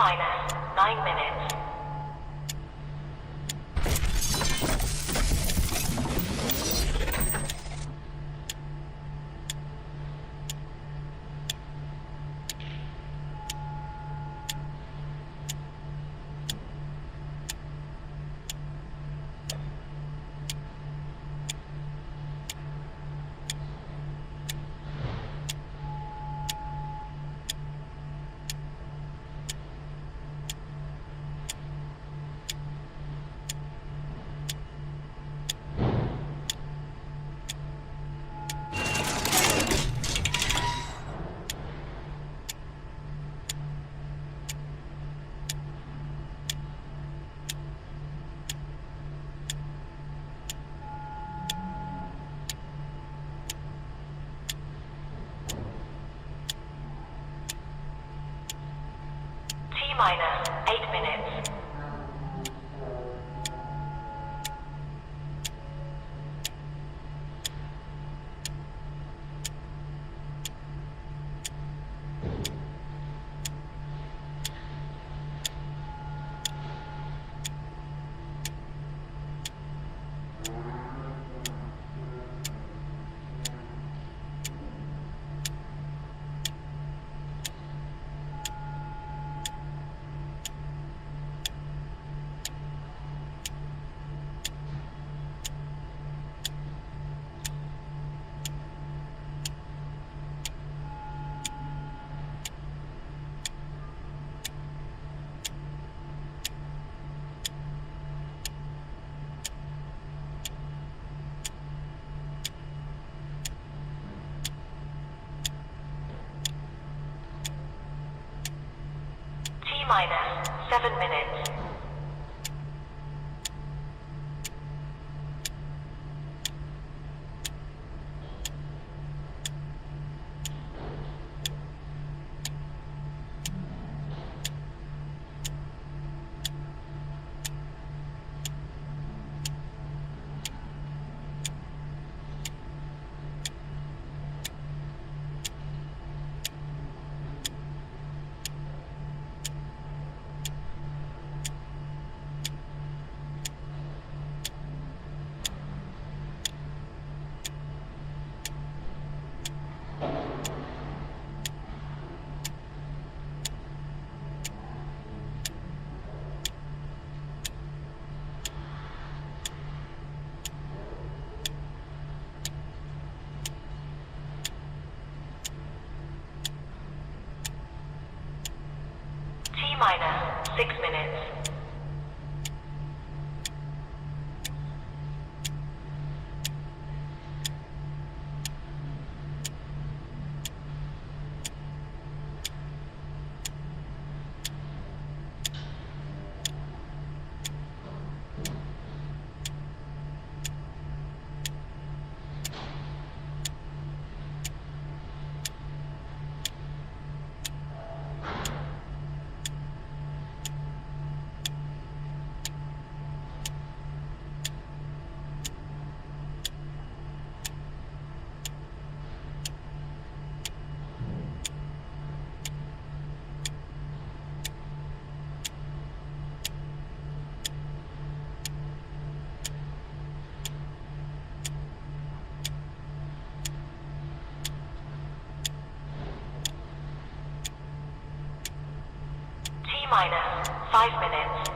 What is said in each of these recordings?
minus 9 minutes. Minus 8 minutes. Minus 7 minutes. Minus 6 minutes. Minus 5 minutes.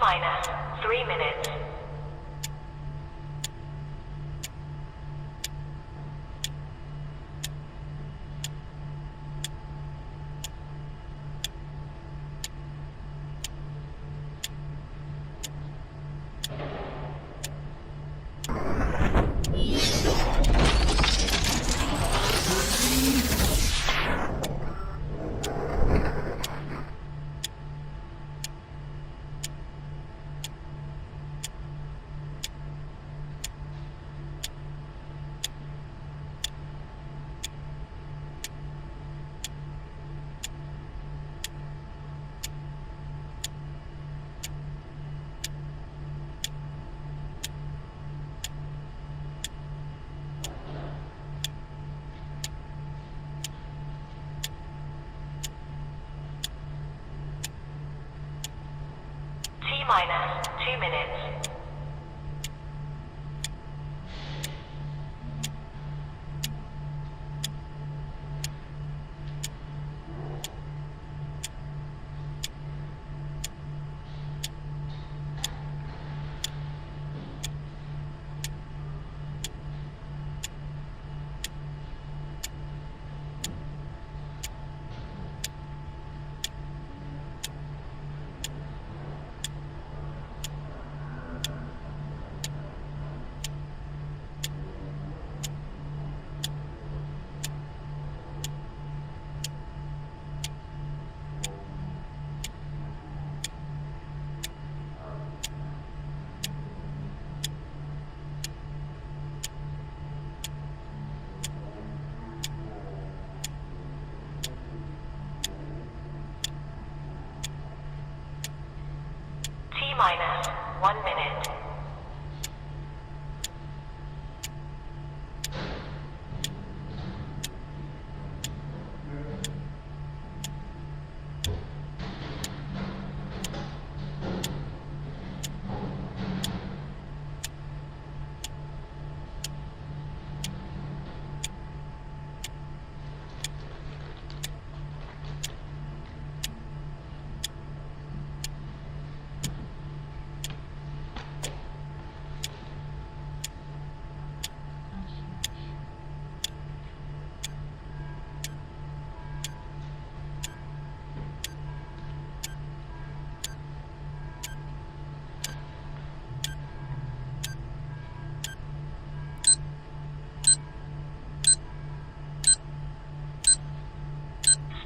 minus 3 minutes. Minus 2 minutes. Minus 1 minute.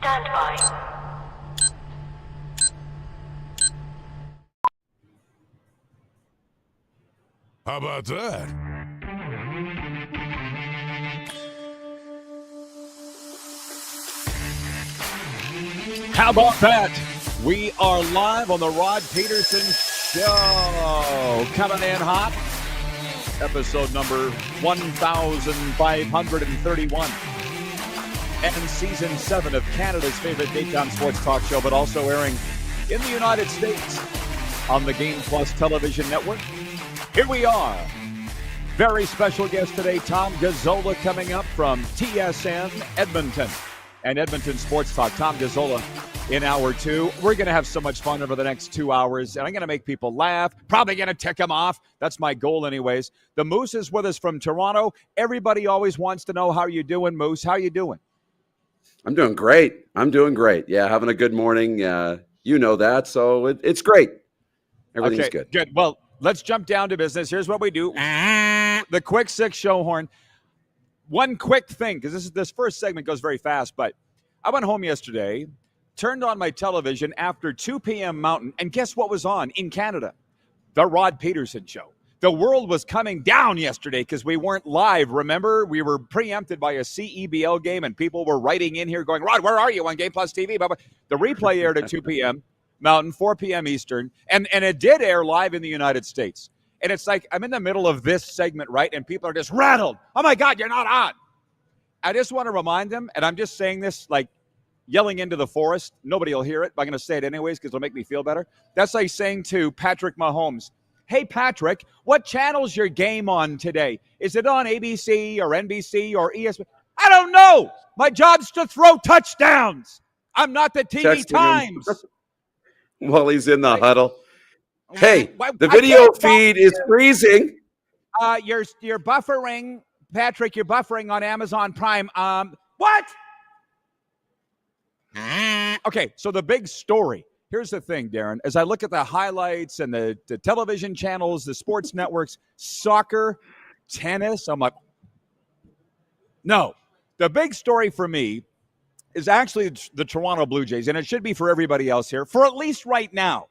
Stand by. How about that? How about that? We are live on the Rod Peterson Show. Coming in hot. Episode number 1531. And season 7 of Canada's favorite daytime sports talk show, but also airing in the United States on the Game Plus television network. Here we are. Very special guest today, Tom Gazzola, coming up from TSN Edmonton and Edmonton Sports Talk. Tom Gazzola in hour 2. We're going to have so much fun over the next 2 hours, and I'm going to make people laugh, probably going to tick them off. That's my goal anyways. The Moose is with us from Toronto. Everybody always wants to know how you doing, Moose. How you doing? I'm doing great. Yeah, having a good morning. You know that, so it's great. Everything's good. Good. Well, let's jump down to business. Here's what we do. The quick 6 show horn. One quick thing, because this first segment goes very fast, but I went home yesterday, turned on my television after 2 p.m. Mountain, and guess what was on in Canada? The Rod Peterson Show. The world was coming down yesterday because we weren't live. Remember, we were preempted by a CEBL game, and people were writing in here going, Rod, where are you on Game Plus TV? The replay aired at 2 p.m. Mountain, 4 p.m. Eastern, and it did air live in the United States. And it's like I'm in the middle of this segment, right, and people are just rattled. Oh, my God, you're not on. I just want to remind them, and I'm just saying this like yelling into the forest. Nobody will hear it, but I'm going to say it anyways because it'll make me feel better. That's like saying to Patrick Mahomes, hey, Patrick, what channel's your game on today? Is it on ABC or NBC or ESPN? I don't know. My job's to throw touchdowns. I'm not the TV Times. While he's in the huddle. Hey, Why- the I video can't tell feed is freezing. You're buffering, Patrick. You're buffering on Amazon Prime. What? Okay, so the big story. Here's the thing, Darren. As I look at the highlights and the television channels, the sports networks, soccer, tennis, I'm like, no. The big story for me is actually the Toronto Blue Jays, and it should be for everybody else here, for at least right now.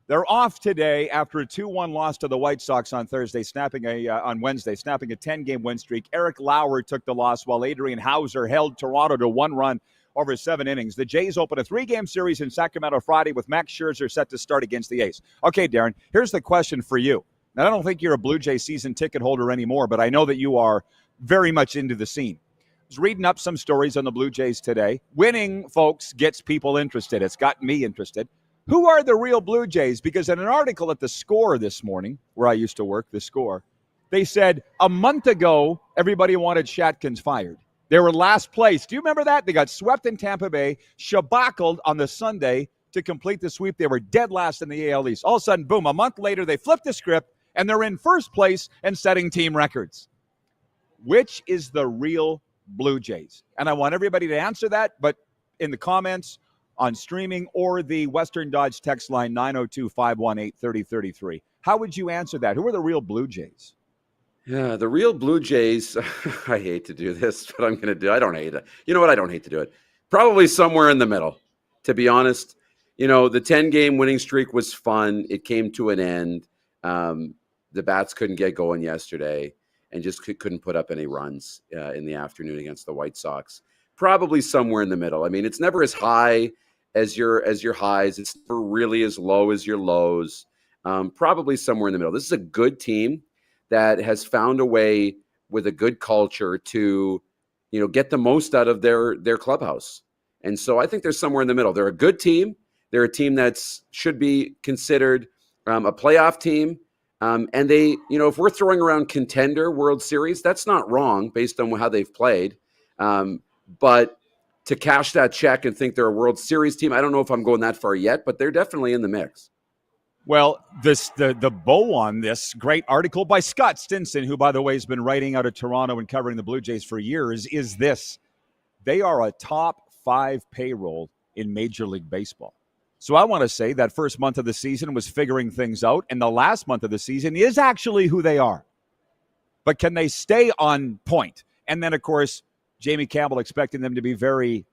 They're off today after a 2-1 loss to the White Sox on Wednesday, snapping a 10-game win streak. Eric Lauer took the loss while Adrian Hauser held Toronto to 1 run over 7 innings. The Jays open a 3-game series in Sacramento Friday with Max Scherzer set to start against the A's. Okay, Darren, here's the question for you. Now, I don't think you're a Blue Jay season ticket holder anymore, but I know that you are very much into the scene. I was reading up some stories on the Blue Jays today. Winning, folks, gets people interested. It's gotten me interested. Who are the real Blue Jays? Because in an article at The Score this morning, where I used to work, The Score, they said a month ago, everybody wanted Shatkins fired. They were last place. Do you remember that? They got swept in Tampa Bay, shabackled on the Sunday to complete the sweep. They were dead last in the AL East. All of a sudden, boom, a month later, they flipped the script, and they're in first place and setting team records. Which is the real Blue Jays? And I want everybody to answer that, but in the comments, on streaming, or the Western Dodge text line 902-518-3033. How would you answer that? Who are the real Blue Jays? Yeah, the real Blue Jays, I hate to do this, but I'm going to do it. I don't hate it. You know what? I don't hate to do it. Probably somewhere in the middle, to be honest. You know, the 10-game winning streak was fun. It came to an end. The bats couldn't get going yesterday and just couldn't put up any runs in the afternoon against the White Sox. Probably somewhere in the middle. I mean, it's never as high as your highs. It's never really as low as your lows. Probably somewhere in the middle. This is a good team that has found a way with a good culture to, get the most out of their clubhouse. And so I think they're somewhere in the middle. They're a good team. They're a team that should be considered a playoff team. And they, if we're throwing around contender World Series, that's not wrong based on how they've played. But to cash that check and think they're a World Series team, I don't know if I'm going that far yet, but they're definitely in the mix. Well, the bow on this great article by Scott Stinson, who, by the way, has been writing out of Toronto and covering the Blue Jays for years, is this. They are a top 5 payroll in Major League Baseball. So I want to say that first month of the season was figuring things out, and the last month of the season is actually who they are. But can they stay on point? And then, of course, Jamie Campbell expecting them to be very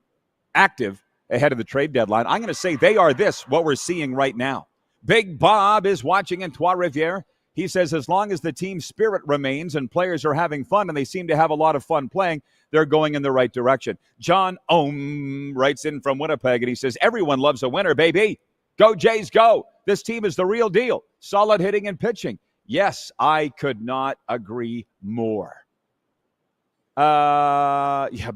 active ahead of the trade deadline. I'm going to say they are what we're seeing right now. Big Bob is watching in Trois-Rivières. He says as long as the team spirit remains and players are having fun, and they seem to have a lot of fun playing, they're going in the right direction. John Ohm writes in from Winnipeg, and he says, everyone loves a winner, baby. Go Jays, go. This team is the real deal. Solid hitting and pitching. Yes, I could not agree more.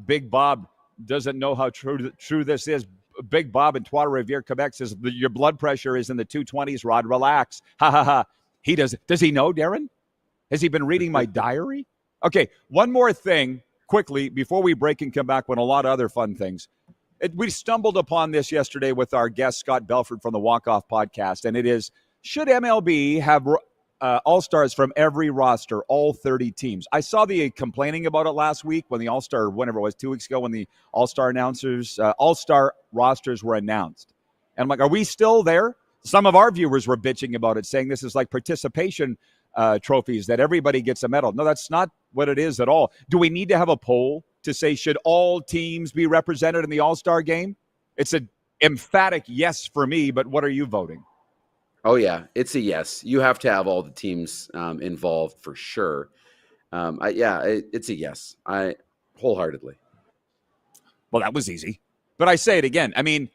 Big Bob doesn't know how true this is. Big Bob in Trois-Rivières, Quebec says your blood pressure is in the 220s, Rod. Relax. Ha, ha, ha. He does. Does he know, Darren? Has he been reading my diary? Okay, one more thing quickly before we break and come back with a lot of other fun things. We stumbled upon this yesterday with our guest, Scott Belford from the Walk Off podcast, and it is, should MLB have all-stars from every roster, all 30 teams? I saw the complaining about it last week when the all-star, whenever it was, 2 weeks ago, when the all-star rosters were announced. And I'm like, are we still there? Some of our viewers were bitching about it, saying this is like participation trophies, that everybody gets a medal. No, that's not what it is at all. Do we need to have a poll to say, should all teams be represented in the all-star game? It's an emphatic yes for me, but what are you voting? Oh, yeah, it's a yes. You have to have all the teams involved for sure. It's a yes. I wholeheartedly. Well, that was easy. But I say it again. I mean,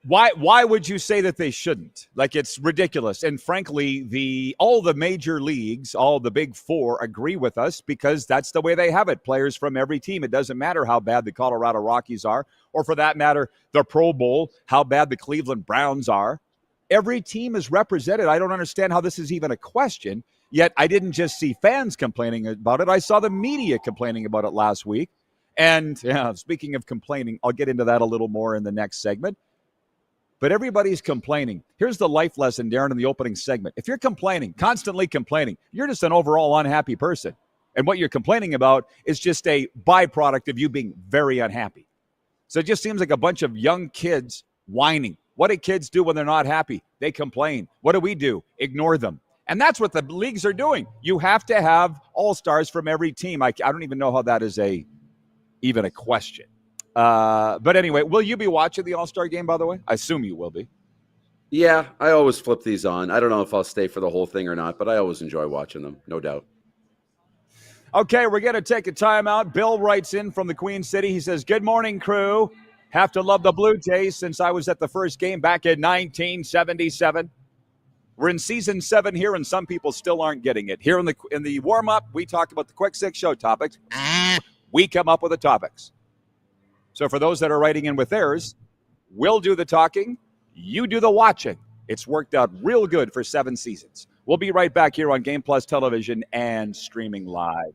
why would you say that they shouldn't? Like, it's ridiculous. And frankly, all the major leagues, all the big four agree with us because that's the way they have it. Players from every team. It doesn't matter how bad the Colorado Rockies are, or for that matter, the Pro Bowl, how bad the Cleveland Browns are. Every team is represented. I don't understand how this is even a question. Yet I didn't just see fans complaining about it. I saw the media complaining about it last week. And speaking of complaining, I'll get into that a little more in the next segment. but everybody's complaining. Here's the life lesson, Darren, in the opening segment. If you're complaining, constantly complaining, you're just an overall unhappy person. And what you're complaining about is just a byproduct of you being very unhappy. So it just seems like a bunch of young kids whining. What do kids do when they're not happy? They complain. What do we do? Ignore them. And that's what the leagues are doing. You have to have all-stars from every team. I don't even know how that is even a question. But anyway, will you be watching the All-Star game, by the way? I assume you will be. Yeah, I always flip these on. I don't know if I'll stay for the whole thing or not, but I always enjoy watching them, no doubt. Okay, we're going to take a timeout. Bill writes in from the Queen City. He says, good morning, crew. Have to love the Blue Jays since I was at the first game back in 1977. We're in season 7 here, and some people still aren't getting it. Here in the warm-up, we talk about the Quick Six Show topics. We come up with the topics. So for those that are writing in with theirs, we'll do the talking. You do the watching. It's worked out real good for 7 seasons. We'll be right back here on Game Plus Television and streaming live.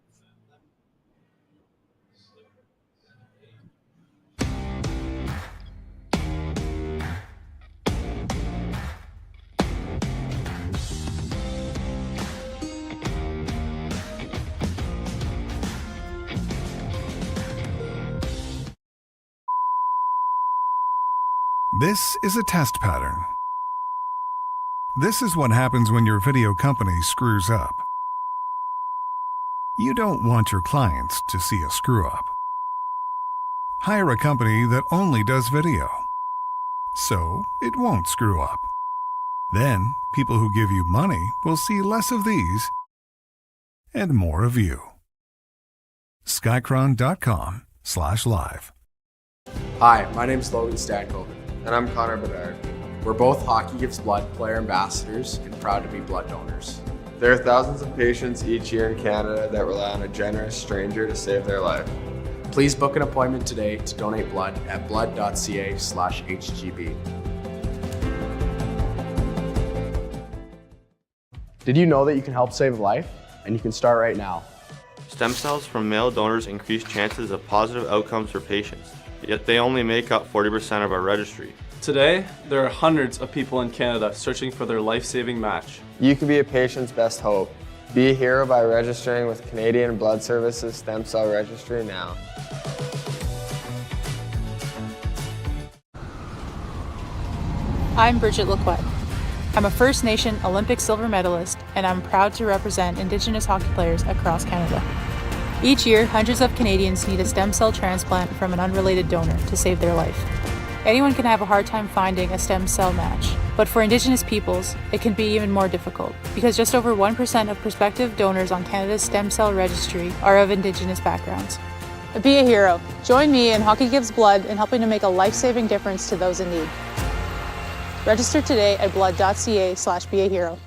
This is a test pattern. This is what happens when your video company screws up. You don't want your clients to see a screw-up. Hire a company that only does video, so it won't screw up. Then, people who give you money will see less of these and more of you. Skycron.com/live. Hi, my name's Logan Stanko. And I'm Connor Bedard. We're both Hockey Gives Blood player ambassadors and proud to be blood donors. There are thousands of patients each year in Canada that rely on a generous stranger to save their life. Please book an appointment today to donate blood at blood.ca/HGB. Did you know that you can help save a life? And you can start right now. Stem cells from male donors increase chances of positive outcomes for patients, yet they only make up 40% of our registry. Today, there are hundreds of people in Canada searching for their life-saving match. You can be a patient's best hope. Be a hero by registering with Canadian Blood Services Stem Cell Registry now. I'm Bridget Lacquette. I'm a First Nation Olympic silver medalist, and I'm proud to represent Indigenous hockey players across Canada. Each year, hundreds of Canadians need a stem cell transplant from an unrelated donor to save their life. Anyone can have a hard time finding a stem cell match, but for Indigenous peoples, it can be even more difficult because just over 1% of prospective donors on Canada's stem cell registry are of Indigenous backgrounds. Be a hero. Join me in Hockey Gives Blood in helping to make a life-saving difference to those in need. Register today at blood.ca/beahero.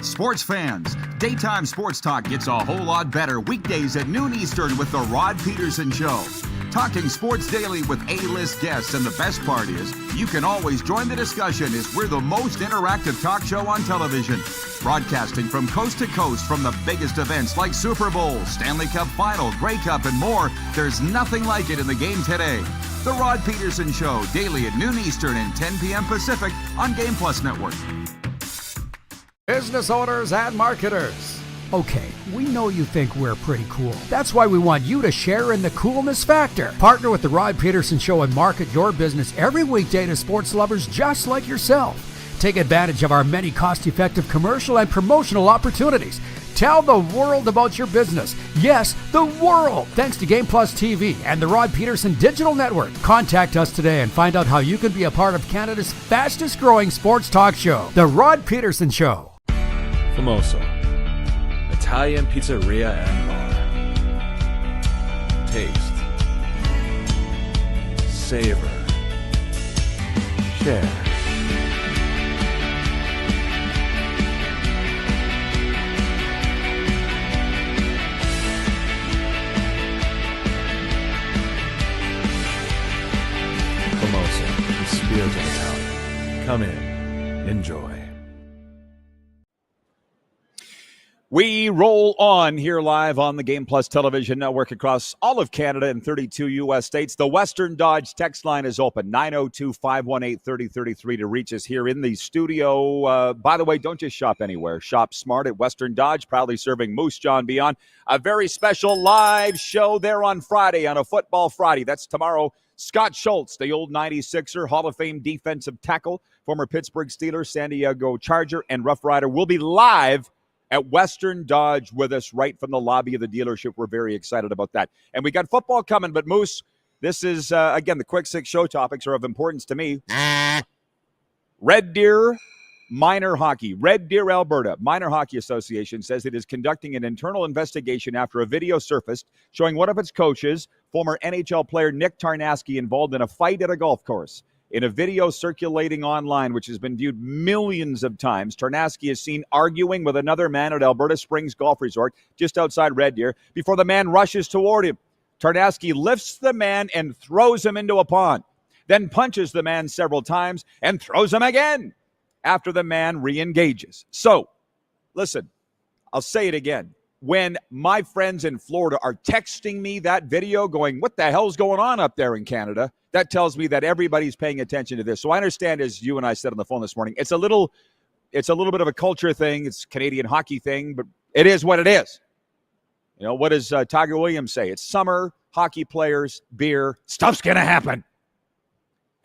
Sports fans, daytime sports talk gets a whole lot better weekdays at noon Eastern with The Rod Peterson Show. Talking sports daily with A-list guests, and the best part is, you can always join the discussion as we're the most interactive talk show on television. Broadcasting from coast to coast from the biggest events like Super Bowl, Stanley Cup Final, Grey Cup, and more, there's nothing like it in the game today. The Rod Peterson Show, daily at noon Eastern and 10 p.m. Pacific on Game Plus Network. Business owners and marketers. Okay, we know you think we're pretty cool. That's why we want you to share in the coolness factor. Partner with The Rod Peterson Show and market your business every weekday to sports lovers just like yourself. Take advantage of our many cost-effective commercial and promotional opportunities. Tell the world about your business. Yes, the world. Thanks to Game Plus TV and the Rod Peterson Digital Network. Contact us today and find out how you can be a part of Canada's fastest growing sports talk show, The Rod Peterson Show. Famoso, Italian pizzeria and bar. Taste, savor, share. Famoso, the spirit of Italian. Come in, enjoy. We roll on here live on the Game Plus television network across all of Canada and 32 U.S. states. The Western Dodge text line is open, 902-518-3033 to reach us here in the studio. By the way, don't just shop anywhere. Shop smart at Western Dodge, proudly serving Moose Jaw and beyond. A very special live show there on Friday, on a Football Friday. That's tomorrow. Scott Schultz, the old 96er, Hall of Fame defensive tackle, former Pittsburgh Steeler, San Diego Charger, and Rough Rider, will be live at Western Dodge with us right from the lobby of the dealership. We're very excited about that. And we got football coming, but Moose, this is, again, the Quick Six show topics are of importance to me. Red Deer Minor Hockey. Red Deer, Alberta Minor Hockey Association says it is conducting an internal investigation after a video surfaced showing one of its coaches, former NHL player Nick Tarnasky, involved in a fight at a golf course. In a video circulating online, which has been viewed millions of times, Tarnasky is seen arguing with another man at Alberta Springs Golf Resort just outside Red Deer before the man rushes toward him. Tarnasky lifts the man and throws him into a pond, then punches the man several times and throws him again after the man re-engages. So, listen, I'll say it again. When my friends in Florida are texting me that video going, what the hell's going on up there in Canada? That tells me that everybody's paying attention to this. So I understand, as you and I said on the phone this morning, it's a little bit of a culture thing. It's a Canadian hockey thing, but it is what it is. You know, what does Tiger Williams say? It's summer, hockey players, beer, stuff's going to happen.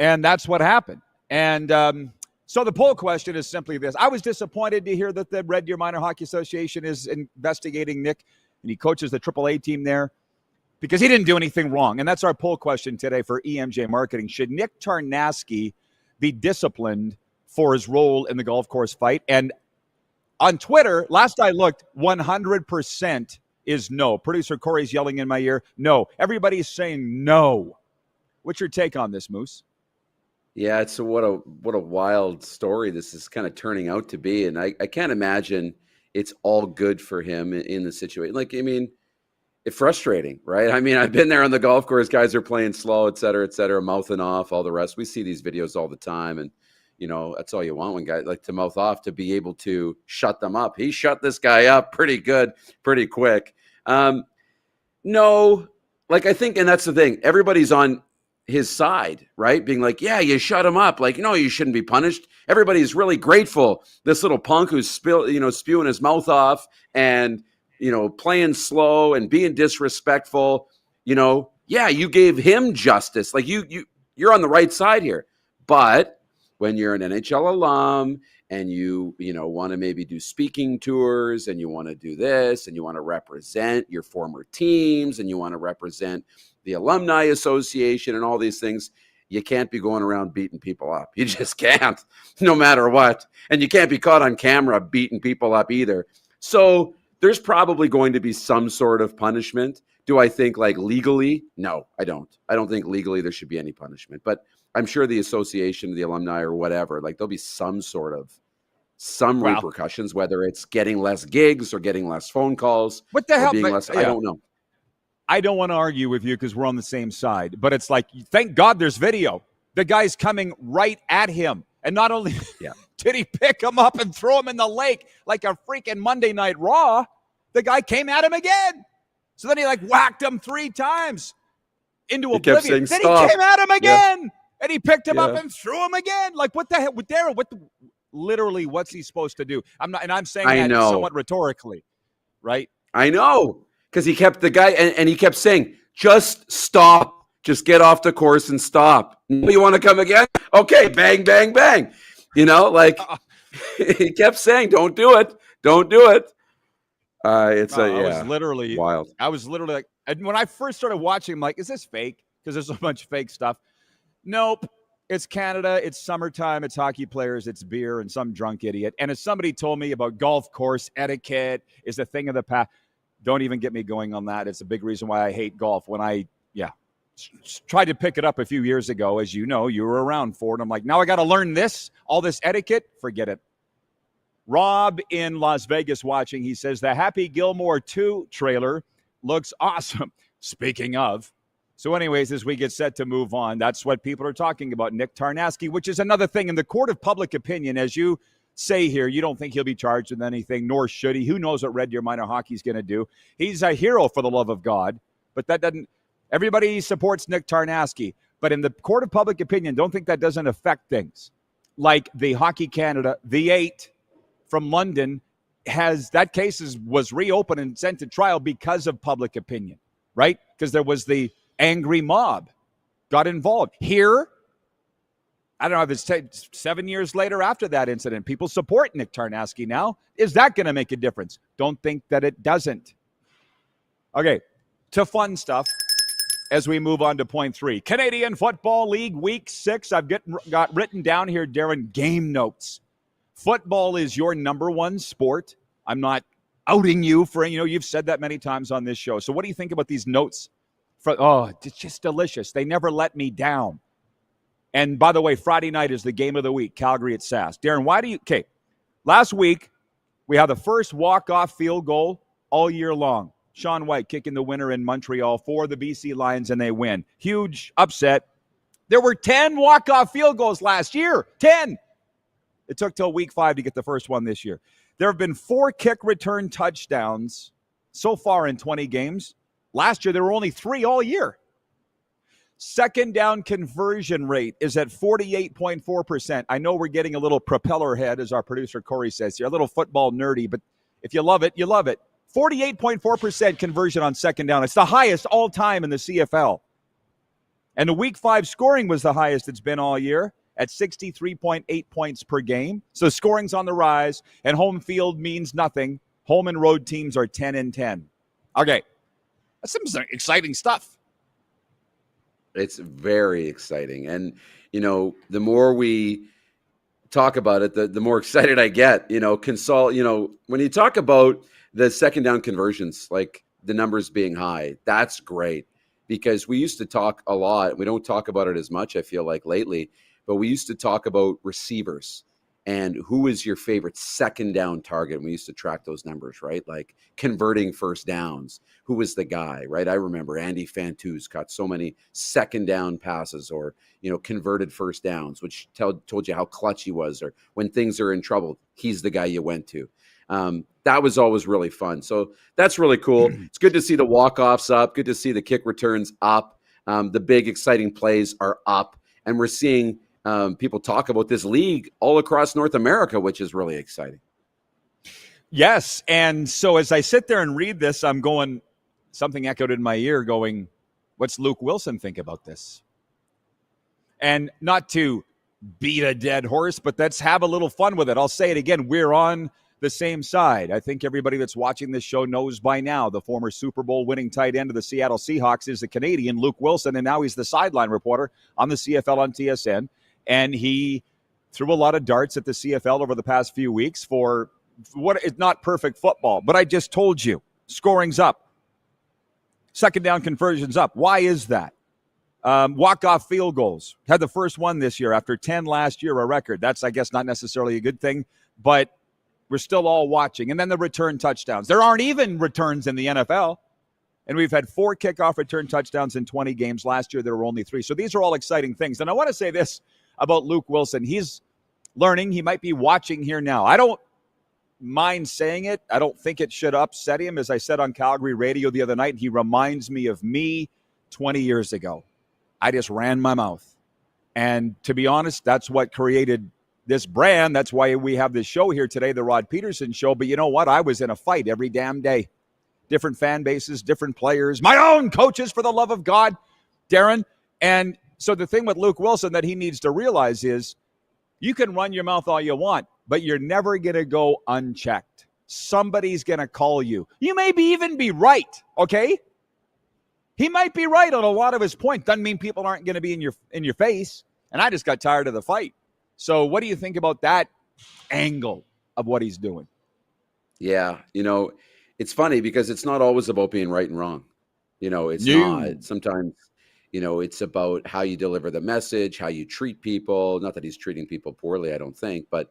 And that's what happened. And so the poll question is simply this. I was disappointed to hear that the Red Deer Minor Hockey Association is investigating Nick, and he coaches the AAA team there, because he didn't do anything wrong. And that's our poll question today for EMJ Marketing. Should Nick Tarnasky be disciplined for his role in the golf course fight? And on Twitter, last I looked, 100% is no. Producer Corey's yelling in my ear, no. Everybody's saying no. What's your take on this, Moose? Yeah, it's what a wild story this is kind of turning out to be. And I can't imagine it's all good for him in the situation. Like, I mean, it's frustrating, right? I mean, I've been there on the golf course. Guys are playing slow, et cetera, mouthing off, all the rest. We see these videos all the time. And, you know, that's all you want when guys like to mouth off, to be able to shut them up. He shut this guy up pretty good, pretty quick. No, like, I think, and that's the thing, everybody's on his side, right? Being like, yeah, you shut him up. Like, no, you shouldn't be punished. Everybody's really grateful. This little punk who's spewing his mouth off and, you know, playing slow and being disrespectful, you know, yeah, you gave him justice. Like you're on the right side here. But when you're an NHL alum and you want to maybe do speaking tours and you want to do this and you want to represent your former teams and you want to represent the Alumni Association and all these things, you can't be going around beating people up. You just can't, no matter what. And you can't be caught on camera beating people up either. So there's probably going to be some sort of punishment. Do I think like legally? No, I don't. I don't think legally there should be any punishment. But I'm sure the association, the alumni or whatever, like there'll be some repercussions, whether it's getting less gigs or getting less phone calls. What the hell? Being less, I don't know. I don't want to argue with you because we're on the same side, but it's like, thank God there's video. The guy's coming right at him. And not only did he pick him up and throw him in the lake like a freaking Monday Night Raw, the guy came at him again. So then he like whacked him 3 times into oblivion. Then he came at him again and he picked him up and threw him again. Like, what the hell? Literally, what's he supposed to do? I'm saying that somewhat rhetorically, right? I know. Because he kept the guy, and he kept saying, just stop. Just get off the course and stop. You want to come again? Okay, bang, bang, bang. You know, like he kept saying, don't do it. Don't do it. I was literally wild. I was literally like, and when I first started watching, I'm like, is this fake? Because there's so much fake stuff. Nope. It's Canada. It's summertime. It's hockey players. It's beer and some drunk idiot. And as somebody told me about golf course etiquette is a thing of the past. Don't even get me going on that. It's a big reason why I hate golf. When I, tried to pick it up a few years ago, as you know, you were around for it. I'm like, now I got to learn all this etiquette. Forget it. Rob in Las Vegas watching. He says the Happy Gilmore 2 trailer looks awesome. Speaking of. So anyways, as we get set to move on, that's what people are talking about. Nick Tarnasky, which is another thing in the court of public opinion, as you say here you don't think he'll be charged with anything, nor should he. Who knows what Red Deer Minor Hockey is going to do? He's a hero, for the love of God, but that doesn't. Everybody supports Nick Tarnasky, but in the court of public opinion, don't think that doesn't affect things. Like the Hockey Canada, the 8 from London, that case was reopened and sent to trial because of public opinion, right? Because there was the angry mob got involved. Here, I don't know if it's 7 years later after that incident, people support Nick Tarnasky now. Is that going to make a difference? Don't think that it doesn't. Okay, to fun stuff as we move on to point 3. Canadian Football League Week 6. I've got written down here, Darren, game notes. Football is your number one sport. I'm not outing you for, you've said that many times on this show. So what do you think about these notes? It's just delicious. They never let me down. And by the way, Friday night is the game of the week, Calgary at SAS. Darren, last week we had the first walk-off field goal all year long. Sean White kicking the winner in Montreal for the BC Lions, and they win. Huge upset. There were 10 walk-off field goals last year. 10. It took till week 5 to get the first one this year. There have been 4 kick return touchdowns so far in 20 games. Last year, there were only 3 all year. Second down conversion rate is at 48.4%. I know we're getting a little propeller head, as our producer Corey says here, a little football nerdy, but if you love it, you love it. 48.4% conversion on second down. It's the highest all time in the CFL. And the week 5 scoring was the highest it's been all year at 63.8 points per game. So scoring's on the rise, and home field means nothing. Home and road teams are 10-10. Okay, that's some exciting stuff. It's very exciting. And, the more we talk about it, the more excited I get. When you talk about the second down conversions, like the numbers being high, that's great, because we used to talk a lot. We don't talk about it as much, I feel like, lately, but we used to talk about receivers and who is your favorite second down target. We used to track those numbers, right? Like converting first downs. Who was the guy, right? I remember Andy Fantuz caught so many second down passes or, converted first downs, which told you how clutch he was, or when things are in trouble, he's the guy you went to. That was always really fun. So that's really cool. It's good to see the walk-offs up. Good to see the kick returns up. The big exciting plays are up. And we're seeing people talk about this league all across North America, which is really exciting. Yes. And so as I sit there and read this, I'm going, something echoed in my ear going, what's Luke Wilson think about this? And not to beat a dead horse, but let's have a little fun with it. I'll say it again. We're on the same side. I think everybody that's watching this show knows by now the former Super Bowl winning tight end of the Seattle Seahawks is the Canadian Luke Wilson, and now he's the sideline reporter on the CFL on TSN. And he threw a lot of darts at the CFL over the past few weeks for what is not perfect football. But I just told you, scoring's up. Second down conversions up. Why is that? Walk-off field goals. Had the first one this year after 10 last year, a record. That's, I guess, not necessarily a good thing, but we're still all watching. And then the return touchdowns. There aren't even returns in the NFL. And we've had 4 kickoff return touchdowns in 20 games. Last year, there were only 3. So these are all exciting things. And I want to say this about Luke Wilson. He's learning. He might be watching here now. I don't mind saying it. I don't think it should upset him. As I said on Calgary radio the other night, he reminds me of me 20 years ago. I just ran my mouth. And to be honest, that's what created this brand. That's why we have this show here today, the Rod Peterson Show. But you know what? I was in a fight every damn day. Different fan bases, different players, my own coaches, for the love of God, Darren. And so the thing with Luke Wilson that he needs to realize is you can run your mouth all you want, but you're never going to go unchecked. Somebody's going to call you. You may even be right, okay? He might be right on a lot of his points. Doesn't mean people aren't going to be in your face. And I just got tired of the fight. So what do you think about that angle of what he's doing? Yeah, it's funny because it's not always about being right and wrong. It's not. Sometimes, it's about how you deliver the message, how you treat people. Not that he's treating people poorly, I don't think, but,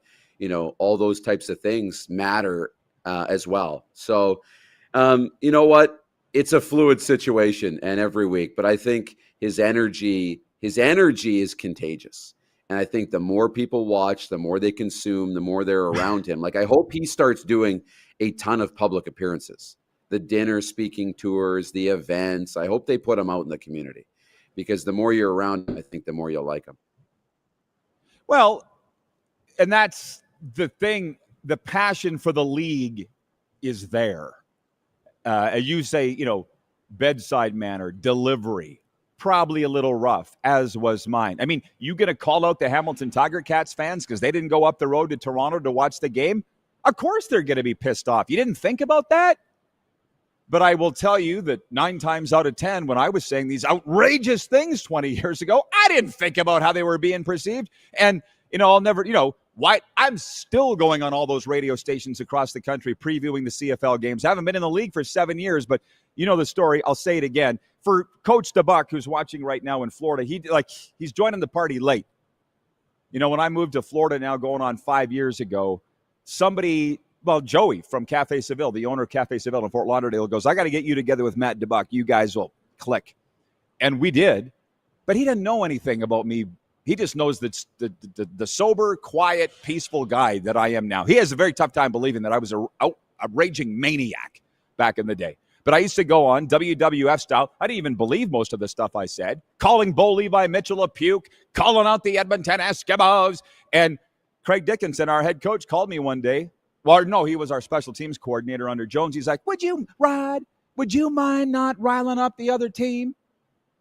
all those types of things matter as well. So, you know what? It's a fluid situation and every week, but I think his energy is contagious. And I think the more people watch, the more they consume, the more they're around him. Like, I hope he starts doing a ton of public appearances, the dinner speaking tours, the events. I hope they put him out in the community, because the more you're around him, I think the more you'll like him. Well, and that's the thing. The passion for the league is there. You say, bedside manner, delivery, probably a little rough, as was mine. I mean, you going to call out the Hamilton Tiger Cats fans because they didn't go up the road to Toronto to watch the game? Of course they're going to be pissed off. You didn't think about that? But I will tell you that 9 times out of 10, when I was saying these outrageous things 20 years ago, I didn't think about how they were being perceived. And, I'll never, why I'm still going on all those radio stations across the country previewing the CFL games. I haven't been in the league for 7 years, but you know the story. I'll say it again. For Coach DeBuck, who's watching right now in Florida, he's joining the party late. When I moved to Florida now going on 5 years ago, Joey from Cafe Seville, the owner of Cafe Seville in Fort Lauderdale, goes, I got to get you together with Matt DeBuck. You guys will click. And we did. But he didn't know anything about me. He just knows that the sober, quiet, peaceful guy that I am now. He has a very tough time believing that I was a raging maniac back in the day. But I used to go on WWF style. I didn't even believe most of the stuff I said. Calling Bo Levi Mitchell a puke, calling out the Edmonton Eskimos. And Craig Dickinson, our head coach, called me one day. Well, no, he was our special teams coordinator under Jones. He's like, would you mind not riling up the other team?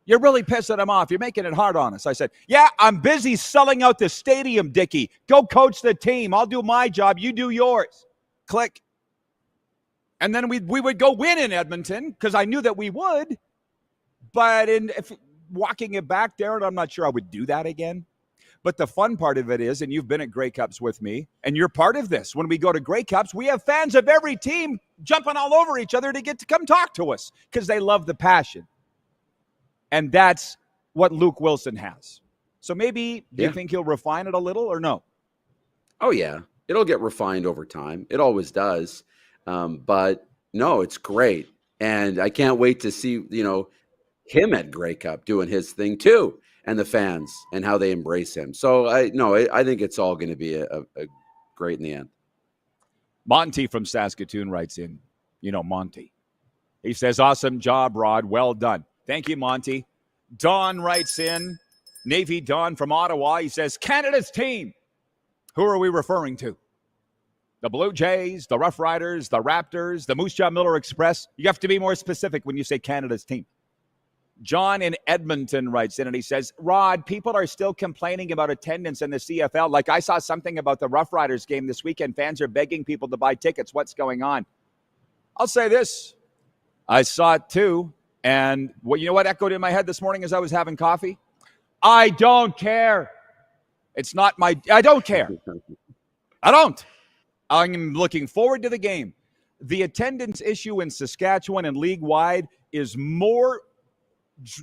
You're really pissing them off. You're making it hard on us. I said, yeah, I'm busy selling out the stadium, Dickie. Go coach the team. I'll do my job. You do yours. Click. And then we would go win in Edmonton because I knew that we would. But if walking it back, Darren, I'm not sure I would do that again. But the fun part of it is, and you've been at Grey Cups with me, and you're part of this. When we go to Grey Cups, we have fans of every team jumping all over each other to get to come talk to us because they love the passion. And that's what Luke Wilson has. So maybe do you think he'll refine it a little or no? Oh, yeah. It'll get refined over time. It always does. But no, it's great. And I can't wait to see, him at Grey Cup doing his thing too, and the fans and how they embrace him. So I think it's all going to be a great in the end. Monty from Saskatoon writes in, Monty. He says, awesome job, Rod. Well done. Thank you, Monty. Don writes in, Navy Don from Ottawa. He says, Canada's team. Who are we referring to? The Blue Jays, the Rough Riders, the Raptors, the Moose Jaw Miller Express. You have to be more specific when you say Canada's team. John in Edmonton writes in and he says, Rod, people are still complaining about attendance in the CFL. Like I saw something about the Rough Riders game this weekend. Fans are begging people to buy tickets. What's going on? I'll say this. I saw it too. And you know what echoed in my head this morning as I was having coffee? I don't care. I don't care. I don't. I'm looking forward to the game. The attendance issue in Saskatchewan and league-wide is more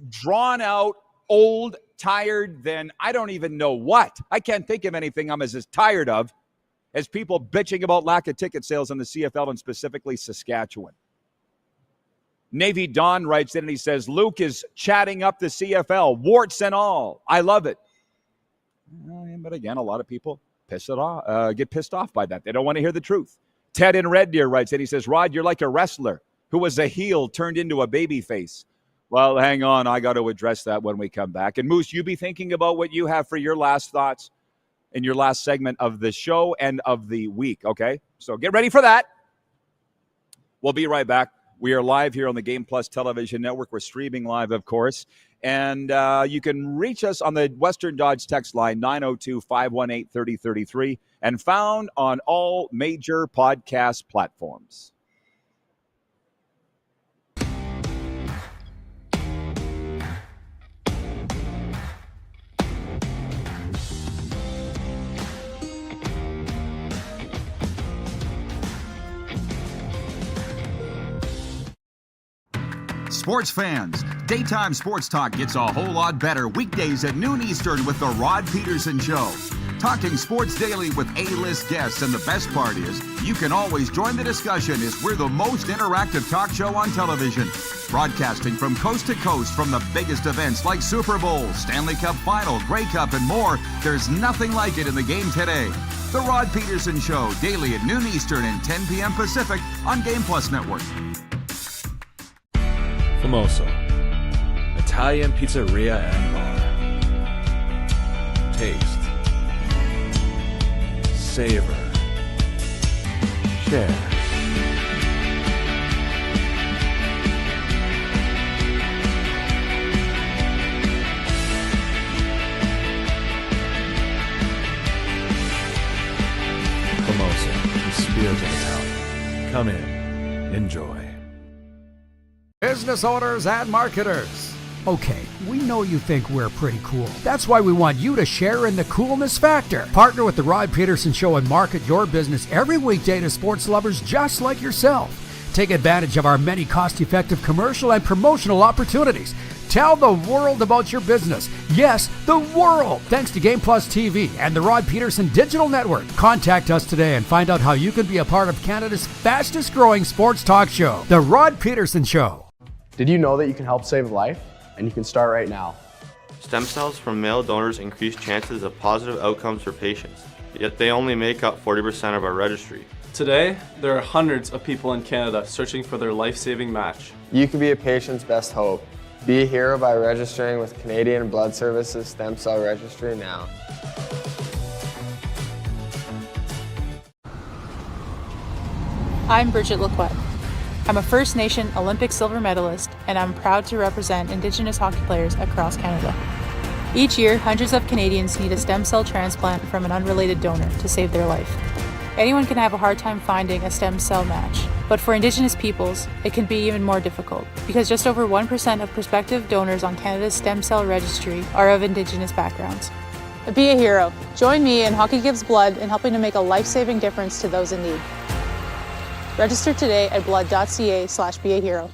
drawn out, old, tired than I don't even know what. I can't think of anything I'm as tired of as people bitching about lack of ticket sales in the CFL and specifically Saskatchewan. Navy Don writes in and he says, Luke is chatting up the CFL, warts and all. I love it. But again, a lot of people get pissed off by that. They don't want to hear the truth. Ted in Red Deer writes in, he says, Rod, you're like a wrestler who was a heel turned into a baby face. Well, hang on. I got to address that when we come back. And Moose, you be thinking about what you have for your last thoughts in your last segment of the show and of the week, okay? So get ready for that. We'll be right back. We are live here on the Game Plus Television Network. We're streaming live, of course. And you can reach us on the Western Dodge text line, 902-518-3033, and found on all major podcast platforms. Sports fans, Daytime Sports Talk gets a whole lot better weekdays at noon Eastern with the Rod Peterson Show. Talking sports daily with A-list guests, and the best part is you can always join the discussion as we're the most interactive talk show on television. Broadcasting from coast to coast from the biggest events like Super Bowl, Stanley Cup Final, Grey Cup, and more. There's nothing like it in the game today. The Rod Peterson Show, daily at noon Eastern and 10 p.m. Pacific on Game Plus Network. Famoso, Italian pizzeria and bar. Taste, savor, share. Famoso, the spirit of Italian. Come in, enjoy. Business owners and marketers. Okay, we know you think we're pretty cool. That's why we want you to share in the coolness factor. Partner with the Rod Peterson Show and market your business every weekday to sports lovers just like yourself. Take advantage of our many cost-effective commercial and promotional opportunities. Tell the world about your business. Yes, the world. Thanks to Game Plus TV and the Rod Peterson Digital Network. Contact us today and find out how you can be a part of Canada's fastest growing sports talk show, The Rod Peterson Show. Did you know that you can help save a life? And you can start right now. Stem cells from male donors increase chances of positive outcomes for patients, yet they only make up 40% of our registry. Today, there are hundreds of people in Canada searching for their life-saving match. You can be a patient's best hope. Be a hero by registering with Canadian Blood Services Stem Cell Registry now. I'm Bridget Lacquette. I'm a First Nation Olympic silver medalist, and I'm proud to represent Indigenous hockey players across Canada. Each year, hundreds of Canadians need a stem cell transplant from an unrelated donor to save their life. Anyone can have a hard time finding a stem cell match, but for Indigenous peoples, it can be even more difficult because just over 1% of prospective donors on Canada's stem cell registry are of Indigenous backgrounds. Be a hero. Join me in Hockey Gives Blood in helping to make a life-saving difference to those in need. Register today at blood.ca/beahero.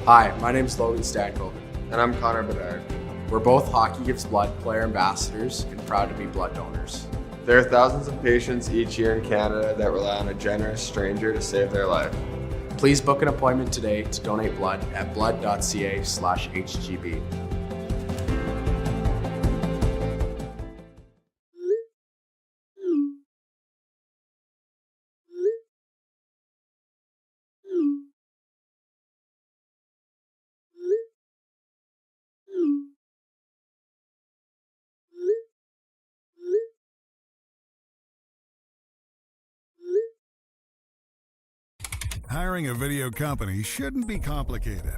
Hi, my name is Logan Stanko. And I'm Connor Bedard. We're both Hockey Gives Blood player ambassadors and proud to be blood donors. There are thousands of patients each year in Canada that rely on a generous stranger to save their life. Please book an appointment today to donate blood at blood.ca/HGB. Hiring a video company shouldn't be complicated.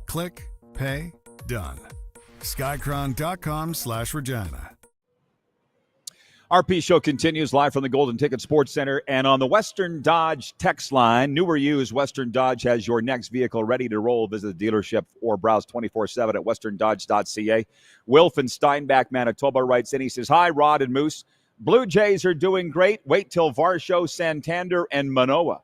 Click, pay, done. Skycron.com/Regina. RP Show continues live from the Golden Ticket Sports Center and on the Western Dodge text line. New or used, Western Dodge has your next vehicle ready to roll. Visit the dealership or browse 24/7 at westerndodge.ca. Wilf in Steinbach, Manitoba writes in. He says, hi, Rod and Moose. Blue Jays are doing great. Wait till Varsho, Santander, and Manoa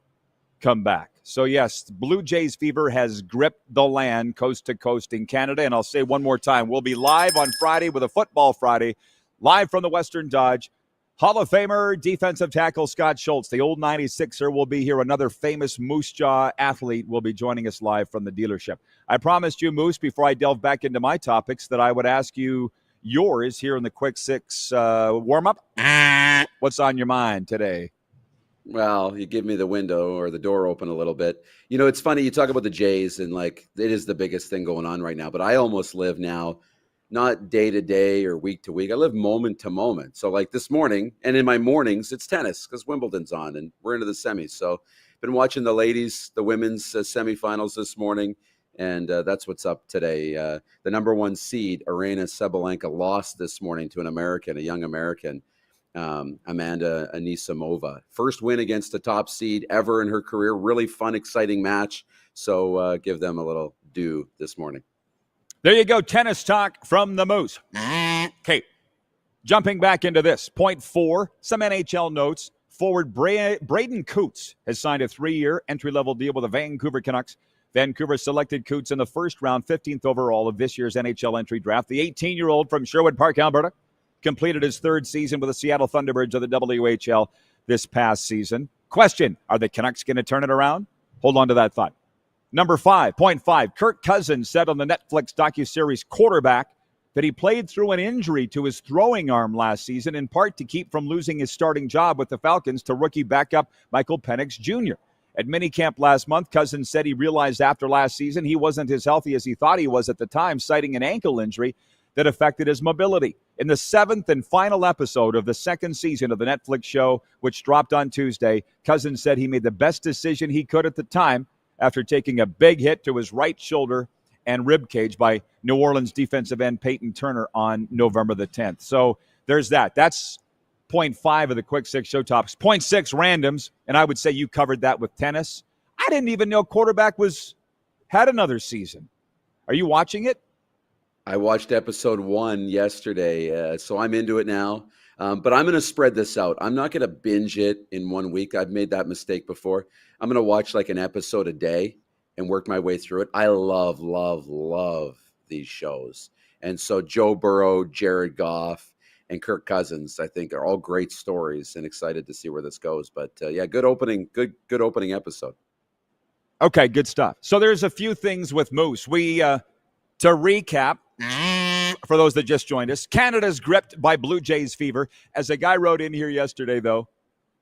come back. So, yes, Blue Jays fever has gripped the land coast to coast in Canada. And I'll say one more time, we'll be live on Friday with a Football Friday, live from the Western Dodge. Hall of Famer, defensive tackle Scott Schultz, the old 96er, will be here. Another famous Moose Jaw athlete will be joining us live from the dealership. I promised you, Moose, before I delve back into my topics, that I would ask you yours here in the Quick Six warm-up. What's on your mind today? Well, you give me the window or the door open a little bit. You know, it's funny. You talk about the Jays and like it is the biggest thing going on right now. But I almost live now, not day to day or week to week. I live moment to moment. So like this morning and in my mornings, it's tennis because Wimbledon's on and we're into the semis. So been watching the ladies, the women's semifinals this morning. And that's what's up today. The number one seed, Aryna Sabalenka, lost this morning to an American, a young American. Amanda Anisimova. First win against the top seed ever in her career. Really fun, exciting match. So give them a little due this morning. There you go. Tennis talk from the Moose. Okay. Jumping back into this. Point 4, some NHL notes. Forward Braden Coots has signed a 3-year entry-level deal with the Vancouver Canucks. Vancouver selected Coots in the first round, 15th overall of this year's NHL entry draft. The 18-year-old from Sherwood Park, Alberta, completed his third season with the Seattle Thunderbirds of the WHL this past season. Question, are the Canucks going to turn it around? Hold on to that thought. Number 5.5, Kirk Cousins said on the Netflix docuseries Quarterback that he played through an injury to his throwing arm last season, in part to keep from losing his starting job with the Falcons to rookie backup Michael Penix Jr. At minicamp last month, Cousins said he realized after last season he wasn't as healthy as he thought he was at the time, citing an ankle injury that affected his mobility. In the 7th and final episode of the second season of the Netflix show, which dropped on Tuesday, Cousins said he made the best decision he could at the time after taking a big hit to his right shoulder and rib cage by New Orleans defensive end Peyton Turner on November the 10th. So there's that. That's point 5 of the Quick Six show topics. Point 6 randoms, and I would say you covered that with tennis. I didn't even know Quarterback had another season. Are you watching it? I watched episode 1 yesterday, so I'm into it now. But I'm going to spread this out. I'm not going to binge it in 1 week. I've made that mistake before. I'm going to watch like an episode a day and work my way through it. I love, love, love these shows. And so Joe Burrow, Jared Goff, and Kirk Cousins, I think, are all great stories, and excited to see where this goes. But yeah, good opening episode. Okay, good stuff. So there's a few things with Moose. To recap, for those that just joined us, Canada's gripped by Blue Jays fever. As a guy wrote in here yesterday, though,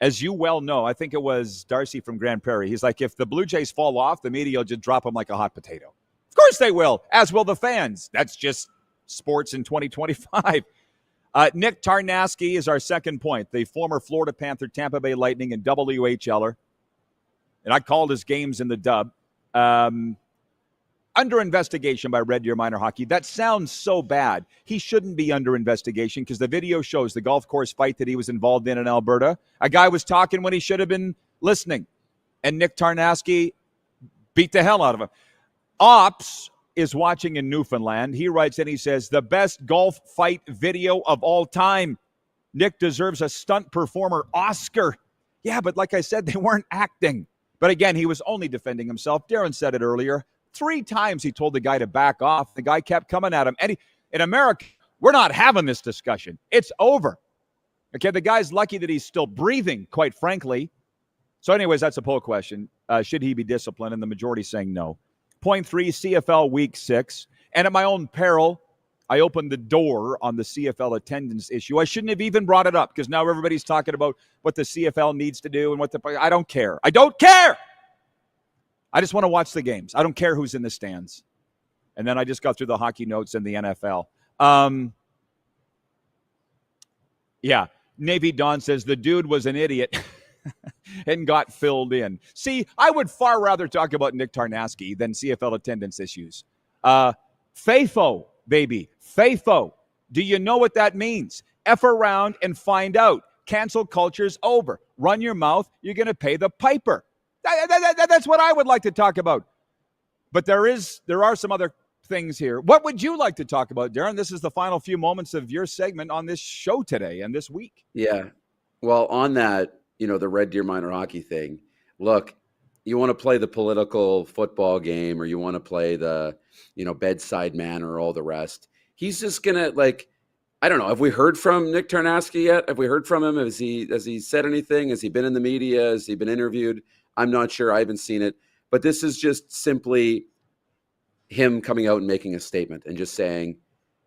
as you well know, I think it was Darcy from Grand Prairie. He's like, if the Blue Jays fall off, the media will just drop them like a hot potato. Of course they will, as will the fans. That's just sports in 2025. Nick Tarnasky is our second point, the former Florida Panther, Tampa Bay Lightning, and WHLer. And I called his games in the dub. Under investigation by Red Deer Minor Hockey. That sounds so bad. He shouldn't be under investigation because the video shows the golf course fight that he was involved in Alberta. A guy was talking when he should have been listening. And Nick Tarnasky beat the hell out of him. Ops is watching in Newfoundland. He writes and he says, the best golf fight video of all time. Nick deserves a stunt performer Oscar. Yeah, but like I said, they weren't acting. But again, he was only defending himself. Darren said it earlier. 3 times he told the guy to back off. The guy kept coming at him. And in America, we're not having this discussion. It's over. Okay, the guy's lucky that he's still breathing, quite frankly. So anyways, that's a poll question. Should he be disciplined? And the majority saying no. Point 3, CFL Week 6. And at my own peril, I opened the door on the CFL attendance issue. I shouldn't have even brought it up because now everybody's talking about what the CFL needs to do and what I don't care. I don't care! I just want to watch the games. I don't care who's in the stands. And then I just got through the hockey notes and the NFL. Yeah, Navy Don says the dude was an idiot and got filled in. See, I would far rather talk about Nick Tarnasky than CFL attendance issues. FAFO, baby. FAFO. Do you know what that means? F around and find out. Cancel culture's over. Run your mouth. You're going to pay the piper. That's what I would like to talk about. But there are some other things here. What would you like to talk about, Darren? This is the final few moments of your segment on this show today and this week. Yeah. Well, on that, the Red Deer Minor Hockey thing, look, you want to play the political football game or you want to play the, bedside manner or all the rest. He's just going to I don't know. Have we heard from Nick Tarnasky yet? Have we heard from him? Has he said anything? Has he been in the media? Has he been interviewed? I'm not sure. I haven't seen it. But this is just simply him coming out and making a statement and just saying,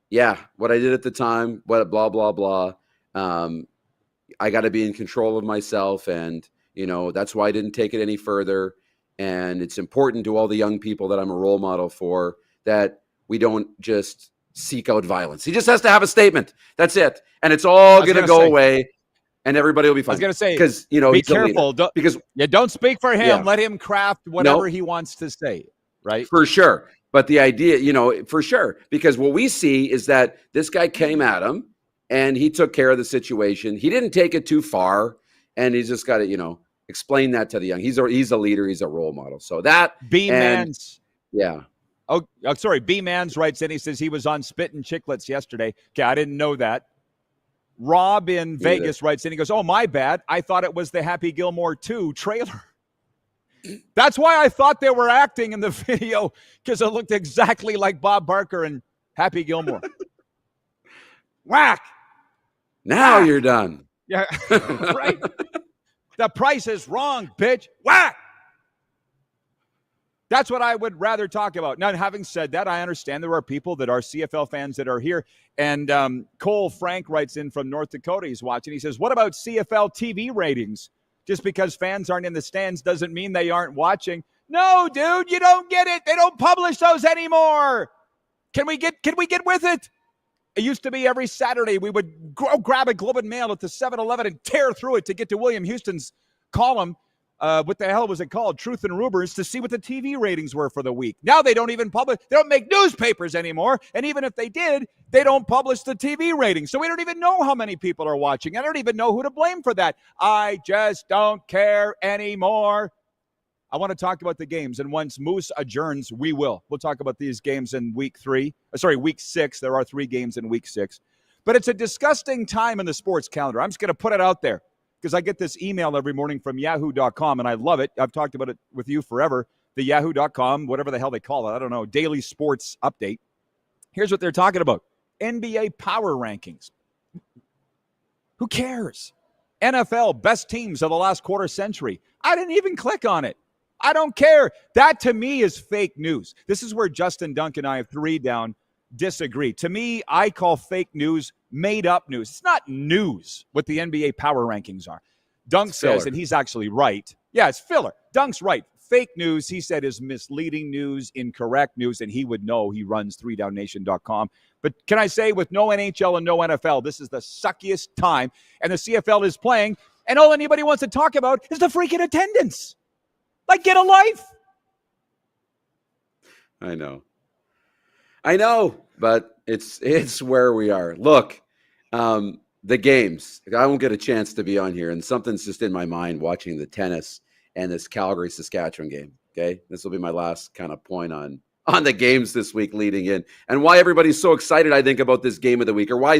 yeah, what I did at the time, what blah, blah, blah. I got to be in control of myself. And, that's why I didn't take it any further. And it's important to all the young people that I'm a role model for that we don't just seek out violence. He just has to have a statement. That's it. And it's all going to go away. And everybody will be fine. I was going to say, because be careful. Don't speak for him. Yeah. Let him craft whatever he wants to say, right? For sure. But the idea, for sure, because what we see is that this guy came at him and he took care of the situation. He didn't take it too far, and he's just got to, explain that to the young. He's a leader. He's a role model. So that B-Mans. Yeah. Oh, sorry. B-Mans writes in. He says he was on Spit and Chicklets yesterday. Okay, I didn't know that. Rob in Vegas writes in. He goes, oh, my bad. I thought it was the Happy Gilmore 2 trailer. That's why I thought they were acting in the video, because it looked exactly like Bob Barker and Happy Gilmore. Whack! Now you're done. Yeah, right? The price is wrong, bitch. Whack! That's what I would rather talk about. Now, having said that, I understand there are people that are CFL fans that are here. And Cole Frank writes in from North Dakota. He's watching. He says, what about CFL TV ratings? Just because fans aren't in the stands doesn't mean they aren't watching. No, dude, you don't get it. They don't publish those anymore. Can we get with it? It used to be every Saturday we would grab a Globe and Mail at the 7-Eleven and tear through it to get to William Houston's column. What the hell was it called? Truth and Rumors, to see what the TV ratings were for the week. Now they don't even publish. They don't make newspapers anymore. And even if they did, they don't publish the TV ratings. So we don't even know how many people are watching. I don't even know who to blame for that. I just don't care anymore. I want to talk about the games. And once Moose adjourns, we will. We'll talk about these games in week 6. There are 3 games in week 6. But it's a disgusting time in the sports calendar. I'm just going to put it out there, because I get this email every morning from yahoo.com, and I love it. I've talked about it with you forever. The yahoo.com, whatever the hell they call it, I don't know, daily sports update. Here's what they're talking about. NBA power rankings. Who cares? NFL best teams of the last quarter century. I didn't even click on it. I don't care. That to me is fake news. This is where Justin Dunk and I have 3 down disagree. To me, I call fake news made up news. It's not news what the NBA power rankings are. Dunk says, and he's actually right. Yeah, it's filler. Dunk's right. Fake news, he said, is misleading news, incorrect news, and he would know. He runs 3downnation.com. But can I say, with no NHL and no NFL, this is the suckiest time, and the CFL is playing, and all anybody wants to talk about is the freaking attendance. Like, get a life. I know, but it's where we are. Look, the games. I won't get a chance to be on here, and something's just in my mind watching the tennis and this Calgary-Saskatchewan game. Okay, this will be my last kind of point on the games this week leading in, and why everybody's so excited, I think, about this game of the week, or why,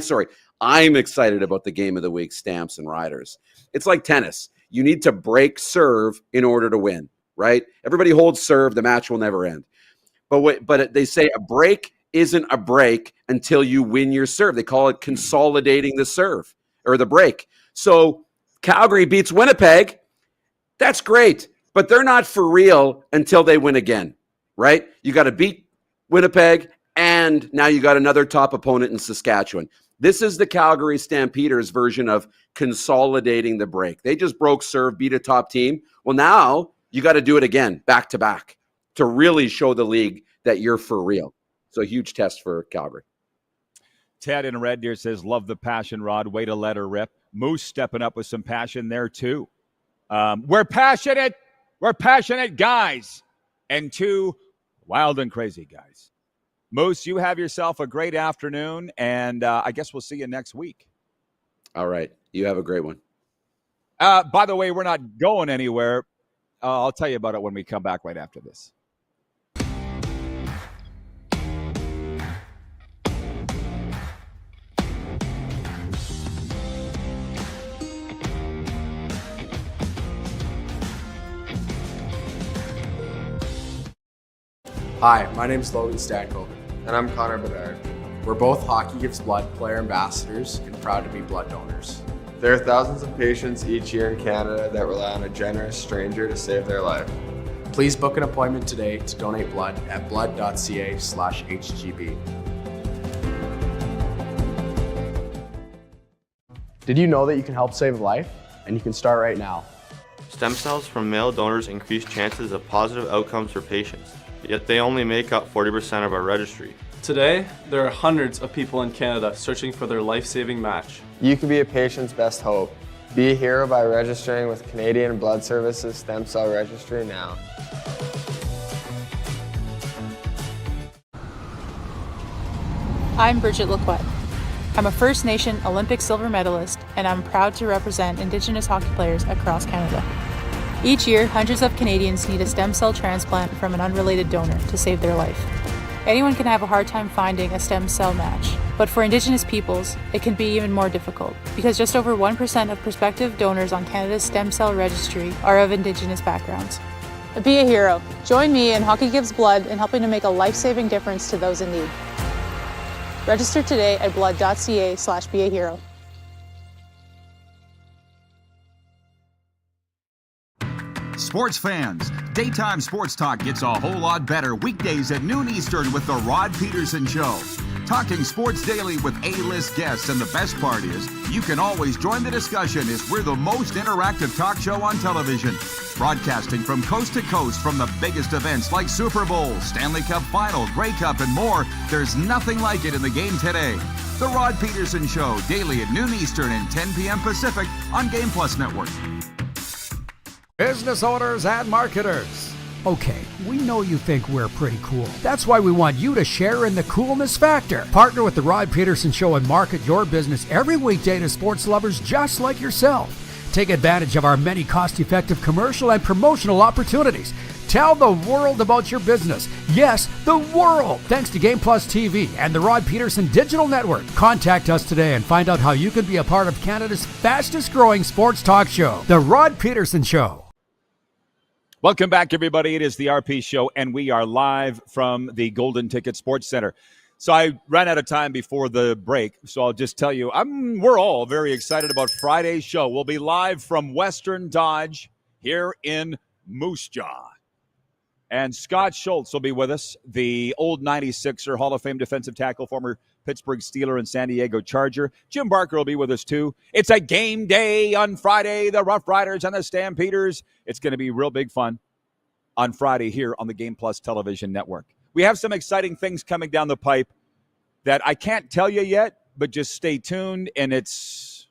I'm excited about the game of the week, Stamps and Riders. It's like tennis. You need to break serve in order to win, right? Everybody holds serve. The match will never end. But they say a break isn't a break until you win your serve. They call it consolidating the serve or the break. So Calgary beats Winnipeg. That's great, but they're not for real until they win again, right? You got to beat Winnipeg, and now you got another top opponent in Saskatchewan. This is the Calgary Stampeders version of consolidating the break. They just broke serve, beat a top team. Well, now you got to do it again, back to back, to really show the league that you're for real. So a huge test for Calgary. Ted in Red Deer says, love the passion, Rod. Way to let her rip. Moose stepping up with some passion there, too. We're passionate. We're passionate guys. And 2 wild and crazy guys. Moose, you have yourself a great afternoon, and I guess we'll see you next week. All right. You have a great one. By the way, we're not going anywhere. I'll tell you about it when we come back right after this. Hi, my name is Logan Stanko. And I'm Connor Bedard. We're both Hockey Gives Blood player ambassadors and proud to be blood donors. There are thousands of patients each year in Canada that rely on a generous stranger to save their life. Please book an appointment today to donate blood at blood.ca/HGB. Did you know that you can help save a life? And you can start right now. Stem cells from male donors increase chances of positive outcomes for patients, yet they only make up 40% of our registry. Today, there are hundreds of people in Canada searching for their life-saving match. You can be a patient's best hope. Be a hero by registering with Canadian Blood Services Stem Cell Registry now. I'm Bridget Laquette. I'm a First Nation Olympic silver medalist, and I'm proud to represent Indigenous hockey players across Canada. Each year, hundreds of Canadians need a stem cell transplant from an unrelated donor to save their life. Anyone can have a hard time finding a stem cell match, but for Indigenous peoples, it can be even more difficult because just over 1% of prospective donors on Canada's stem cell registry are of Indigenous backgrounds. Be a hero. Join me in Hockey Gives Blood in helping to make a life-saving difference to those in need. Register today at blood.ca/beahero. Sports fans, Daytime Sports Talk gets a whole lot better weekdays at noon Eastern with The Rod Peterson Show. Talking sports daily with A-list guests, and the best part is you can always join the discussion as we're the most interactive talk show on television. Broadcasting from coast to coast from the biggest events like Super Bowl, Stanley Cup Final, Grey Cup, and more. There's nothing like it in the game today. The Rod Peterson Show, daily at noon Eastern and 10 p.m. Pacific on Game Plus Network. Business owners and marketers. Okay, we know you think we're pretty cool. That's why we want you to share in the coolness factor. Partner with The Rod Peterson Show and market your business every weekday to sports lovers just like yourself. Take advantage of our many cost-effective commercial and promotional opportunities. Tell the world about your business. Yes, the world. Thanks to Game Plus TV and the Rod Peterson Digital Network. Contact us today and find out how you can be a part of Canada's fastest growing sports talk show, The Rod Peterson Show. Welcome back, everybody. It is the RP Show, and we are live from the Golden Ticket Sports Center. So I ran out of time before the break, so I'll just tell you, we're all very excited about Friday's show. We'll be live from Western Dodge here in Moose Jaw. And Scott Schultz will be with us, the old 96er, Hall of Fame defensive tackle, former Pittsburgh Steeler and San Diego Charger. Jim Barker will be with us, too. It's a game day on Friday, the Rough Riders and the Stampeders. It's going to be real big fun on Friday here on the Game Plus television network. We have some exciting things coming down the pipe that I can't tell you yet, but just stay tuned. And it's,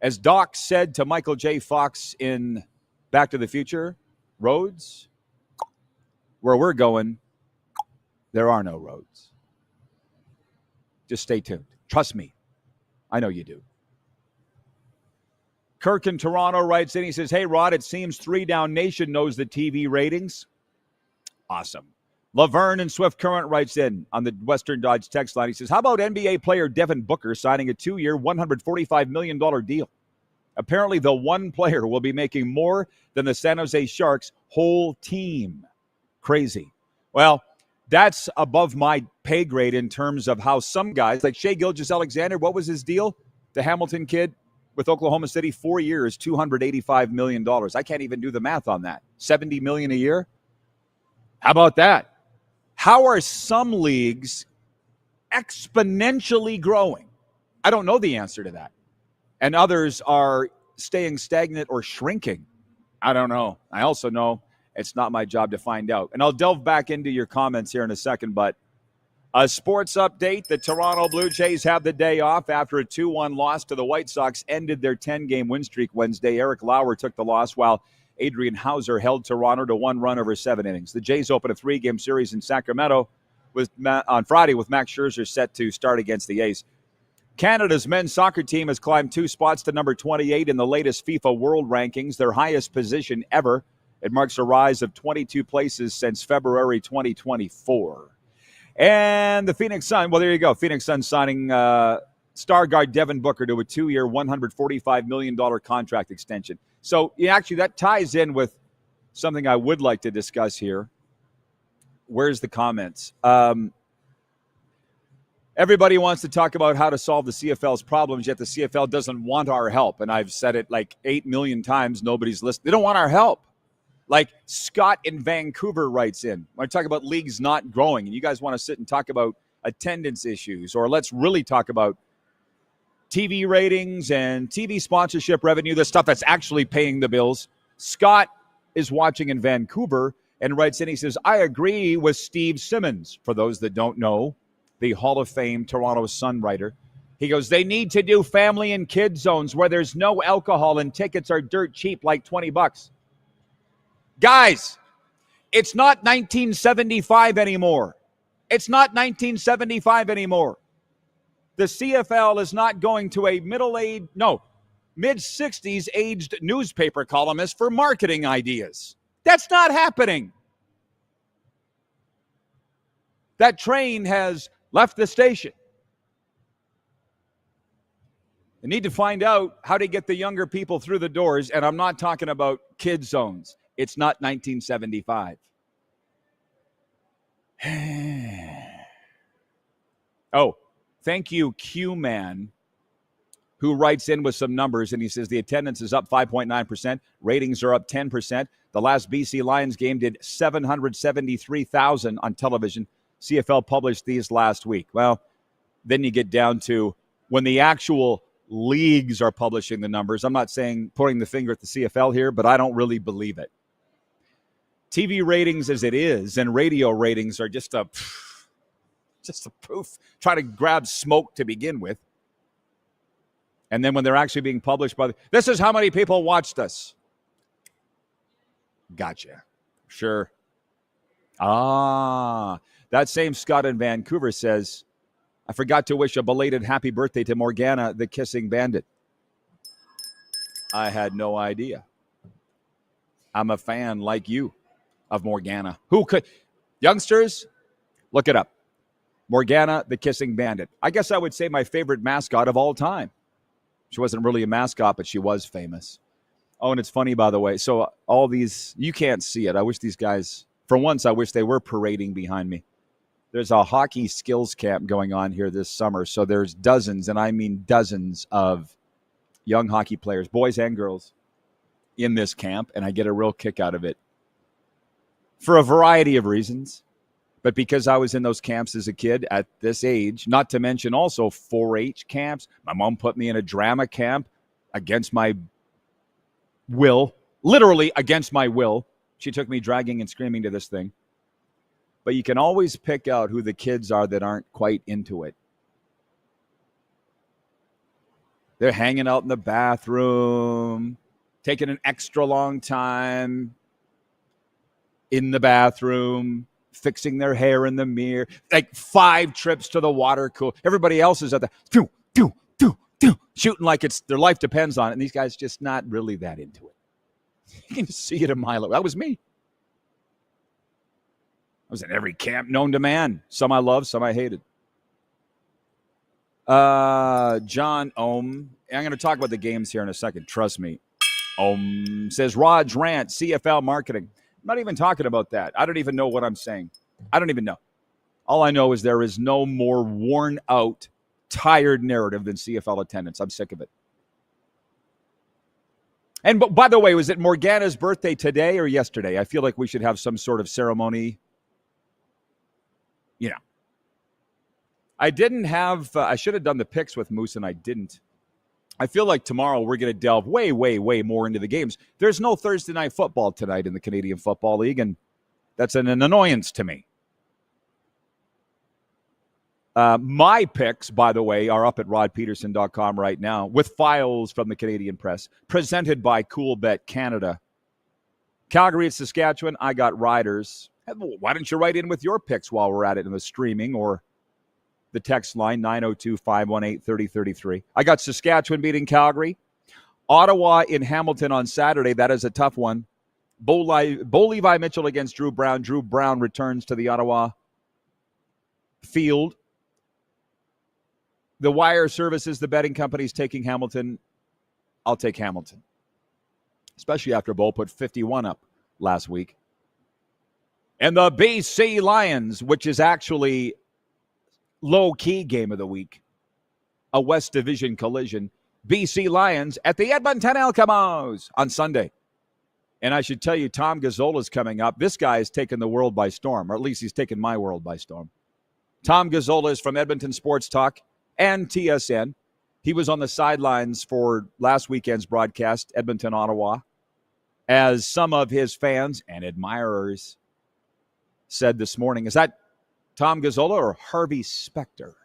as Doc said to Michael J. Fox in Back to the Future, roads, where we're going, there are no roads. Just stay tuned. Trust me. I know you do. Kirk in Toronto writes in. He says, hey, Rod, it seems 3 Down Nation knows the TV ratings. Awesome. Laverne in Swift Current writes in on the Western Dodge text line. He says, how about NBA player Devin Booker signing a 2-year, $145 million deal? Apparently, the one player will be making more than the San Jose Sharks' whole team. Crazy. Well, that's above my pay grade in terms of how some guys, like Shai Gilgeous-Alexander, what was his deal? The Hamilton kid with Oklahoma City, 4 years, $285 million. I can't even do the math on that. $70 million a year? How about that? How are some leagues exponentially growing? I don't know the answer to that. And others are staying stagnant or shrinking. I don't know. I also know it's not my job to find out. And I'll delve back into your comments here in a second, but a sports update. The Toronto Blue Jays have the day off after a 2-1 loss to the White Sox ended their 10-game win streak Wednesday. Eric Lauer took the loss while Adrian Hauser held Toronto to 1 run over 7 innings. The Jays open a 3-game series in Sacramento on Friday with Max Scherzer set to start against the A's. Canada's men's soccer team has climbed 2 spots to number 28 in the latest FIFA World Rankings, their highest position ever. It marks a rise of 22 places since February 2024. And the Phoenix Sun, well, there you go. Phoenix Sun signing star guard Devin Booker to a 2-year, $145 million contract extension. So, actually, that ties in with something I would like to discuss here. Where's the comments? Everybody wants to talk about how to solve the CFL's problems, yet the CFL doesn't want our help. And I've said it like 8 million times. Nobody's listening. They don't want our help. Like Scott in Vancouver writes in. When I talk about leagues not growing, and you guys want to sit and talk about attendance issues, or let's really talk about TV ratings and TV sponsorship revenue, the stuff that's actually paying the bills. Scott is watching in Vancouver and writes in, he says, I agree with Steve Simmons. For those that don't know, the Hall of Fame Toronto Sun writer. He goes, they need to do family and kid zones where there's no alcohol and tickets are dirt cheap, like $20. Guys, it's not 1975 anymore. It's not 1975 anymore. The CFL is not going to a mid-60s aged newspaper columnist for marketing ideas. That's not happening. That train has left the station. They need to find out how to get the younger people through the doors, and I'm not talking about kid zones. It's not 1975. Oh, thank you, Q-Man, who writes in with some numbers, and he says the attendance is up 5.9%. Ratings are up 10%. The last BC Lions game did 773,000 on television. CFL published these last week. Well, then you get down to when the actual leagues are publishing the numbers. I'm not saying pointing the finger at the CFL here, but I don't really believe it. TV ratings as it is and radio ratings are just a proof. Try to grab smoke to begin with. And then when they're actually being published this is how many people watched us. Gotcha. Sure. That same Scott in Vancouver says, I forgot to wish a belated happy birthday to Morgana, the kissing bandit. I had no idea. I'm a fan like you of Morgana. Who could? Youngsters, look it up. Morgana, the kissing bandit. I guess I would say my favorite mascot of all time. She wasn't really a mascot, but she was famous. Oh, and it's funny, by the way. So all these, you can't see it. I wish these guys, for once, I wish they were parading behind me. There's a hockey skills camp going on here this summer. So there's dozens, and I mean dozens of young hockey players, boys and girls, in this camp, and I get a real kick out of it for a variety of reasons. But because I was in those camps as a kid at this age, not to mention also 4-H camps. My mom put me in a drama camp against my will, literally against my will. She took me dragging and screaming to this thing. But you can always pick out who the kids are that aren't quite into it. They're hanging out in the bathroom, taking an extra long time in the bathroom, fixing their hair in the mirror, like 5 trips to the water cooler. Everybody else is at the shooting like it's their life depends on it, and these guys just not really that into it. You can see it a mile away. That was me. I was in every camp known to man. Some I loved, some I hated. John Ohm. I'm going to talk about the games here in a second. Trust me. Ohm says, Raj Rant, CFL marketing. I'm not even talking about that. I don't even know what I'm saying. I don't even know. All I know is there is no more worn out, tired narrative than CFL attendance. I'm sick of it. And by the way, was it Morgana's birthday today or yesterday? I feel like we should have some sort of ceremony. You know. I didn't have, I should have done the picks with Moose and I didn't. I feel like tomorrow we're going to delve way, way, way more into the games. There's no Thursday night football tonight in the Canadian Football League, and that's an annoyance to me. My picks, by the way, are up at rodpeterson.com right now with files from the Canadian Press, presented by CoolBet Canada. Calgary at Saskatchewan, I got Riders. Why don't you write in with your picks while we're at it in the streaming or the text line, 902-518-3033. I got Saskatchewan beating Calgary. Ottawa in Hamilton on Saturday. That is a tough one. Bo Levi Mitchell against Drew Brown. Drew Brown returns to the Ottawa field. The Wire Services, the betting company's taking Hamilton. I'll take Hamilton, especially after Bo put 51 up last week. And the BC Lions, which is actually low-key game of the week, a West Division collision. BC Lions at the Edmonton Elkamos on Sunday. And I should tell you, Tom Gazzola is coming up. This guy has taken the world by storm, or at least he's taken my world by storm. Tom Gazzola is from Edmonton Sports Talk and TSN. He was on the sidelines for last weekend's broadcast, Edmonton, Ottawa, as some of his fans and admirers said this morning. Is that Tom Gazzola or Harvey Specter?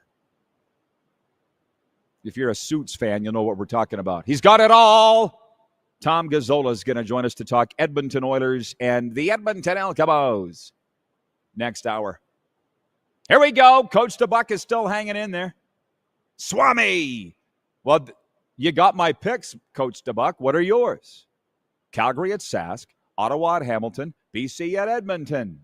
If you're a Suits fan, you'll know what we're talking about. He's got it all. Tom Gazzola is going to join us to talk Edmonton Oilers and the Edmonton Elkamos next hour. Here we go. Coach DeBuck is still hanging in there. Swami. Well, you got my picks, Coach DeBuck. What are yours? Calgary at Sask, Ottawa at Hamilton, BC at Edmonton.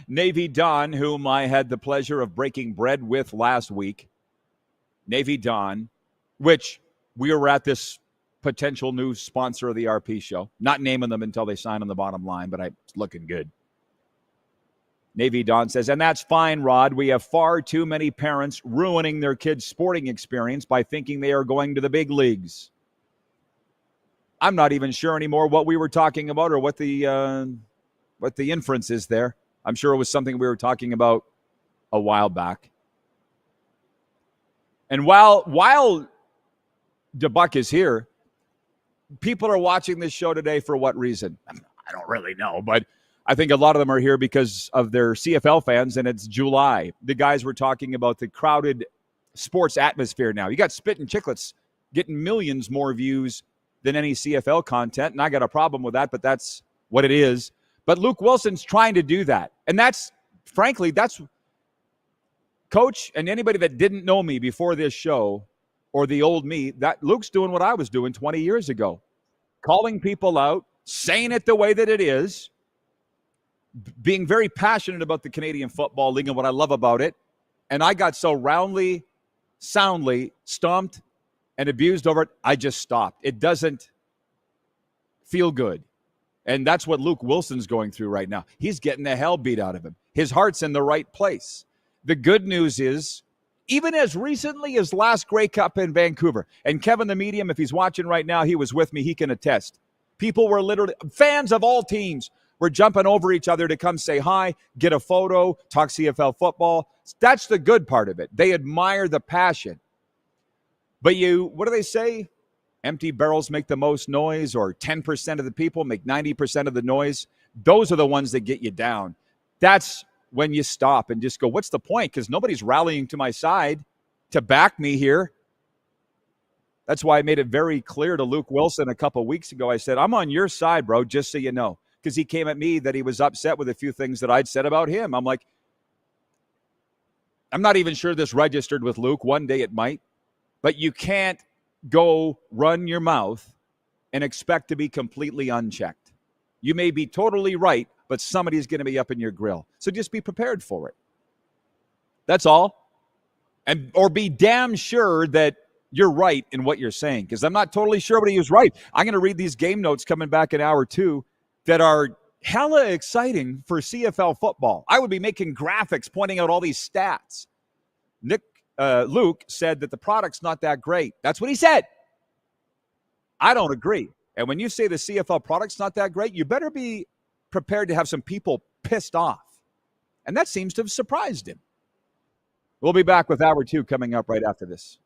Navy Don, whom I had the pleasure of breaking bread with last week. Navy Don, which we were at this potential new sponsor of the RP show. Not naming them until they sign on the bottom line, but it's looking good. Navy Don says, and that's fine, Rod. We have far too many parents ruining their kids' sporting experience by thinking they are going to the big leagues. I'm not even sure anymore what we were talking about or what the inference is there. I'm sure it was something we were talking about a while back. And while DeBuck is here, people are watching this show today for what reason? I don't really know, but I think a lot of them are here because of their CFL fans, and it's July. The guys were talking about the crowded sports atmosphere now. You got Spit and Chicklets getting millions more views than any CFL content, and I got a problem with that, but that's what it is. But Luke Wilson's trying to do that, and that's Coach and anybody that didn't know me before this show or the old me, that Luke's doing what I was doing 20 years ago, calling people out, saying it the way that it is, being very passionate about the Canadian Football League and what I love about it. And I got so roundly, soundly stomped and abused over it, I just stopped. It doesn't feel good. And that's what Luke Wilson's going through right now. He's getting the hell beat out of him. His heart's in the right place. The good news is, even as recently as last Grey Cup in Vancouver, and Kevin the Medium, if he's watching right now, he was with me, he can attest. People were literally, fans of all teams, were jumping over each other to come say hi, get a photo, talk CFL football. That's the good part of it. They admire the passion. But what do they say? Empty barrels make the most noise, or 10% of the people make 90% of the noise. Those are the ones that get you down. That's when you stop and just go, what's the point? Because nobody's rallying to my side to back me here. That's why I made it very clear to Luke Wilson a couple weeks ago. I said, I'm on your side, bro, just so you know. Because he came at me that he was upset with a few things that I'd said about him. I'm like, I'm not even sure this registered with Luke. One day it might. But you can't go run your mouth and expect to be completely unchecked. You may be totally right, but somebody's going to be up in your grill. So just be prepared for it. That's all. Or be damn sure that you're right in what you're saying, because I'm not totally sure, but he was right. I'm going to read these game notes coming back in hour 2 that are hella exciting for CFL football. I would be making graphics pointing out all these stats. Luke said that the product's not that great. That's what he said. I don't agree. And when you say the CFL product's not that great, you better be prepared to have some people pissed off. And that seems to have surprised him. We'll be back with hour 2 coming up right after this.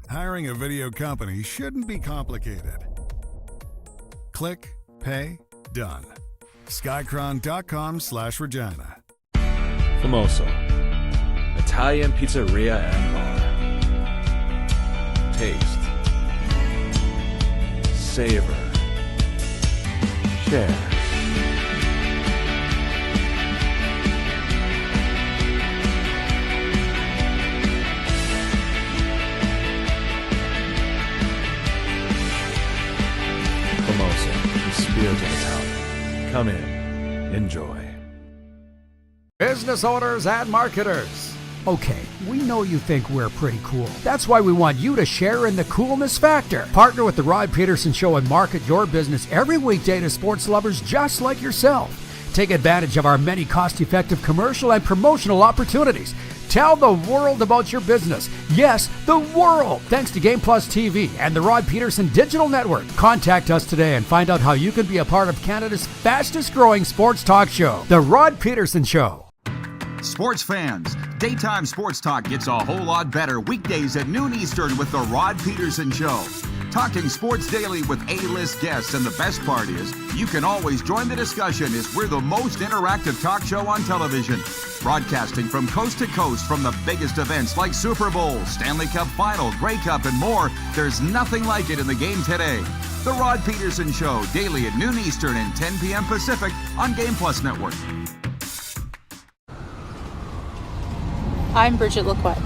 Hiring a video company shouldn't be complicated. Click, pay, done. Skycron.com/Regina. Famoso, Italian pizzeria and bar. Taste, savor, share. Famoso, the spirit of Italian. Come in, enjoy. Business owners and marketers. Okay, we know you think we're pretty cool. That's why we want you to share in the coolness factor. Partner with The Rod Peterson Show and market your business every weekday to sports lovers just like yourself. Take advantage of our many cost-effective commercial and promotional opportunities. Tell the world about your business. Yes, the world. Thanks to Game Plus TV and the Rod Peterson Digital Network. Contact us today and find out how you can be a part of Canada's fastest growing sports talk show, The Rod Peterson Show. Sports fans, daytime sports talk gets a whole lot better weekdays at noon Eastern with the Rod Peterson Show. Talking sports daily with A-list guests, and the best part is you can always join the discussion as we're the most interactive talk show on television. Broadcasting from coast to coast from the biggest events like Super Bowl, Stanley Cup Final, Grey Cup, and more. There's nothing like it in the game today. The Rod Peterson Show, daily at noon Eastern and 10 p.m. Pacific on Game Plus Network. I'm Bridget Lacquette.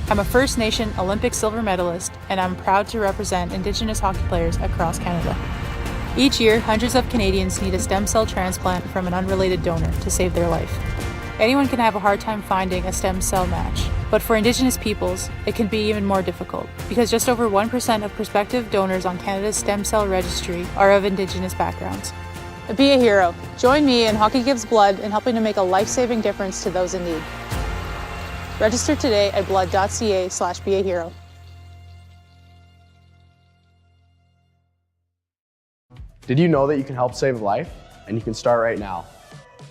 I'm a First Nation Olympic silver medalist, and I'm proud to represent Indigenous hockey players across Canada. Each year, hundreds of Canadians need a stem cell transplant from an unrelated donor to save their life. Anyone can have a hard time finding a stem cell match, but for Indigenous peoples, it can be even more difficult because just over 1% of prospective donors on Canada's stem cell registry are of Indigenous backgrounds. Be a hero. Join me in Hockey Gives Blood in helping to make a life-saving difference to those in need. Register today at blood.ca/beahero. Did you know that you can help save a life? And you can start right now.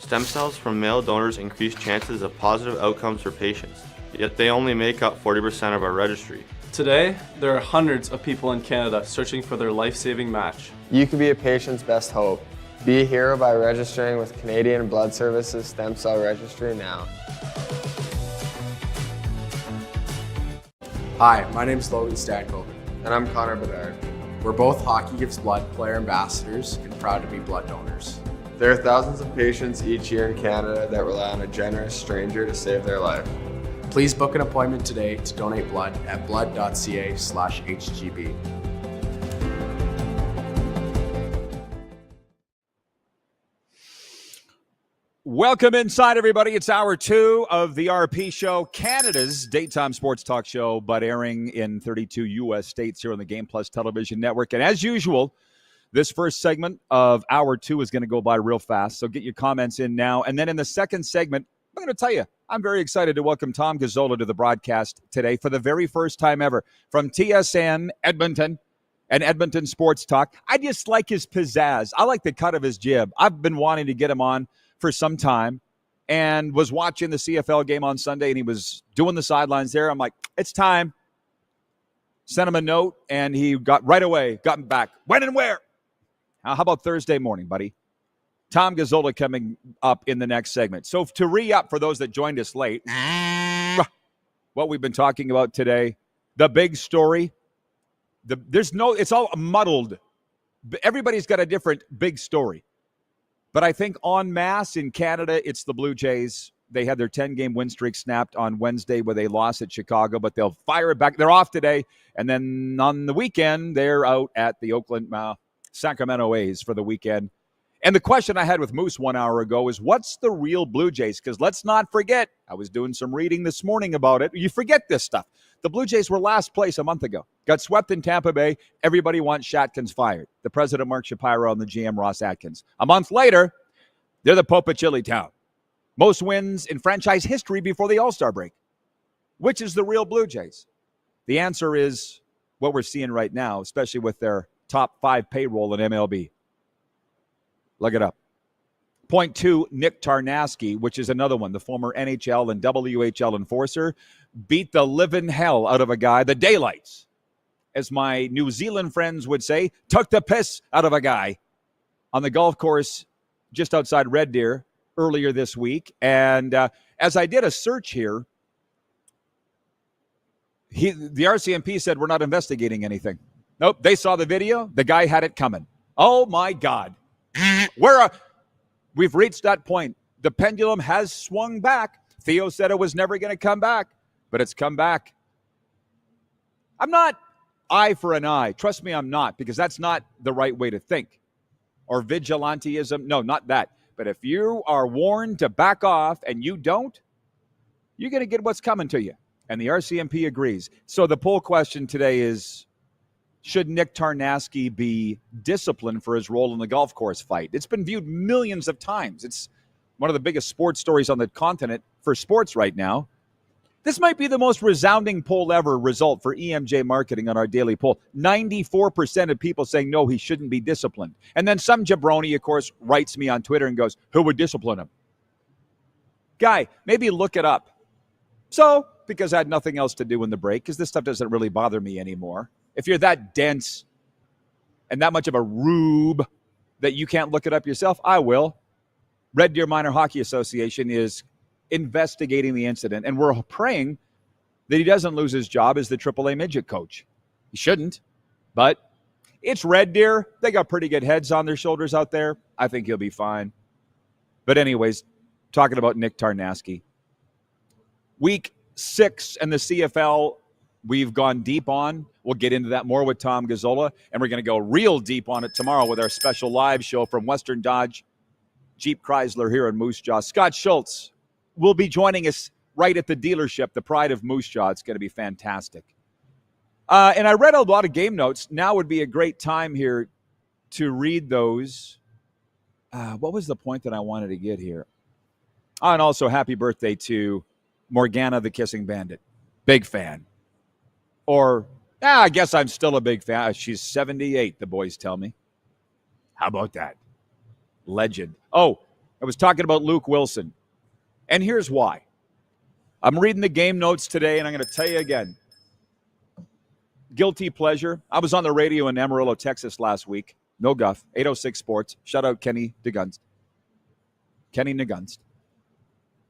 Stem cells from male donors increase chances of positive outcomes for patients, yet they only make up 40% of our registry. Today, there are hundreds of people in Canada searching for their life-saving match. You can be a patient's best hope. Be a hero by registering with Canadian Blood Services Stem Cell Registry now. Hi, my name is Logan Stanko. And I'm Connor Bedard. We're both Hockey Gives Blood player ambassadors and proud to be blood donors. There are thousands of patients each year in Canada that rely on a generous stranger to save their life. Please book an appointment today to donate blood at blood.ca/HGB. Welcome inside, everybody. It's hour 2 of the RP Show, Canada's daytime sports talk show, but airing in 32 U.S. states here on the Game Plus television network. And as usual, this first segment of hour 2 is going to go by real fast, so get your comments in now. And then in the second segment, I'm going to tell you, I'm very excited to welcome Tom Gazzola to the broadcast today for the very first time ever from TSN Edmonton and Edmonton Sports Talk. I just like his pizzazz. I like the cut of his jib. I've been wanting to get him on for some time and was watching the CFL game on Sunday, and he was doing the sidelines there. I'm like, it's time. Sent him a note, and he got right away, got him back. When and where? How about Thursday morning, buddy? Tom Gazzola coming up in the next segment. So to re-up for those that joined us late, what we've been talking about today, the big story, it's all muddled. Everybody's got a different big story. But I think en masse in Canada, it's the Blue Jays. They had their 10-game win streak snapped on Wednesday where they lost at Chicago, but they'll fire it back. They're off today. And then on the weekend, they're out at the Sacramento A's for the weekend. And the question I had with Moose 1 hour ago is, what's the real Blue Jays? Because let's not forget, I was doing some reading this morning about it. You forget this stuff. The Blue Jays were last place a month ago. Got swept in Tampa Bay. Everybody wants Shatkins fired. The president, Mark Shapiro, and the GM, Ross Atkins. A month later, they're the Pope of Chili Town. Most wins in franchise history before the All-Star break. Which is the real Blue Jays? The answer is what we're seeing right now, especially with their top 5 payroll in MLB. Look it up. Point 2, Nick Tarnasky, which is another one, the former NHL and WHL enforcer, beat the living hell out of a guy, the daylights, as my New Zealand friends would say, took the piss out of a guy on the golf course just outside Red Deer earlier this week. And as I did a search here, the RCMP said we're not investigating anything. Nope, they saw the video. The guy had it coming. Oh, my God. We've reached that point. The pendulum has swung back. Theo said it was never going to come back, but it's come back. I'm not eye for an eye. Trust me, I'm not, because that's not the right way to think. Or vigilantism. No, not that. But if you are warned to back off and you don't, you're going to get what's coming to you. And the RCMP agrees. So the poll question today is, should Nick Tarnasky be disciplined for his role in the golf course fight? It's been viewed millions of times. It's one of the biggest sports stories on the continent for sports right now. This might be the most resounding poll ever result for EMJ Marketing on our daily poll. 94% of people saying, no, he shouldn't be disciplined. And then some jabroni, of course, writes me on Twitter and goes, who would discipline him? Guy, maybe look it up. So, because I had nothing else to do in the break, because this stuff doesn't really bother me anymore. If you're that dense and that much of a rube that you can't look it up yourself, I will. Red Deer Minor Hockey Association is investigating the incident, and we're praying that he doesn't lose his job as the AAA midget coach. He shouldn't, but it's Red Deer. They got pretty good heads on their shoulders out there. I think he'll be fine. But anyways, talking about Nick Tarnasky. Week 6 in the CFL, we've gone deep on. We'll get into that more with Tom Gazzola, and we're going to go real deep on it tomorrow with our special live show from Western Dodge Jeep Chrysler here in Moose Jaw. Scott Schultz will be joining us right at the dealership, the pride of Moose Jaw. It's going to be fantastic. And I read a lot of game notes. Now would be a great time here to read those. What was the point that I wanted to get here? And also happy birthday to Morgana the Kissing Bandit. Big fan. Or, I guess I'm still a big fan. She's 78, the boys tell me. How about that? Legend. Oh, I was talking about Luke Wilson. And here's why. I'm reading the game notes today, and I'm going to tell you again. Guilty pleasure. I was on the radio in Amarillo, Texas last week. No guff. 806 Sports. Shout out Kenny Nagunst.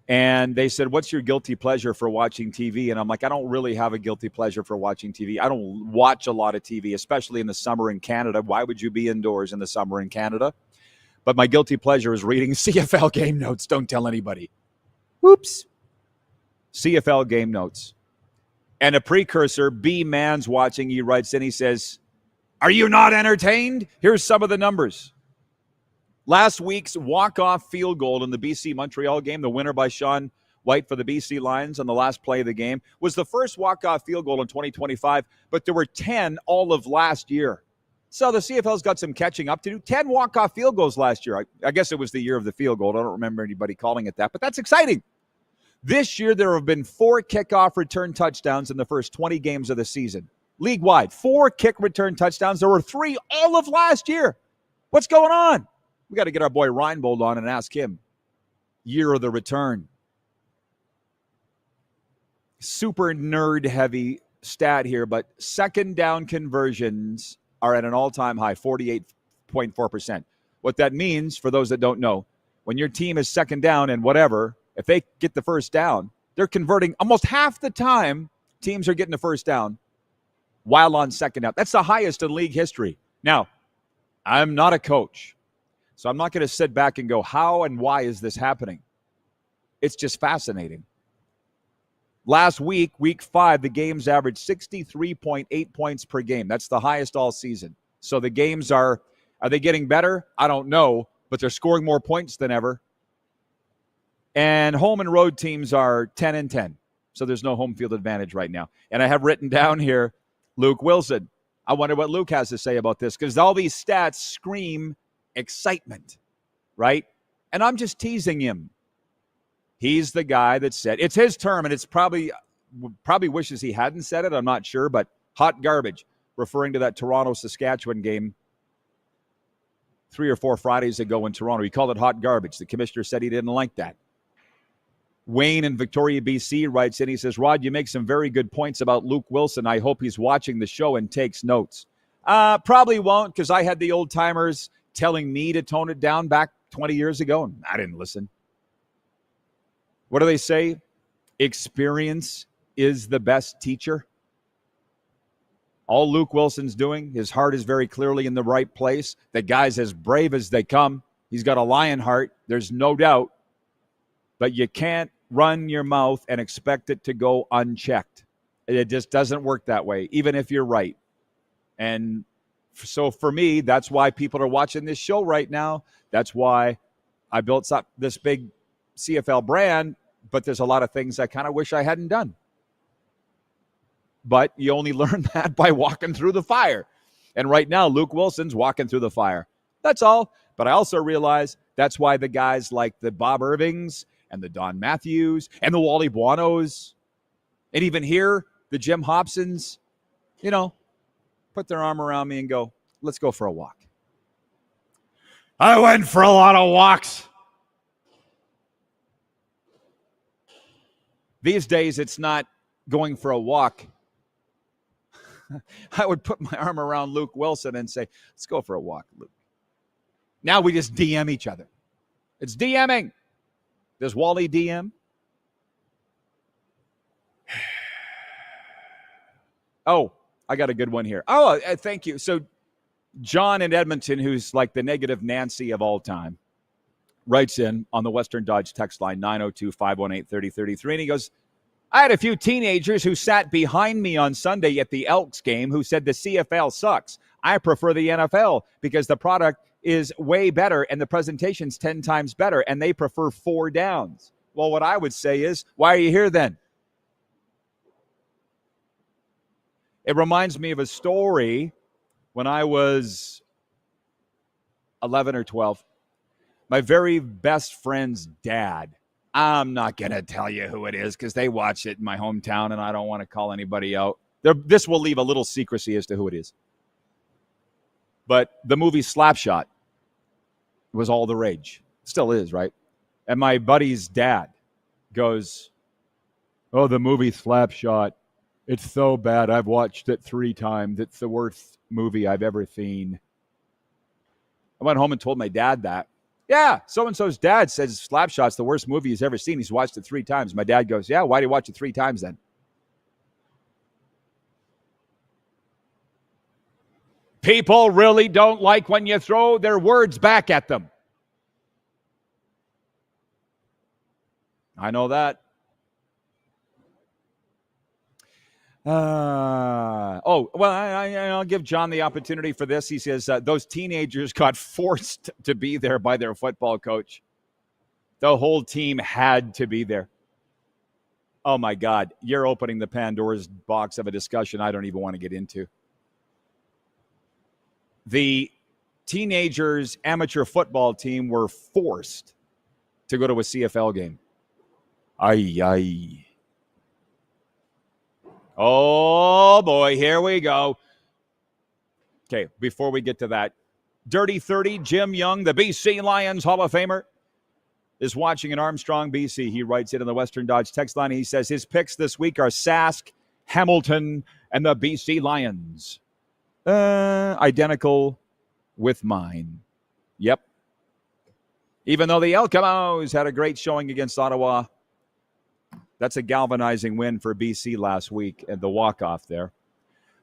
And they said, what's your guilty pleasure for watching TV? And I'm like, I don't really have a guilty pleasure for watching TV. I don't watch a lot of TV, especially in the summer in Canada. Why would you be indoors in the summer in Canada? But my guilty pleasure is reading CFL game notes. Don't tell anybody. Whoops. CFL game notes. And a precursor, B. Man's watching. He writes in, he says, are you not entertained? Here's some of the numbers. Last week's walk-off field goal in the BC-Montreal game, the winner by Sean White for the BC Lions on the last play of the game, was the first walk-off field goal in 2025, but there were 10 all of last year. So the CFL's got some catching up to do. 10 walk-off field goals last year. I guess it was the year of the field goal. I don't remember anybody calling it that, but that's exciting. This year, there have been 4 kickoff return touchdowns in the first 20 games of the season. League-wide, 4 kick return touchdowns. There were 3 all of last year. What's going on? We got to get our boy Reinbold on and ask him. Year of the return. Super nerd-heavy stat here, but second down conversions are at an all-time high, 48.4%. What that means, for those that don't know, when your team is second down and whatever, if they get the first down, they're converting almost half the time teams are getting the first down while on second down. That's the highest in league history. Now, I'm not a coach, so I'm not going to sit back and go, how and why is this happening? It's just fascinating. Last week, week 5, the games averaged 63.8 points per game. That's the highest all season. So the games are they getting better? I don't know, but they're scoring more points than ever. And home and road teams are 10-10. So there's no home field advantage right now. And I have written down here, Luke Wilson. I wonder what Luke has to say about this, because all these stats scream excitement, right? And I'm just teasing him. He's the guy that said, it's his term, and it's probably wishes he hadn't said it, I'm not sure, but hot garbage, referring to that Toronto-Saskatchewan game 3 or 4 Fridays ago in Toronto. He called it hot garbage. The commissioner said he didn't like that. Wayne in Victoria, BC writes in, he says, Rod, you make some very good points about Luke Wilson. I hope he's watching the show and takes notes. Probably won't, because I had the old timers telling me to tone it down back 20 years ago, and I didn't listen. What do they say? Experience is the best teacher. All Luke Wilson's doing, his heart is very clearly in the right place. The guy's as brave as they come. He's got a lion heart. There's no doubt. But you can't run your mouth and expect it to go unchecked. It just doesn't work that way, even if you're right. And so for me, that's why people are watching this show right now. That's why I built up this big CFL brand, but there's a lot of things I kind of wish I hadn't done. But you only learn that by walking through the fire. And right now, Luke Wilson's walking through the fire. That's all. But I also realize that's why the guys like the Bob Irvings and the Don Matthews and the Wally Buonos, and even here, the Jim Hobsons, put their arm around me and go, let's go for a walk. I went for a lot of walks. These days, it's not going for a walk. I would put my arm around Luke Wilson and say, let's go for a walk, Luke. Now we just DM each other. It's DMing. Does Wally DM? Oh, I got a good one here. Oh, thank you. So John in Edmonton, who's like the negative Nancy of all time, writes in on the Western Dodge text line 902-518-3033, and he goes, I had a few teenagers who sat behind me on Sunday at the Elks game who said the CFL sucks. I prefer the NFL because the product is way better and the presentation's 10 times better, and they prefer 4 downs. Well, what I would say is, why are you here then? It reminds me of a story when I was 11 or 12. My very best friend's dad, I'm not going to tell you who it is because they watch it in my hometown and I don't want to call anybody out. This will leave a little secrecy as to who it is. But the movie Slapshot was all the rage. Still is, right? And my buddy's dad goes, oh, the movie Slapshot. It's so bad. I've watched it 3 times. It's the worst movie I've ever seen. I went home and told my dad that. Yeah, so-and-so's dad says Slapshot's the worst movie he's ever seen. He's watched it 3 times. My dad goes, yeah, why do you watch it 3 times then? People really don't like when you throw their words back at them. I know that. I'll give John the opportunity for this. He says those teenagers got forced to be there by their football coach. The whole team had to be there. Oh, my God. You're opening the Pandora's box of a discussion I don't even want to get into. The teenagers' amateur football team were forced to go to a CFL game. Ay. Oh, boy, here we go. Okay, before we get to that, Dirty 30, Jim Young, the BC Lions Hall of Famer, is watching in Armstrong, BC. He writes it in the Western Dodge text line. He says his picks this week are Sask, Hamilton, and the BC Lions. Identical with mine. Yep. Even though the Elcamos had a great showing against Ottawa, that's a galvanizing win for BC last week at the walk-off there.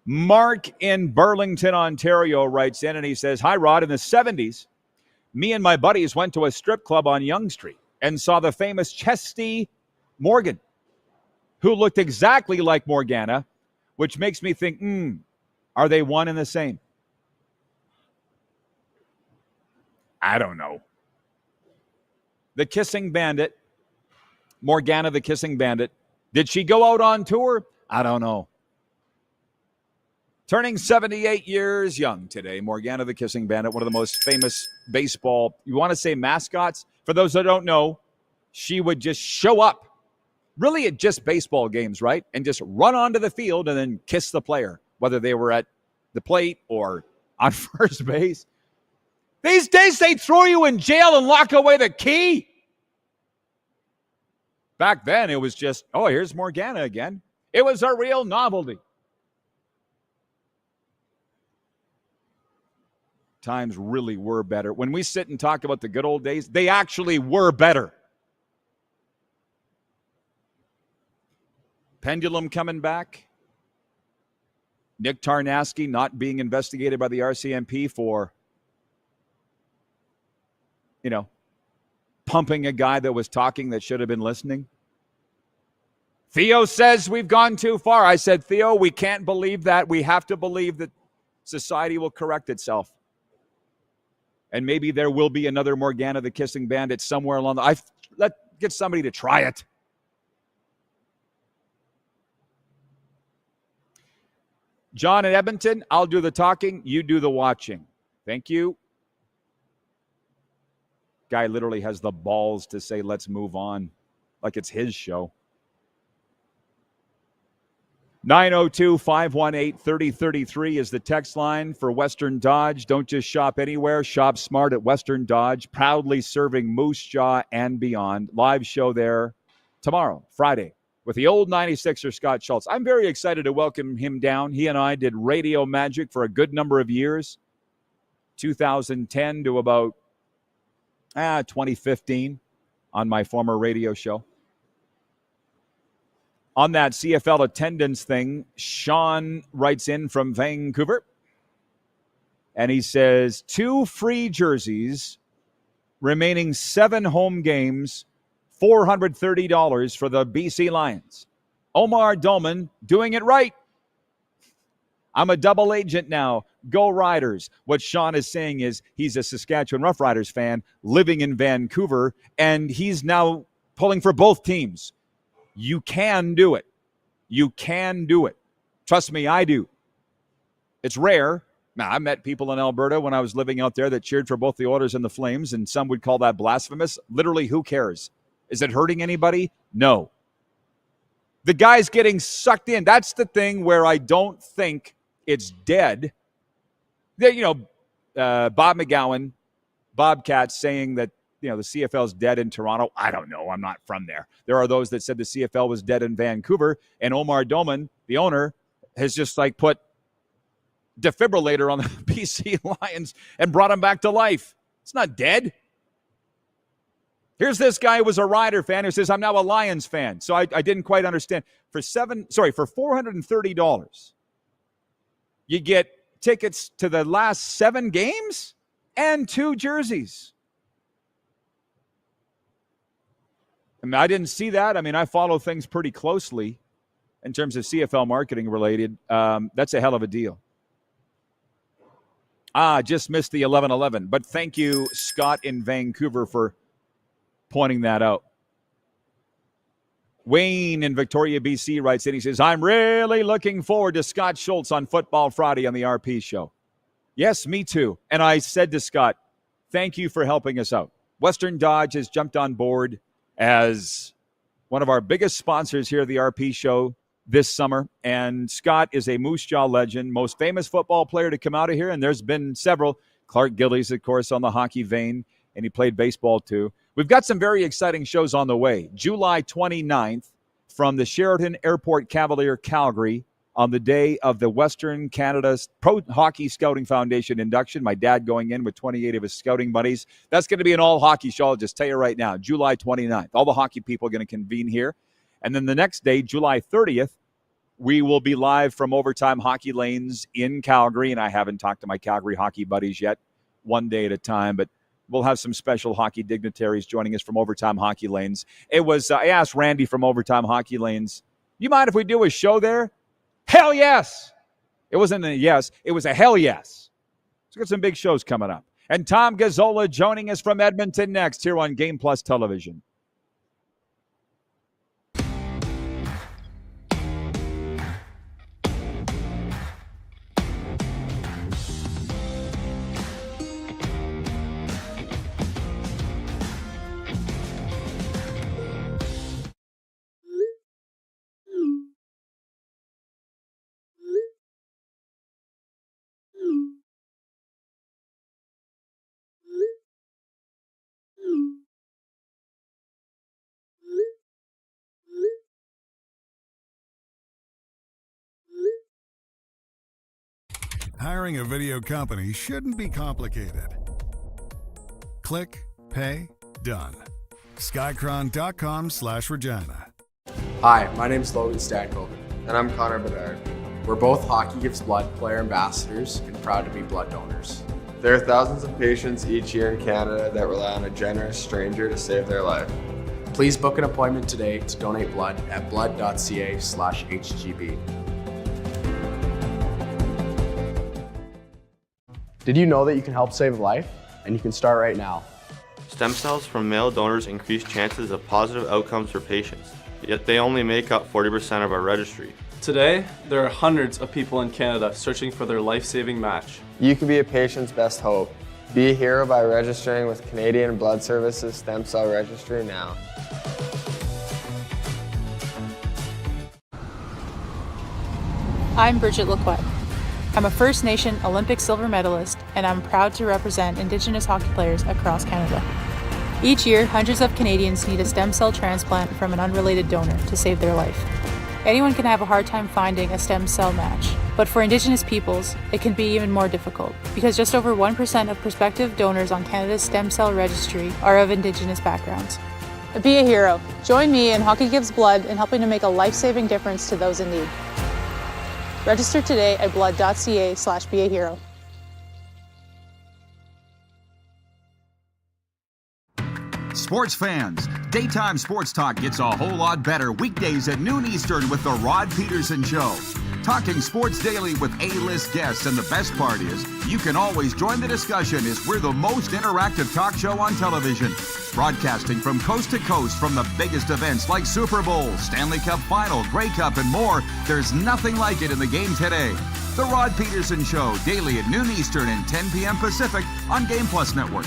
Mark in Burlington, Ontario writes in and he says, hi, Rod. In the 70s, me and my buddies went to a strip club on Yonge Street and saw the famous Chesty Morgan, who looked exactly like Morgana, which makes me think, are they one and the same? I don't know. The Kissing Bandit, Morgana the Kissing Bandit. Did she go out on tour? I don't know. Turning 78 years young today, Morgana the Kissing Bandit, one of the most famous baseball, you want to say mascots? For those that don't know, she would just show up, really at just baseball games, right? And just run onto the field and then kiss the player, whether they were at the plate or on first base. These days, they throw you in jail and lock away the key. Back then, it was just, oh, here's Morgana again. It was a real novelty. Times really were better. When we sit and talk about the good old days, they actually were better. Pendulum coming back. Nick Tarnasky not being investigated by the RCMP for, pumping a guy that was talking that should have been listening. Theo says we've gone too far. I said, Theo, we can't believe that. We have to believe that society will correct itself. And maybe there will be another Morgana the Kissing Bandit somewhere along the... Get somebody to try it. John in Edmonton, I'll do the talking. You do the watching. Thank you. Guy literally has the balls to say, let's move on, like it's his show. 902-518-3033 is the text line for Western Dodge. Don't just shop anywhere. Shop smart at Western Dodge, proudly serving Moose Jaw and beyond. Live show there tomorrow, Friday, with the old 96er Scott Schultz. I'm very excited to welcome him down. He and I did radio magic for a good number of years, 2010 to about 2015 on my former radio show. On that CFL attendance thing, Sean writes in from Vancouver, and he says, 2 free jerseys, remaining 7 home games, $430 for the BC Lions. Omar Dolman doing it right. I'm a double agent now. Go Riders. What Sean is saying is he's a Saskatchewan Roughriders fan living in Vancouver, and he's now pulling for both teams. You can do it. You can do it. Trust me, I do. It's rare. Now, I met people in Alberta when I was living out there that cheered for both the Oilers and the Flames, and some would call that blasphemous. Literally, who cares? Is it hurting anybody? No. The guy's getting sucked in. That's the thing where I don't think it's dead. Bob McGowan, Bobcat saying that, the CFL's dead in Toronto. I don't know. I'm not from there. There are those that said the CFL was dead in Vancouver, and Omar Dolman, the owner, has just put defibrillator on the BC Lions and brought him back to life. It's not dead. Here's this guy who was a Rider fan who says, I'm now a Lions fan. So I didn't quite understand. For $430, you get tickets to the last 7 games and 2 jerseys. I didn't see that. I follow things pretty closely in terms of CFL marketing related. That's a hell of a deal. Just missed the 11-11. But thank you, Scott in Vancouver, for pointing that out. Wayne in Victoria, BC writes in. He says, I'm really looking forward to Scott Schultz on Football Friday on the RP show. Yes, me too. And I said to Scott, thank you for helping us out. Western Dodge has jumped on board as one of our biggest sponsors here at the RP show this summer. And Scott is a Moose Jaw legend, most famous football player to come out of here. And there's been several. Clark Gillies, of course, on the hockey vein, and he played baseball too. We've got some very exciting shows on the way. July 29th from the Sheraton Airport Cavalier, Calgary, on the day of the Western Canada's Pro Hockey Scouting Foundation induction. My dad going in with 28 of his scouting buddies. That's going to be an all-hockey show, I'll just tell you right now, July 29th. All the hockey people are going to convene here. And then the next day, July 30th, we will be live from Overtime Hockey Lanes in Calgary. And I haven't talked to my Calgary hockey buddies yet, one day at a time. But we'll have some special hockey dignitaries joining us from Overtime Hockey Lanes. I asked Randy from Overtime Hockey Lanes, you mind if we do a show there? Hell yes. It wasn't a yes. It was a hell yes. So we've got some big shows coming up. And Tom Gazzola joining us from Edmonton next here on Game Plus Television. Hiring a video company shouldn't be complicated. Click, pay, done. Skycron.com/Regina. Hi, my name's Logan Stanko. And I'm Connor Bedard. We're both Hockey Gives Blood player ambassadors and proud to be blood donors. There are thousands of patients each year in Canada that rely on a generous stranger to save their life. Please book an appointment today to donate blood at blood.ca/HGB. Did you know that you can help save a life? And you can start right now. Stem cells from male donors increase chances of positive outcomes for patients, yet they only make up 40% of our registry. Today, there are hundreds of people in Canada searching for their life-saving match. You can be a patient's best hope. Be a hero by registering with Canadian Blood Services Stem Cell Registry now. I'm Bridget Lacquette. I'm a First Nation Olympic silver medalist, and I'm proud to represent Indigenous hockey players across Canada. Each year, hundreds of Canadians need a stem cell transplant from an unrelated donor to save their life. Anyone can have a hard time finding a stem cell match, but for Indigenous peoples, it can be even more difficult because just over 1% of prospective donors on Canada's stem cell registry are of Indigenous backgrounds. Be a hero. Join me in Hockey Gives Blood in helping to make a life-saving difference to those in need. Register today at blood.ca/beahero. Sports fans, Daytime Sports Talk gets a whole lot better weekdays at noon Eastern with The Rod Peterson Show. Talking sports daily with A-list guests, and the best part is you can always join the discussion as we're the most interactive talk show on television. Broadcasting from coast to coast from the biggest events like Super Bowl, Stanley Cup Final, Grey Cup, and more. There's nothing like it in the game today. The Rod Peterson Show, daily at noon Eastern and 10 p.m. Pacific on Game Plus Network.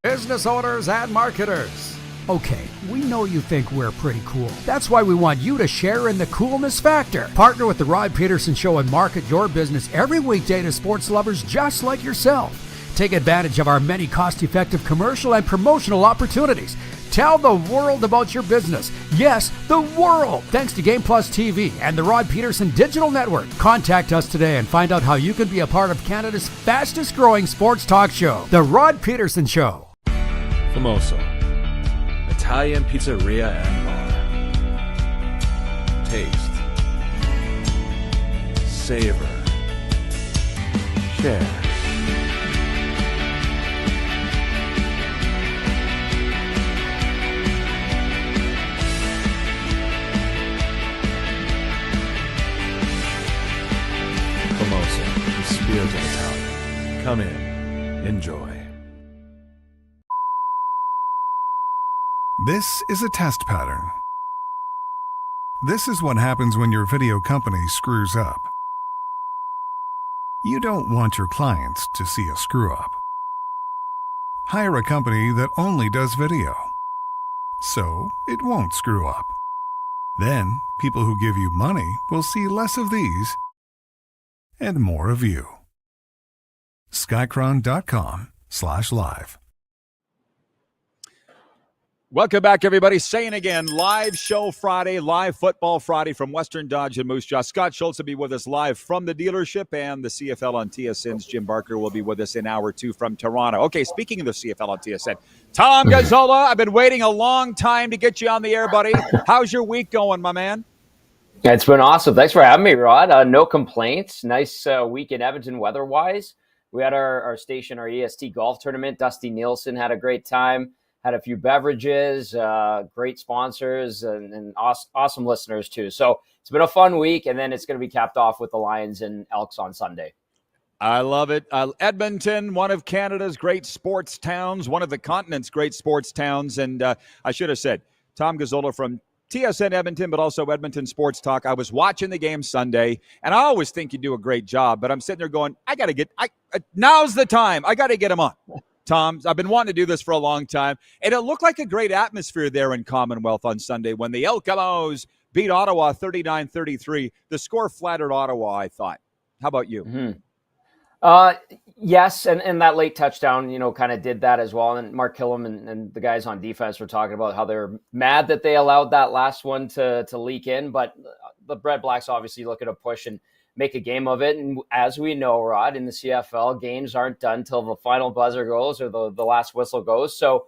Business owners and marketers. Okay, we know you think we're pretty cool. That's why we want you to share in the coolness factor. Partner with the Rod Peterson Show and market your business every weekday to sports lovers just like yourself. Take advantage of our many cost-effective commercial and promotional opportunities. Tell the world about your business. Yes, the world. Thanks to Game Plus TV and the Rod Peterson Digital Network. Contact us today and find out how you can be a part of Canada's fastest growing sports talk show, The Rod Peterson Show. Famoso, Italian pizzeria and bar. Taste, savor, share. Famoso, the spirit of Italian. Come in, enjoy. This is a test pattern. This is what happens when your video company screws up. You don't want your clients to see a screw up. Hire a company that only does video, so it won't screw up. Then, people who give you money will see less of these and more of you. Skycron.com/live. Welcome back, everybody. Saying again, live show Friday, live football Friday from Western Dodge and Moose Jaw. Scott Schultz will be with us live from the dealership, and the CFL on TSN's Jim Barker will be with us in hour 2 from Toronto. Okay, speaking of the CFL on TSN, Tom Gazzola, I've been waiting a long time to get you on the air, buddy. How's your week going, my man? It's been awesome. Thanks for having me, Rod. No complaints. Nice week in Edmonton weather-wise. We had our station, our EST golf tournament. Dusty Nielsen had a great time. Had a few beverages, great sponsors, and awesome listeners, too. So it's been a fun week, and then it's going to be capped off with the Lions and Elks on Sunday. I love it. Edmonton, one of Canada's great sports towns, one of the continent's great sports towns. And I should have said, Tom Gazzola from TSN Edmonton, but also Edmonton Sports Talk. I was watching the game Sunday, and I always think you do a great job, but I'm sitting there going, now's the time. I got to get him on. Tom, I've been wanting to do this for a long time, and it looked like a great atmosphere there in Commonwealth on Sunday when the Elkamos beat Ottawa 39-33. The score flattered Ottawa, I thought. How about you? Mm-hmm. Yes, and that late touchdown, kind of did that as well. And Mark Killam and the guys on defense were talking about how they're mad that they allowed that last one to leak in, but the Red Blacks obviously looking to push and make a game of it. And as we know, Rod, in the CFL, games aren't done till the final buzzer goes or the last whistle goes. So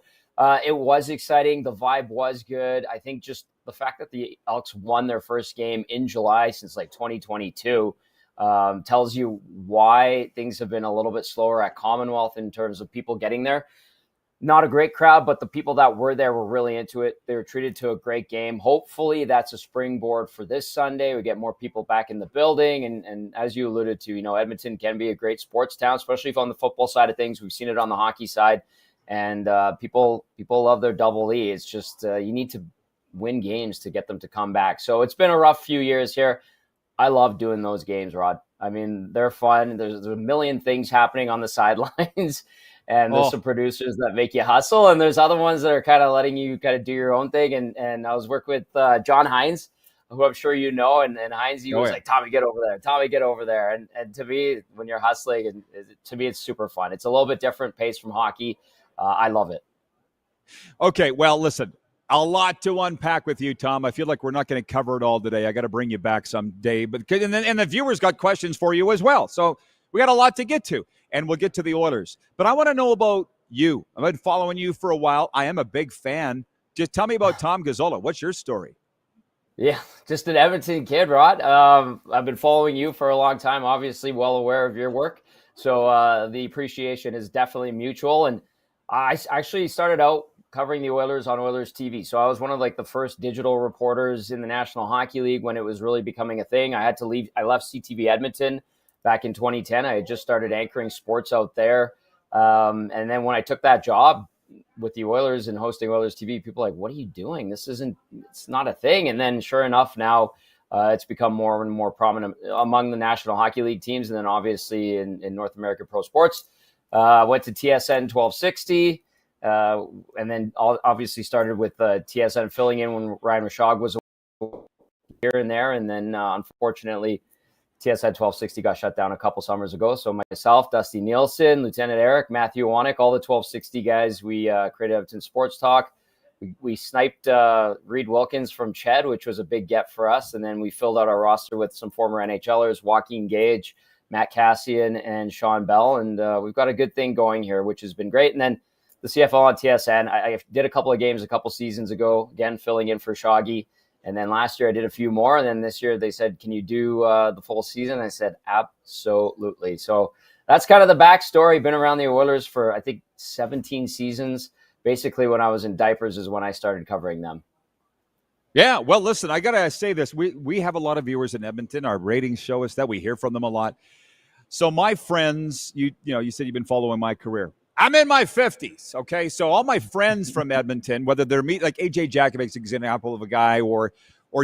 it was exciting. The vibe was good. I think just the fact that the Elks won their first game in July since 2022 tells you why things have been a little bit slower at Commonwealth in terms of people getting there. Not a great crowd, but the people that were there were really into it. They were treated to a great game. Hopefully that's a springboard for this Sunday. We get more people back in the building. And as you alluded to, Edmonton can be a great sports town, especially on the football side of things. We've seen it on the hockey side. And people love their double E. It's just you need to win games to get them to come back. So it's been a rough few years here. I love doing those games, Rod. I mean, they're fun. There's a million things happening on the sidelines. And there's some producers that make you hustle, and there's other ones that are kind of letting you kind of do your own thing. And I was working with John Hines, who I'm sure you know, and Hines, he was like, Tommy, get over there. Tommy, get over there. And to me, when you're hustling, and to me, it's super fun. It's a little bit different pace from hockey. I love it. Okay, well, listen, a lot to unpack with you, Tom. I feel like we're not going to cover it all today. I got to bring you back someday, but and the viewers got questions for you as well. So we got a lot to get to, and we'll get to the Oilers. But I want to know about you. I've been following you for a while. I am a big fan. Just tell me about Tom Gazzola. What's your story? Yeah, just an Edmonton kid, Rod. I've been following you for a long time, obviously well aware of your work. So the appreciation is definitely mutual. And I actually started out covering the Oilers on Oilers TV. So I was one of like the first digital reporters in the National Hockey League when it was really becoming a thing. I had to leave. I left CTV Edmonton back in 2010. I had just started anchoring sports out there. And then when I took that job with the Oilers and hosting Oilers TV, people were like, what are you doing? It's not a thing. And then sure enough, now it's become more and more prominent among the National Hockey League teams. And then obviously in North American pro sports, went to TSN 1260. And then obviously started with TSN filling in when Ryan Rishaug was here and there. And then unfortunately, TSN 1260 got shut down a couple summers ago. So myself, Dusty Nielsen, Lieutenant Eric, Matthew Wanek, all the 1260 guys, we created Edmonton Sports Talk. We sniped Reed Wilkins from Ched, which was a big get for us. And then we filled out our roster with some former NHLers, Joaquin Gage, Matt Cassian, and Sean Bell. And we've got a good thing going here, which has been great. And then the CFL on TSN, I did a couple of games a couple seasons ago, again, filling in for Shoggy. And then last year I did a few more. And then this year they said, can you do the full season? I said, absolutely. So that's kind of the backstory. Been around the Oilers for, I think, 17 seasons. Basically, when I was in diapers is when I started covering them. Yeah, well, listen, I got to say this. We have a lot of viewers in Edmonton. Our ratings show us that. We hear from them a lot. So my friends, you said you've been following my career. I'm in my 50s, okay? So all my friends from Edmonton, whether they're me, like AJ Jakovic's an example of a guy, or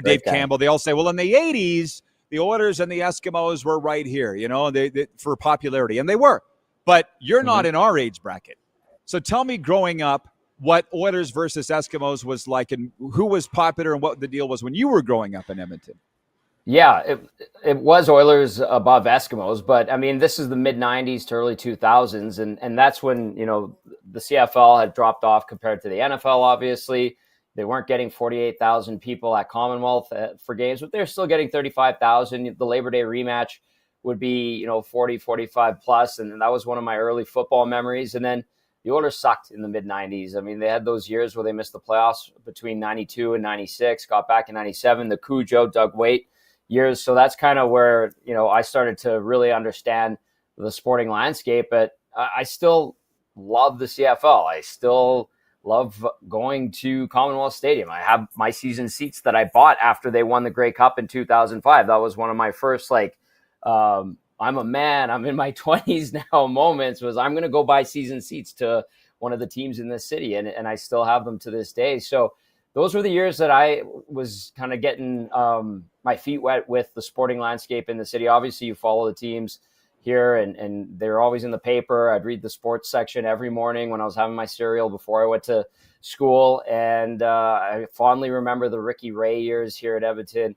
Dave Campbell, they all say, well, in the 80s, the Oilers and the Eskimos were right here, they for popularity, and they were. But you're not in our age bracket. So tell me, growing up, what Oilers versus Eskimos was like, and who was popular, and what the deal was when you were growing up in Edmonton. Yeah, it was Oilers above Eskimos, but I mean, this is the mid 90s to early 2000s. And that's when, the CFL had dropped off compared to the NFL, obviously. They weren't getting 48,000 people at Commonwealth for games, but they're still getting 35,000. The Labor Day rematch would be, 40, 45 plus. And that was one of my early football memories. And then the Oilers sucked in the mid 90s. I mean, they had those years where they missed the playoffs between 92 and 96, got back in 97, the Cujo, Doug Waite years. So that's kind of where, I started to really understand the sporting landscape. But I still love the CFL. I still love going to Commonwealth Stadium. I have my season seats that I bought after they won the Grey Cup in 2005. That was one of my first, I'm a man, I'm in my 20s now moments, was I'm going to go buy season seats to one of the teams in this city. And I still have them to this day. So those were the years that I was kind of getting my feet wet with the sporting landscape in the city. Obviously, you follow the teams here, and they're always in the paper. I'd read the sports section every morning when I was having my cereal before I went to school. And I fondly remember the Ricky Ray years here at Edmonton.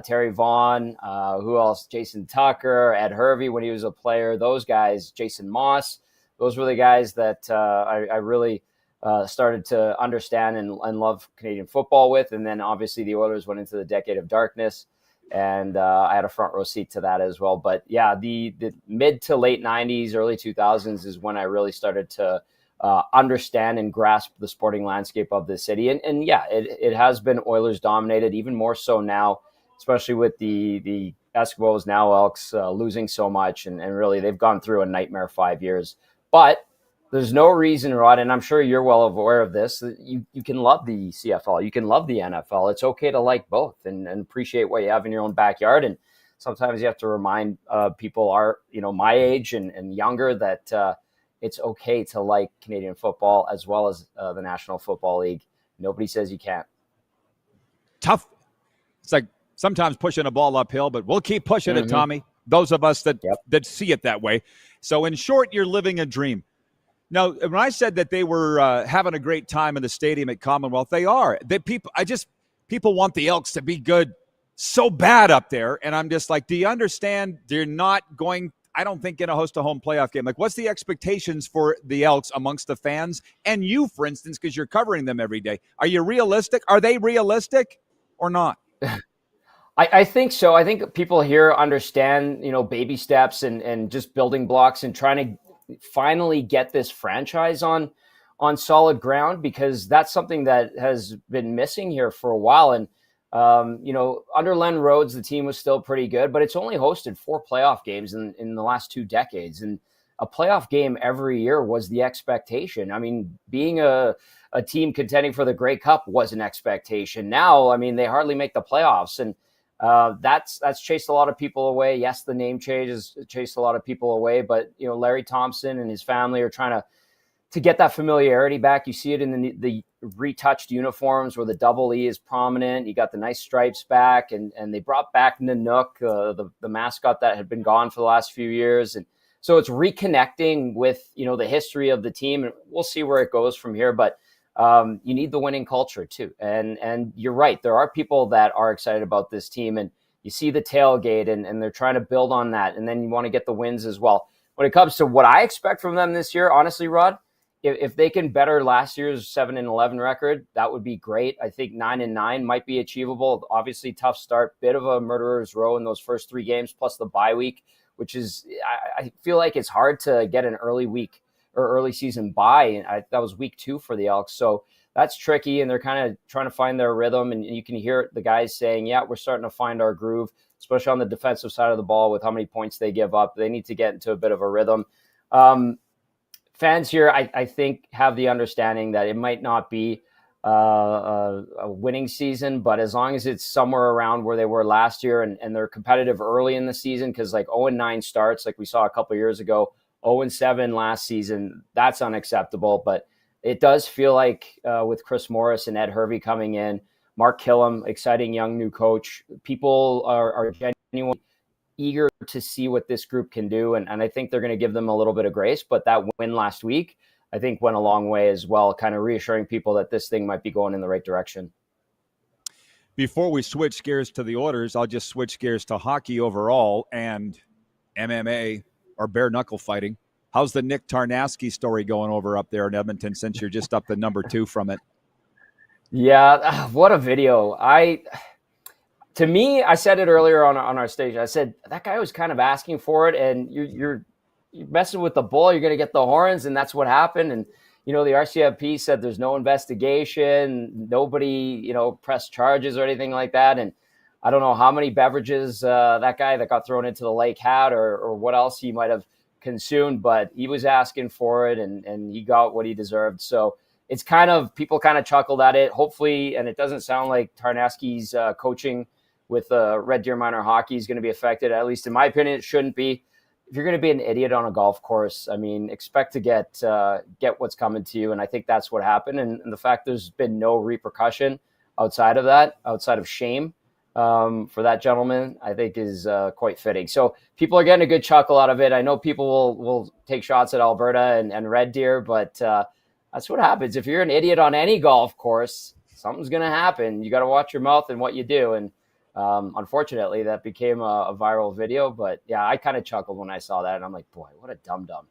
Terry Vaughn, who else? Jason Tucker, Ed Hervey when he was a player. Those guys, Jason Moss. Those were the guys that I really started to understand and love Canadian football with. And then obviously the Oilers went into the decade of darkness, and I had a front row seat to that as well. But yeah, the mid to late 90s, early 2000s is when I really started to understand and grasp the sporting landscape of the city. And yeah, it has been Oilers dominated, even more so now, especially with the Eskimos, now Elks, losing so much. And really, they've gone through a nightmare 5 years. But there's no reason, Rod, and I'm sure you're well aware of this, that you can love the CFL, you can love the NFL. It's okay to like both and appreciate what you have in your own backyard. And sometimes you have to remind people my age and younger that it's okay to like Canadian football as well as the National Football League. Nobody says you can't. Tough. It's like sometimes pushing a ball uphill, but we'll keep pushing it, Tommy. Those of us that see it that way. So in short, you're living a dream. Now, when I said that they were having a great time in the stadium at Commonwealth, they are. People want the Elks to be good so bad up there, and I'm just like, do you understand? They're not going. I don't think going to host a home playoff game. Like, what's the expectations for the Elks amongst the fans and you, for instance, because you're covering them every day? Are you realistic? Are they realistic or not? I think so. I think people here understand, baby steps and just building blocks and trying to finally get this franchise on solid ground, because that's something that has been missing here for a while. And, under Len Rhodes, the team was still pretty good, but it's only hosted 4 playoff games in the last 2 decades. And a playoff game every year was the expectation. I mean, being a team contending for the Grey Cup was an expectation. Now, I mean, they hardly make the playoffs. And that's chased a lot of people away. Yes, the name change has chased a lot of people away, but Larry Thompson and his family are trying to get that familiarity back. You see it in the retouched uniforms where the double E is prominent. You got the nice stripes back, and they brought back Nanook, the mascot that had been gone for the last few years, and so it's reconnecting with the history of the team, and we'll see where it goes from here. But you need the winning culture too. And you're right. There are people that are excited about this team, and you see the tailgate and they're trying to build on that. And then you want to get the wins as well. When it comes to what I expect from them this year, honestly, Rod, if they can better last year's 7-11 record, that would be great. I think 9-9 might be achievable. Obviously tough start, bit of a murderer's row in those first 3 games, plus the bye week, which is, I feel like it's hard to get an early week or early season bye. That was week 2 for the Elks. So that's tricky, and they're kind of trying to find their rhythm. And you can hear the guys saying, yeah, we're starting to find our groove, especially on the defensive side of the ball with how many points they give up. They need to get into a bit of a rhythm. Fans here, I think, have the understanding that it might not be a winning season, but as long as it's somewhere around where they were last year and they're competitive early in the season, because like 0-9 starts, like we saw a couple of years ago, 0-7 last season, that's unacceptable. But it does feel like with Chris Morris and Ed Hervey coming in, Mark Killam, exciting young new coach, people are genuinely eager to see what this group can do. And I think they're going to give them a little bit of grace. But that win last week, I think, went a long way as well, kind of reassuring people that this thing might be going in the right direction. Before we switch gears to the Oilers, I'll just switch gears to hockey overall and MMA or bare knuckle fighting. How's the Nick Tarnasky story going over up there in Edmonton, since you're just up to number 2 from it? Yeah, what a video. To me, I said it earlier on our station. I said, that guy was kind of asking for it, and you're messing with the bull, you're going to get the horns, and that's what happened. And, the RCMP said there's no investigation, nobody, pressed charges or anything like that. And I don't know how many beverages that guy that got thrown into the lake had or what else he might have consumed, but he was asking for it, and he got what he deserved. So it's people kind of chuckled at it, hopefully, and it doesn't sound like Tarnasky's coaching with Red Deer Minor Hockey is going to be affected. At least in my opinion, it shouldn't be. If you're going to be an idiot on a golf course, I mean, expect to get what's coming to you. And I think that's what happened. And the fact there's been no repercussion outside of shame for that gentleman, I think is quite fitting. So people are getting a good chuckle out of it. I know people will take shots at Alberta and Red Deer, but that's what happens. If you're an idiot on any golf course, something's going to happen. You got to watch your mouth and what you do. And unfortunately, that became a viral video. But yeah, I kind of chuckled when I saw that, and I'm like, boy, what a dum-dum.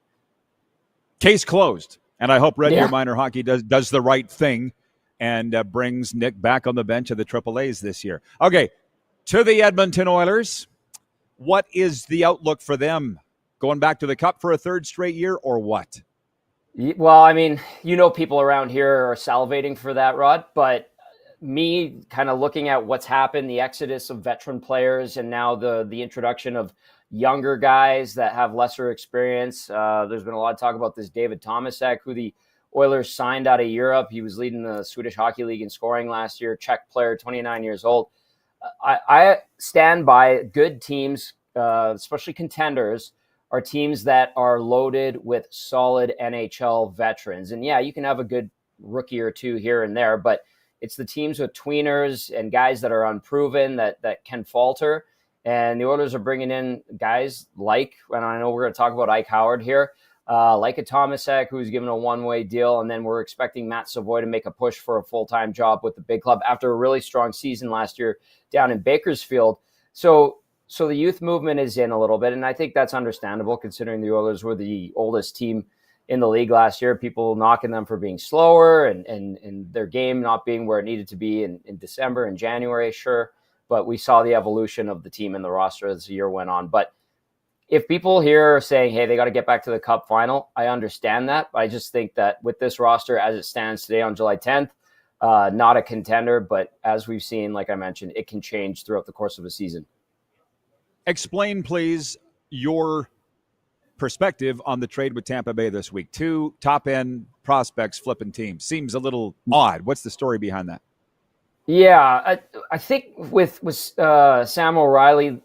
Case closed. And I hope Red Deer Minor Hockey does the right thing and brings Nick back on the bench of the AAAs this year. Okay, to the Edmonton Oilers. What is the outlook for them? Going back to the Cup for a 3rd straight year, or what? Well, I mean, people around here are salivating for that, Rod, but me kind of looking at what's happened, the exodus of veteran players, and now the introduction of younger guys that have lesser experience. There's been a lot of talk about this David Tomasek, who the Oilers signed out of Europe. He was leading the Swedish Hockey League in scoring last year, Czech player, 29 years old. I stand by good teams, especially contenders, are teams that are loaded with solid NHL veterans. And yeah, you can have a good rookie or two here and there, but it's the teams with tweeners and guys that are unproven that can falter. And the Oilers are bringing in guys like, and I know we're going to talk about Ike Howard here, like a Tomasek, who's given a one-way deal. And then we're expecting Matt Savoy to make a push for a full-time job with the big club after a really strong season last year down in Bakersfield. So So the youth movement is in a little bit, and I think that's understandable considering the Oilers were the oldest team in the league last year. People knocking them for being slower and their game not being where it needed to be in December and January, sure. But we saw the evolution of the team and the roster as the year went on. But if people here are saying, hey, they got to get back to the Cup final, I understand that. I just think that with this roster as it stands today on July 10th, not a contender. But as we've seen, like I mentioned, it can change throughout the course of a season. Explain, please, your perspective on the trade with Tampa Bay this week. 2 top-end prospects flipping teams. Seems a little odd. What's the story behind that? Yeah, I think with Sam O'Reilly,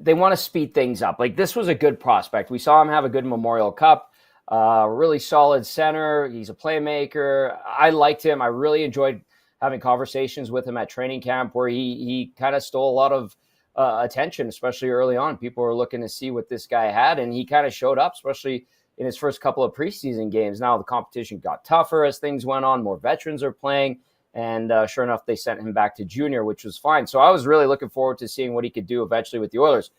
they want to speed things up. Like, this was a good prospect. We saw him have a good Memorial Cup, really solid center. He's a playmaker. I liked him. I really enjoyed having conversations with him at training camp where he kind of stole a lot of attention, especially early on. People were looking to see what this guy had, and he kind of showed up, especially in his first couple of preseason games. Now the competition got tougher as things went on. More veterans are playing, and sure enough, they sent him back to junior, which was fine. So I was really looking forward to seeing what he could do eventually with the Oilers.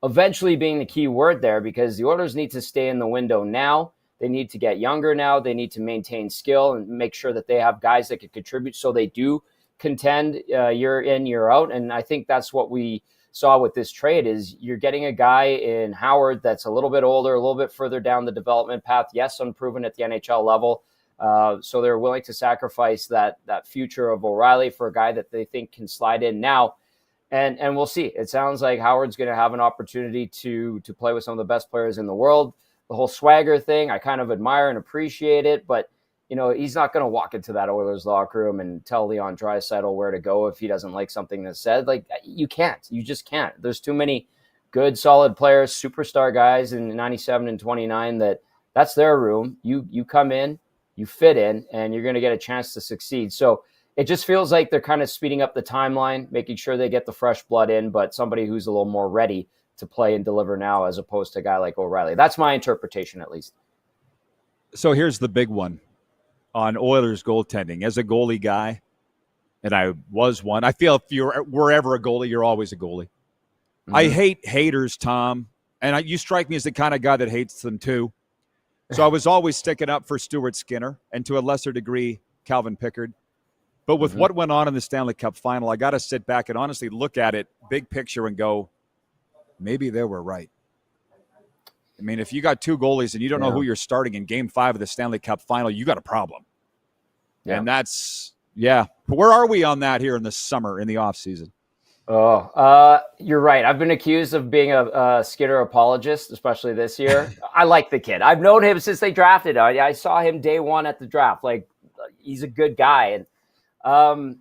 Eventually being the key word there, because the Oilers need to stay in the window now. They need to get younger now. They need to maintain skill and make sure that they have guys that can contribute so they do contend year in, year out. And I think that's what we saw with this trade is you're getting a guy in Howard that's a little bit older, a little bit further down the development path. Yes, unproven at the NHL level. So they're willing to sacrifice that future of O'Reilly for a guy that they think can slide in now. And we'll see. It sounds like Howard's going to have an opportunity to play with some of the best players in the world. The whole swagger thing, I kind of admire and appreciate it, but he's not going to walk into that Oilers locker room and tell Leon Draisaitl where to go if he doesn't like something that's said. Like, you can't. You just can't. There's too many good, solid players, superstar guys in 97 and 29 that's their room. You come in, you fit in, and you're going to get a chance to succeed. So it just feels like they're kind of speeding up the timeline, making sure they get the fresh blood in, but somebody who's a little more ready to play and deliver now as opposed to a guy like O'Reilly. That's my interpretation, at least. So here's the big one on Oilers goaltending. As a goalie guy, and I was one, I feel if you were ever a goalie, you're always a goalie. Mm-hmm. I hate haters, Tom, and you strike me as the kind of guy that hates them too. So I was always sticking up for Stuart Skinner and to a lesser degree, Calvin Pickard. But with what went on in the Stanley Cup final, I got to sit back and honestly look at it, big picture, and go, maybe they were right. I mean, if you got 2 goalies and you don't know who you're starting in Game 5 of the Stanley Cup final, you got a problem. Yeah. And that's, But where are we on that here in the summer, in the offseason? You're right. I've been accused of being a Skinner apologist, especially this year. I like the kid. I've known him since they drafted him. I saw him day one at the draft. Like, he's a good guy. And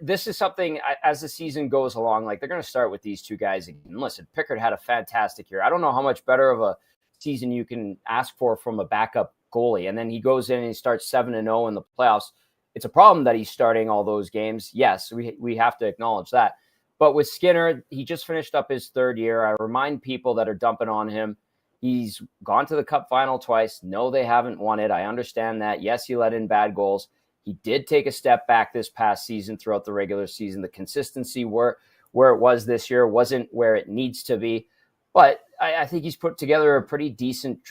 this is something as the season goes along, like they're going to start with these 2 guys again. Listen, Pickard had a fantastic year. I don't know how much better of a season you can ask for from a backup goalie. And then he goes in and he starts 7-0 in the playoffs. It's a problem that he's starting all those games. Yes, we have to acknowledge that. But with Skinner, he just finished up his 3rd year. I remind people that are dumping on him, he's gone to the Cup final twice. No, they haven't won it. I understand that. Yes, he let in bad goals. He did take a step back this past season throughout the regular season. The consistency where it was this year wasn't where it needs to be. But I think he's put together a pretty decent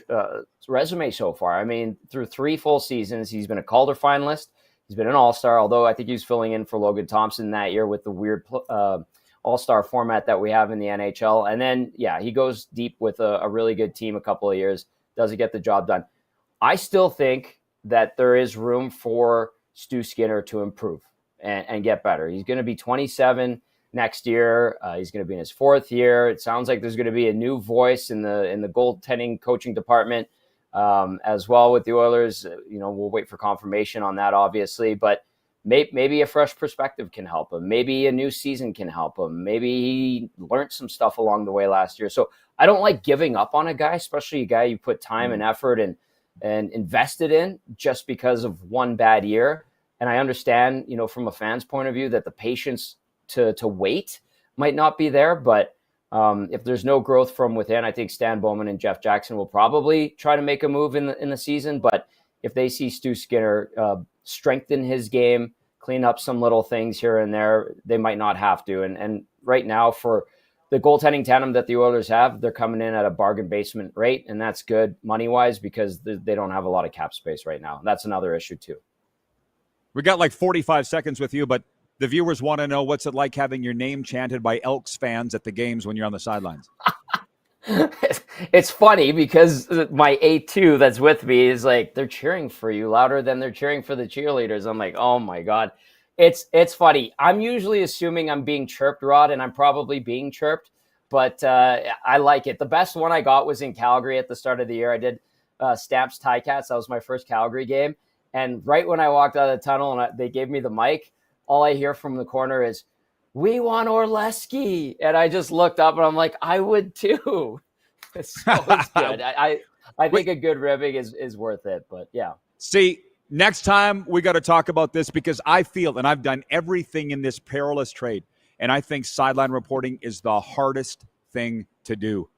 resume so far. I mean, through 3 full seasons, he's been a Calder finalist. He's been an All-Star, although I think he was filling in for Logan Thompson that year with the weird All-Star format that we have in the NHL. And then, he goes deep with a really good team a couple of years. Doesn't get the job done. I still think that there is room for Stu Skinner to improve and get better. He's going to be 27 next year. He's going to be in his 4th year. It sounds like there's going to be a new voice in the goaltending coaching department as well with the Oilers. We'll wait for confirmation on that, obviously, but maybe a fresh perspective can help him. Maybe a new season can help him. Maybe he learned some stuff along the way last year. So I don't like giving up on a guy, especially a guy you put time and effort and invested in just because of one bad year. And I understand, from a fan's point of view that the patience to wait might not be there. But if there's no growth from within, I think Stan Bowman and Jeff Jackson will probably try to make a move in the season. But if they see Stu Skinner strengthen his game, clean up some little things here and there, they might not have to. And right now for the goaltending tandem that the Oilers have, they're coming in at a bargain basement rate, and that's good money-wise because they don't have a lot of cap space right now. That's another issue too. We got like 45 seconds with you, but the viewers want to know what's it like having your name chanted by Elks fans at the games when you're on the sidelines. It's funny because my A2 that's with me is like, they're cheering for you louder than they're cheering for the cheerleaders. I'm like, oh my God. It's funny. I'm usually assuming I'm being chirped, Rod, and I'm probably being chirped, but I like it. The best one I got was in Calgary at the start of the year. I did Stamps Ticats. That was my first Calgary game. And right when I walked out of the tunnel and they gave me the mic, all I hear from the corner is, "We want Orlesky." And I just looked up and I'm like, I would too. It's good. I think a good ribbing is worth it, but yeah. See, next time we got to talk about this because I feel, and I've done everything in this perilous trade, and I think sideline reporting is the hardest thing to do.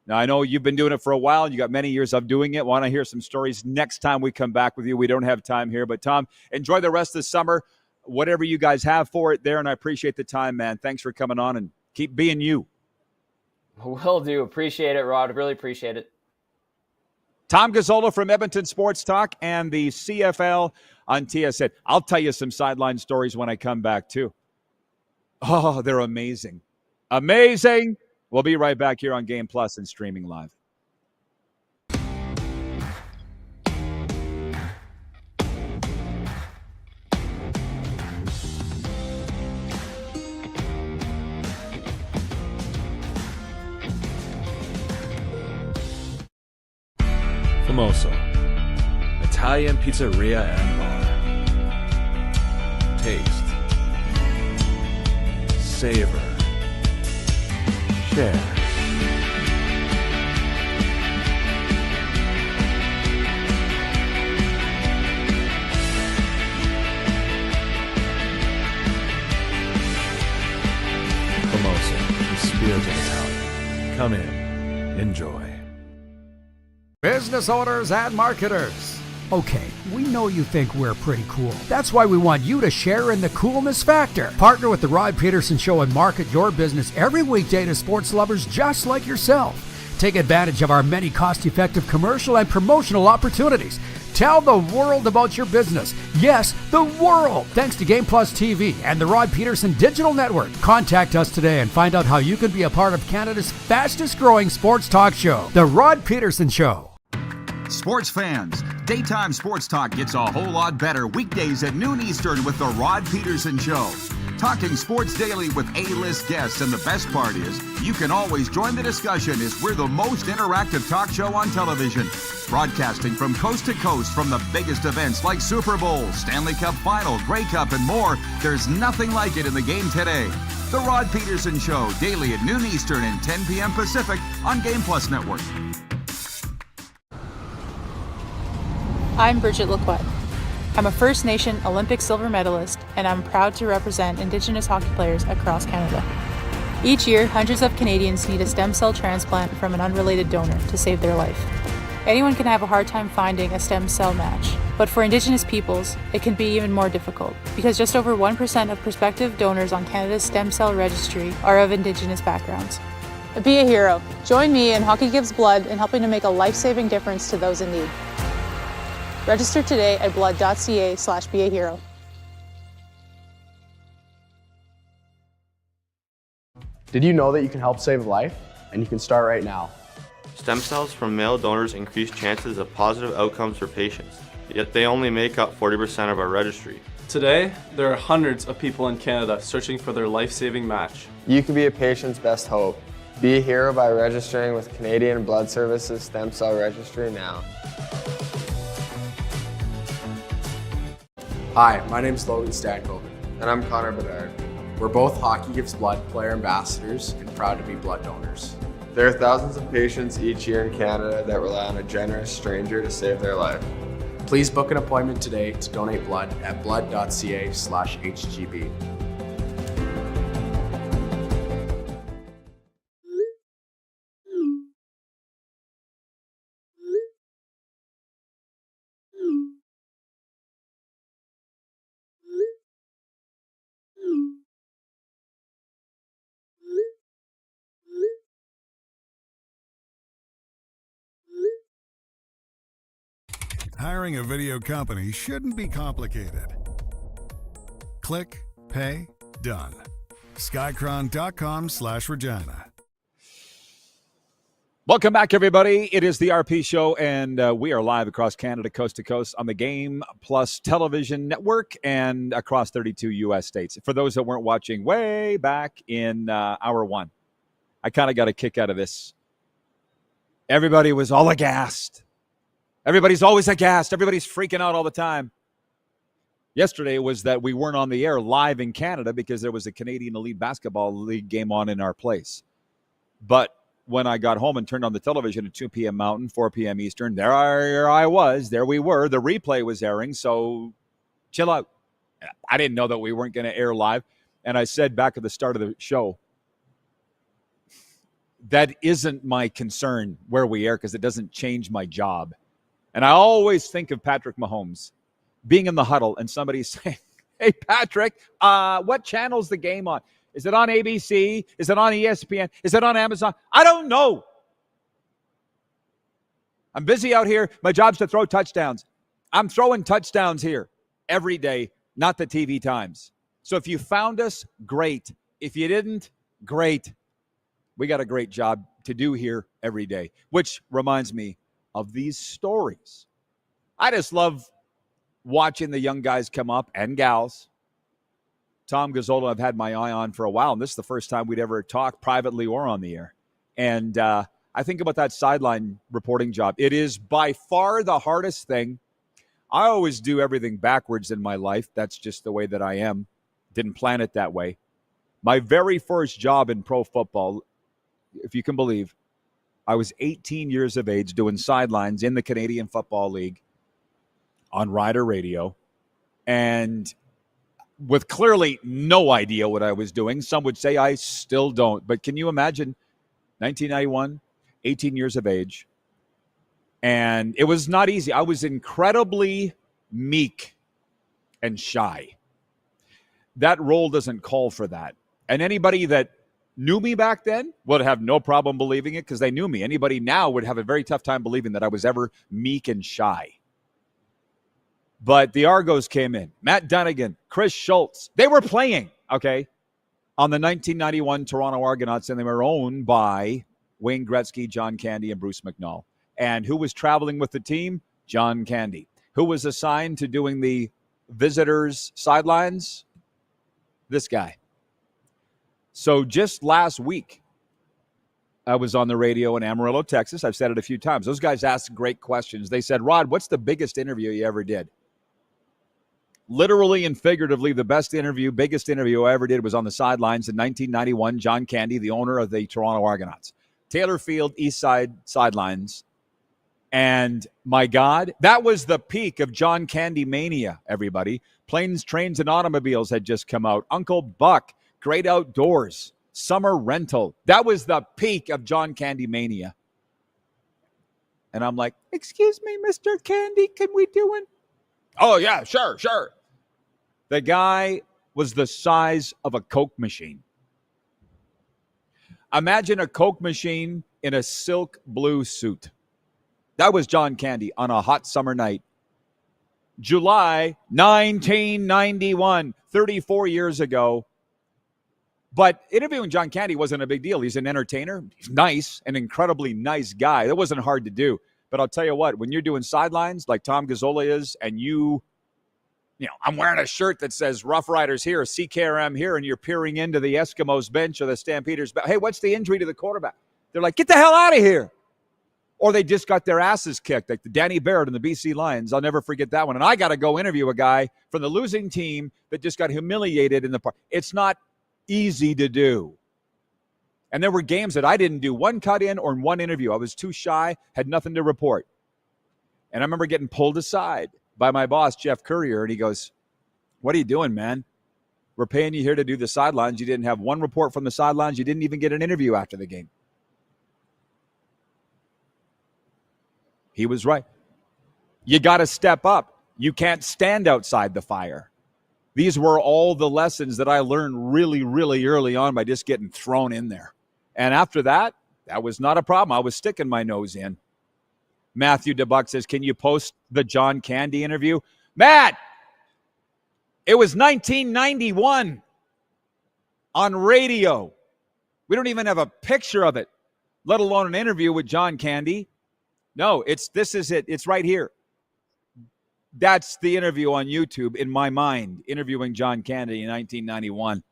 Now, I know you've been doing it for a while. You got many years of doing it. Want to hear some stories next time we come back with you. We don't have time here, but Tom, enjoy the rest of the summer, whatever you guys have for it there, and I appreciate the time, man. Thanks for coming on, and keep being you. Will do. Appreciate it, Rod. Really appreciate it. Tom Gazzola from Edmonton Sports Talk and the CFL on TSN. I'll tell you some sideline stories when I come back, too. Oh, they're amazing. Amazing. We'll be right back here on Game Plus and streaming live. Famoso, Italian pizzeria and bar. Taste, savor, share. Famoso, the spirit of Italian. Come in, enjoy. Business owners and marketers. Okay, we know you think we're pretty cool. That's why we want you to share in the coolness factor. Partner with The Rod Peterson Show and market your business every weekday to sports lovers just like yourself. Take advantage of our many cost-effective commercial and promotional opportunities. Tell the world about your business. Yes, the world. Thanks to Game Plus TV and the Rod Peterson Digital Network. Contact us today and find out how you can be a part of Canada's fastest growing sports talk show, The Rod Peterson Show. Sports fans, daytime sports talk gets a whole lot better weekdays at noon Eastern with The Rod Peterson Show. Talking sports daily with A-list guests, and the best part is, you can always join the discussion as we're the most interactive talk show on television. Broadcasting from coast to coast from the biggest events like Super Bowl, Stanley Cup Final, Grey Cup, and more. There's nothing like it in the game today. The Rod Peterson Show, daily at noon Eastern and 10 p.m. Pacific on Game Plus Network. I'm Bridget Lacquette. I'm a First Nation Olympic silver medalist, and I'm proud to represent Indigenous hockey players across Canada. Each year, hundreds of Canadians need a stem cell transplant from an unrelated donor to save their life. Anyone can have a hard time finding a stem cell match, but for Indigenous peoples, it can be even more difficult because just over 1% of prospective donors on Canada's stem cell registry are of Indigenous backgrounds. Be a hero. Join me in Hockey Gives Blood in helping to make a life-saving difference to those in need. Register today at blood.ca/beahero. Did you know that you can help save a life? And you can start right now. Stem cells from male donors increase chances of positive outcomes for patients, yet they only make up 40% of our registry. Today, there are hundreds of people in Canada searching for their life-saving match. You can be a patient's best hope. Be a hero by registering with Canadian Blood Services Stem Cell Registry now. Hi, my name's Logan Stanko. And I'm Connor Bedard. We're both Hockey Gives Blood player ambassadors and proud to be blood donors. There are thousands of patients each year in Canada that rely on a generous stranger to save their life. Please book an appointment today to donate blood at blood.ca/HGB. Hiring a video company shouldn't be complicated. Click, pay, done. Skycron.com/Regina. Welcome back, everybody. It is the RP Show, and we are live across Canada, coast to coast, on the Game Plus television network and across 32 U.S. states. For those that weren't watching way back in hour one, I kind of got a kick out of this. Everybody was all aghast. Everybody's always aghast. Everybody's freaking out all the time. Yesterday was that we weren't on the air live in Canada because there was a Canadian Elite Basketball League game on in our place. But when I got home and turned on the television at 2 p.m. Mountain, 4 p.m. Eastern, there I was. There we were. The replay was airing, so chill out. I didn't know that we weren't going to air live. And I said back at the start of the show, that isn't my concern where we air because it doesn't change my job. And I always think of Patrick Mahomes being in the huddle and somebody saying, hey, Patrick, what channel's the game on? Is it on ABC? Is it on ESPN? Is it on Amazon? I don't know. I'm busy out here. My job's to throw touchdowns. I'm throwing touchdowns here every day, not the TV times. So if you found us, great. If you didn't, great. We got a great job to do here every day, which reminds me of these stories. I just love watching the young guys come up and gals. Tom Gazzola I've had my eye on for a while, and this is the first time we'd ever talked privately or on the air. And I think about that sideline reporting job. It is by far the hardest thing. I always do everything backwards in my life. That's just the way that I am. Didn't plan it that way. My very first job in pro football, if you can believe, I was 18 years of age doing sidelines in the Canadian Football League on Rider Radio, and with clearly no idea what I was doing. Some would say I still don't. But can you imagine 1991, 18 years of age, and it was not easy. I was incredibly meek and shy. That role doesn't call for that. And anybody that knew me back then would have no problem believing it because they knew me. Anybody now would have a very tough time believing that I was ever meek and shy. But the Argos came in. Matt Dunnigan, Chris Schultz. They were playing, okay, on the 1991 Toronto Argonauts, and they were owned by Wayne Gretzky, John Candy, and Bruce McNall. And who was traveling with the team? John Candy. Who was assigned to doing the visitors' sidelines? This guy. So just last week, I was on the radio in Amarillo, Texas. I've said it a few times. Those guys asked great questions. They said, Rod, what's the biggest interview you ever did? Literally and figuratively, the best interview, biggest interview I ever did was on the sidelines in 1991. John Candy, the owner of the Toronto Argonauts. Taylor Field, East Side sidelines. And my God, that was the peak of John Candy mania, everybody. Planes, Trains, and Automobiles had just come out. Uncle Buck, Great Outdoors, Summer Rental. That was the peak of John Candy mania. And I'm like, excuse me, Mr. Candy, can we do it? Oh, yeah, sure. The guy was the size of a Coke machine. Imagine a Coke machine in a silk blue suit. That was John Candy on a hot summer night. July 1991, 34 years ago. But interviewing John Candy wasn't a big deal. He's an entertainer. He's nice, an incredibly nice guy. That wasn't hard to do. But I'll tell you what, when you're doing sidelines like Tom Gazzola is, and you know, I'm wearing a shirt that says Rough Riders here, CKRM here, and you're peering into the Eskimos bench or the Stampeders. Hey, what's the injury to the quarterback? They're like, get the hell out of here. Or they just got their asses kicked, like the Danny Barrett and the BC Lions. I'll never forget that one. And I got to go interview a guy from the losing team that just got humiliated in the park. It's not easy to do. And there were games that I didn't do one cut in or one interview. I was too shy, had nothing to report. And I remember getting pulled aside by my boss, Jeff Courier, and he goes, what are you doing, man? We're paying you here to do the sidelines. You didn't have one report from the sidelines. You didn't even get an interview after the game. He was right. You got to step up. You can't stand outside the fire. These were all the lessons that I learned really, really early on by just getting thrown in there. And after that, that was not a problem. I was sticking my nose in. Matthew DeBuck says, can you post the John Candy interview? Matt, it was 1991 on radio. We don't even have a picture of it, let alone an interview with John Candy. No, this is it. It's right here. That's the interview on YouTube in my mind, interviewing John Candy in 1991.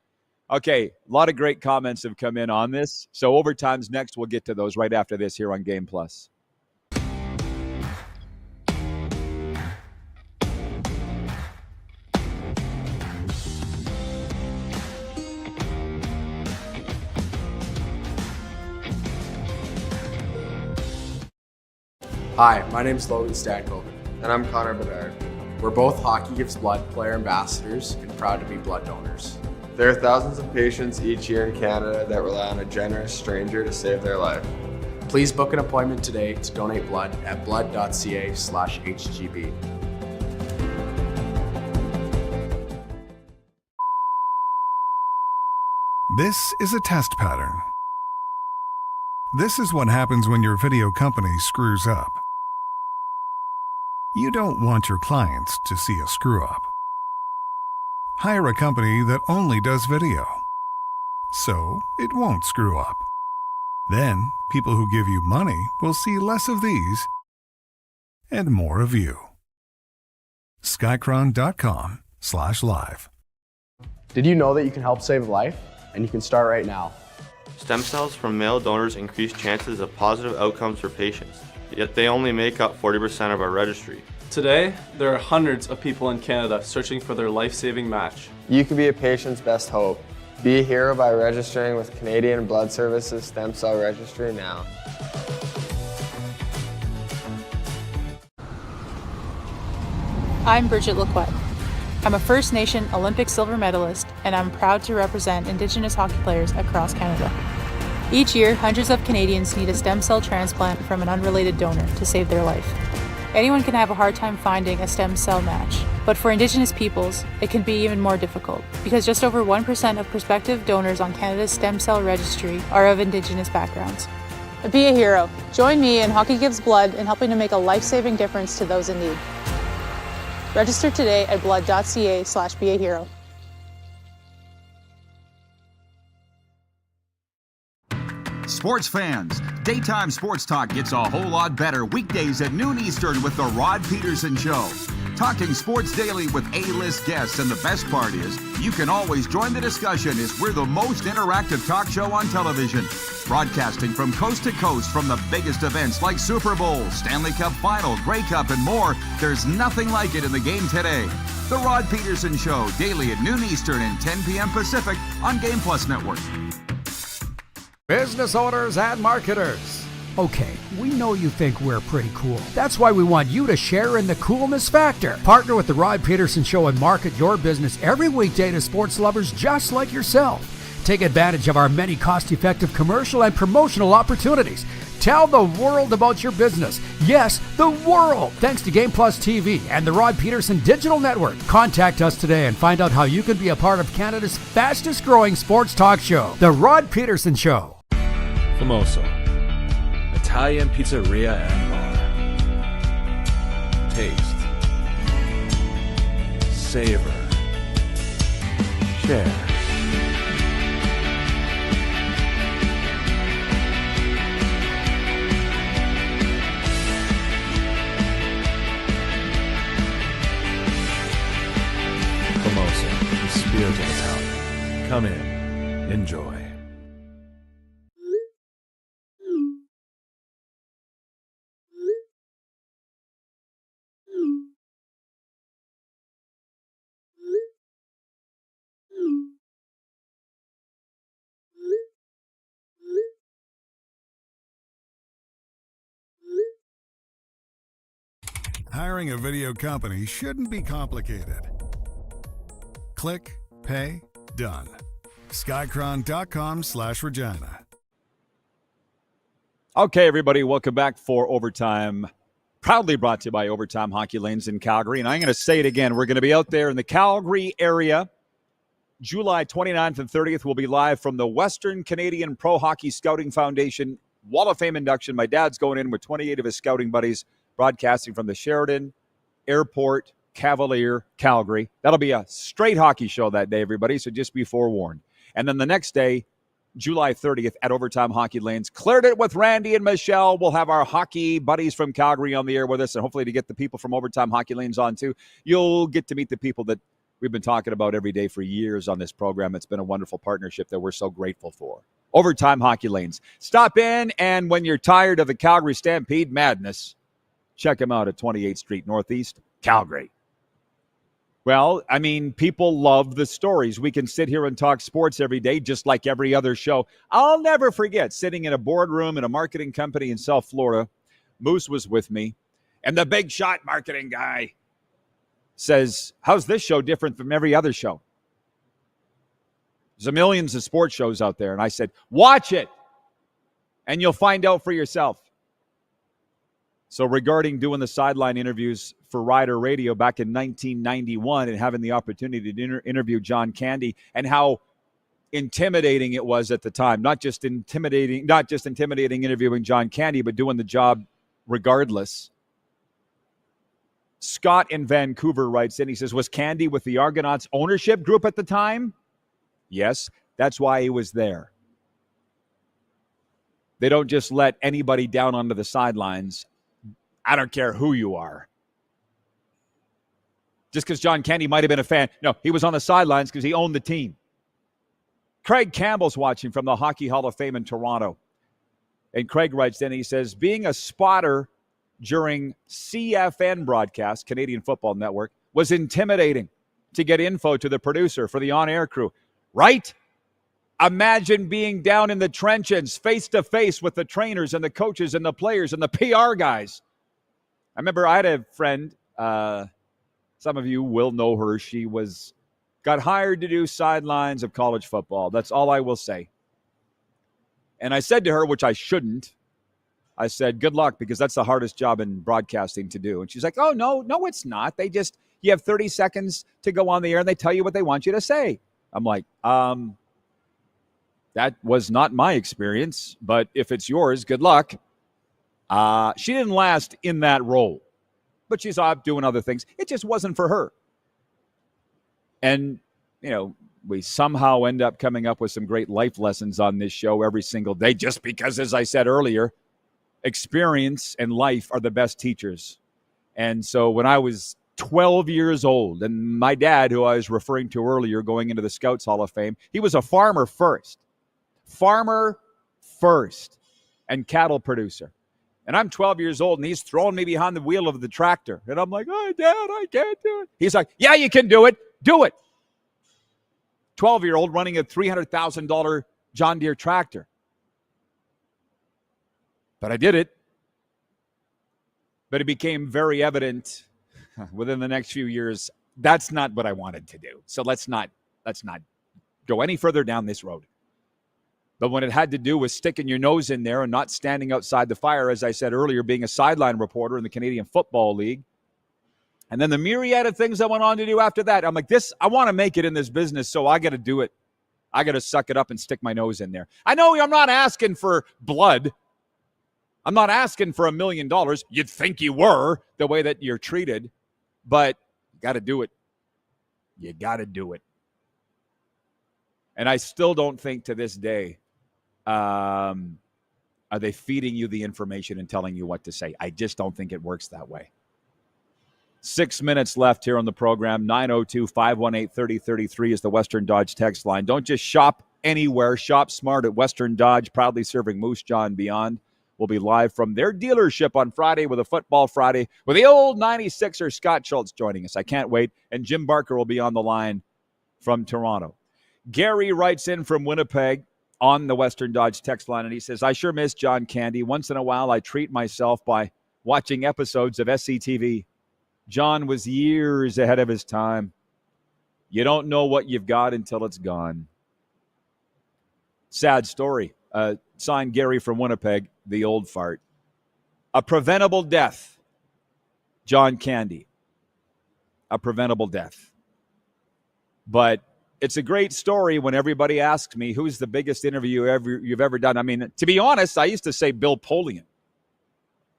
Okay, a lot of great comments have come in on this. So overtime's next. We'll get to those right after this here on Game Plus. Hi, my name's Logan Stanko. And I'm Connor Bedard. We're both Hockey Gives Blood player ambassadors and proud to be blood donors. There are thousands of patients each year in Canada that rely on a generous stranger to save their life. Please book an appointment today to donate blood at blood.ca/HGB. This is a test pattern. This is what happens when your video company screws up. You don't want your clients to see a screw up. Hire a company that only does video, so it won't screw up. Then, people who give you money will see less of these and more of you. Skycron.com/live. Did you know that you can help save a life? And you can start right now. Stem cells from male donors increase chances of positive outcomes for patients, yet they only make up 40% of our registry. Today, there are hundreds of people in Canada searching for their life-saving match. You could be a patient's best hope. Be a hero by registering with Canadian Blood Services Stem Cell Registry now. I'm Bridget Lacquette. I'm a First Nation Olympic silver medalist, and I'm proud to represent Indigenous hockey players across Canada. Each year, hundreds of Canadians need a stem cell transplant from an unrelated donor to save their life. Anyone can have a hard time finding a stem cell match, but for Indigenous peoples, it can be even more difficult because just over 1% of prospective donors on Canada's stem cell registry are of Indigenous backgrounds. Be a hero. Join me in Hockey Gives Blood in helping to make a life-saving difference to those in need. Register today at blood.ca/beahero. Sports fans, Daytime Sports Talk gets a whole lot better weekdays at noon Eastern with The Rod Peterson Show. Talking sports daily with A-list guests, and the best part is, you can always join the discussion as we're the most interactive talk show on television. Broadcasting from coast to coast from the biggest events like Super Bowl, Stanley Cup Final, Grey Cup, and more, there's nothing like it in the game today. The Rod Peterson Show, daily at noon Eastern and 10 p.m. Pacific on Game Plus Network. Business owners and marketers. Okay, we know you think we're pretty cool. That's why we want you to share in the coolness factor. Partner with The Rod Peterson Show and market your business every weekday to sports lovers just like yourself. Take advantage of our many cost-effective commercial and promotional opportunities. Tell the world about your business. Yes, the world. Thanks to Game Plus TV and the Rod Peterson Digital Network. Contact us today and find out how you can be a part of Canada's fastest growing sports talk show, The Rod Peterson Show. Famoso, Italian pizzeria and bar. Taste, savor, share. Famoso, the spirit of Italian. Come in, enjoy. Hiring a video company shouldn't be complicated. Click, pay, done. Skycron.com/Regina. Okay, everybody, welcome back for Overtime. Proudly brought to you by Overtime Hockey Lanes in Calgary. And I'm going to say it again. We're going to be out there in the Calgary area. July 29th and 30th, we'll be live from the Western Canadian Pro Hockey Scouting Foundation Wall of Fame induction. My dad's going in with 28 of his scouting buddies. broadcasting from the Sheridan Airport Cavalier, Calgary. That'll be a straight hockey show that day, everybody, so just be forewarned. And then the next day, July 30th at Overtime Hockey Lanes. Cleared it with Randy and Michelle. We'll have our hockey buddies from Calgary on the air with us, and hopefully to get the people from Overtime Hockey Lanes on too. You'll get to meet the people that we've been talking about every day for years on this program. It's been a wonderful partnership that we're so grateful for. Overtime Hockey Lanes. Stop in, and when you're tired of the Calgary Stampede madness, check them out at 28th Street Northeast, Calgary. Well, I mean, people love the stories. We can sit here and talk sports every day, just like every other show. I'll never forget sitting in a boardroom in a marketing company in South Florida. Moose was with me, and the big shot marketing guy says, how's this show different from every other show? There's millions of sports shows out there. And I said, watch it, and you'll find out for yourself. So regarding doing the sideline interviews for Rider Radio back in 1991 and having the opportunity to interview John Candy and how intimidating it was at the time, not just intimidating interviewing John Candy, but doing the job regardless. Scott in Vancouver writes in, he says, was Candy with the Argonauts ownership group at the time? Yes, that's why he was there. They don't just let anybody down onto the sidelines. I don't care who you are. Just because John Candy might have been a fan. No, he was on the sidelines because he owned the team. Craig Campbell's watching from the Hockey Hall of Fame in Toronto. And Craig writes in, he says, being a spotter during CFN broadcast, Canadian Football Network, was intimidating to get info to the producer for the on-air crew. Right? Imagine being down in the trenches, face-to-face with the trainers and the coaches and the players and the PR guys. I remember I had a friend, some of you will know her. She got hired to do sidelines of college football. That's all I will say. And I said to her, which I shouldn't, I said, good luck, because that's the hardest job in broadcasting to do. And she's like, oh, no, it's not. You have 30 seconds to go on the air and they tell you what they want you to say. I'm like, that was not my experience, but if it's yours, good luck. She didn't last in that role, but she's off doing other things. It just wasn't for her. And, we somehow end up coming up with some great life lessons on this show every single day, just because, as I said earlier, experience and life are the best teachers. And so when I was 12 years old, and my dad, who I was referring to earlier, going into the Scouts Hall of Fame, he was a farmer first, and cattle producer. And I'm 12 years old, and he's throwing me behind the wheel of the tractor. And I'm like, oh, Dad, I can't do it. He's like, yeah, you can do it. Do it. 12-year-old running a $300,000 John Deere tractor. But I did it. But it became very evident within the next few years, that's not what I wanted to do. So let's not go any further down this road. But when it had to do with sticking your nose in there and not standing outside the fire, as I said earlier, being a sideline reporter in the Canadian Football League, and then the myriad of things I went on to do after that, I'm like, I want to make it in this business, so I got to do it. I got to suck it up and stick my nose in there. I know I'm not asking for blood. I'm not asking for $1 million. You'd think you were, the way that you're treated, but you got to do it. You got to do it. And I still don't think to this day, are they feeding you the information and telling you what to say? I just don't think it works that way. 6 minutes left here on the program. 902-518-3033 is the Western Dodge text line. Don't just shop anywhere. Shop smart at Western Dodge, proudly serving Moose Jaw and beyond. We'll be live from their dealership on Friday with a Football Friday with the old 96er Scott Schultz joining us. I can't wait. And Jim Barker will be on the line from Toronto. Gary writes in from Winnipeg on the Western Dodge text line, and he says, I sure miss John Candy. Once in a while, I treat myself by watching episodes of SCTV. John was years ahead of his time. You don't know what you've got until it's gone. Sad story. Signed Gary from Winnipeg, the old fart. A preventable death. John Candy. A preventable death. But it's a great story when everybody asks me, who's the biggest interview you've ever done? I mean, to be honest, I used to say Bill Polian.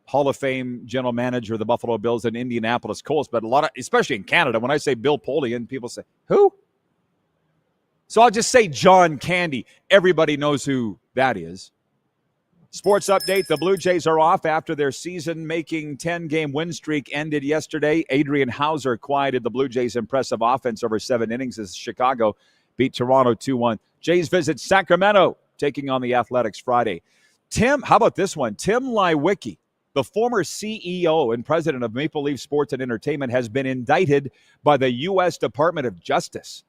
Hall of Fame general manager of the Buffalo Bills and Indianapolis Colts, but a lot of, especially in Canada, when I say Bill Polian, people say, who? So I'll just say John Candy. Everybody knows who that is. Sports update, the Blue Jays are off after their season-making 10-game win streak ended yesterday. Adrian Hauser quieted the Blue Jays' impressive offense over 7 innings as Chicago beat Toronto 2-1. Jays visit Sacramento, taking on the Athletics Friday. How about this one? Tim Leiweke, the former CEO and president of Maple Leaf Sports and Entertainment, has been indicted by the U.S. Department of Justice.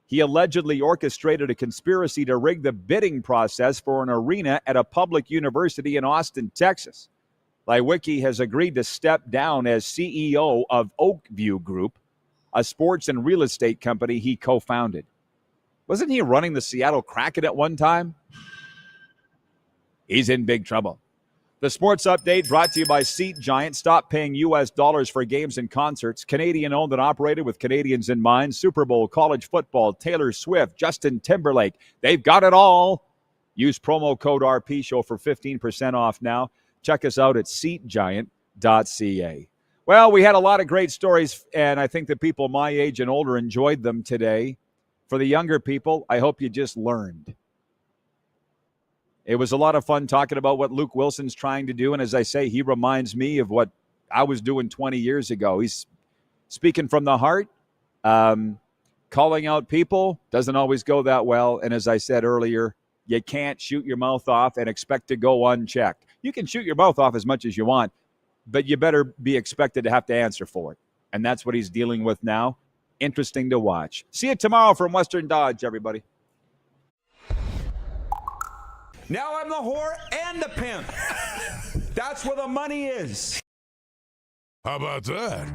He allegedly orchestrated a conspiracy to rig the bidding process for an arena at a public university in Austin, Texas. Leiweke has agreed to step down as CEO of Oakview Group, a sports and real estate company he co-founded. Wasn't he running the Seattle Kraken at one time? He's in big trouble. The sports update brought to you by Seat Giant. Stop paying U.S. dollars for games and concerts. Canadian-owned and operated with Canadians in mind. Super Bowl, college football, Taylor Swift, Justin Timberlake. They've got it all. Use promo code RPShow for 15% off now. Check us out at seatgiant.ca. Well, we had a lot of great stories, and I think the people my age and older enjoyed them today. For the younger people, I hope you just learned. It was a lot of fun talking about what Luke Wilson's trying to do. And as I say, he reminds me of what I was doing 20 years ago. He's speaking from the heart. Calling out people doesn't always go that well. And as I said earlier, you can't shoot your mouth off and expect to go unchecked. You can shoot your mouth off as much as you want, but you better be expected to have to answer for it. And that's what he's dealing with now. Interesting to watch. See you tomorrow from Western Dodge, everybody. Now I'm the whore and the pimp. That's where the money is. How about that?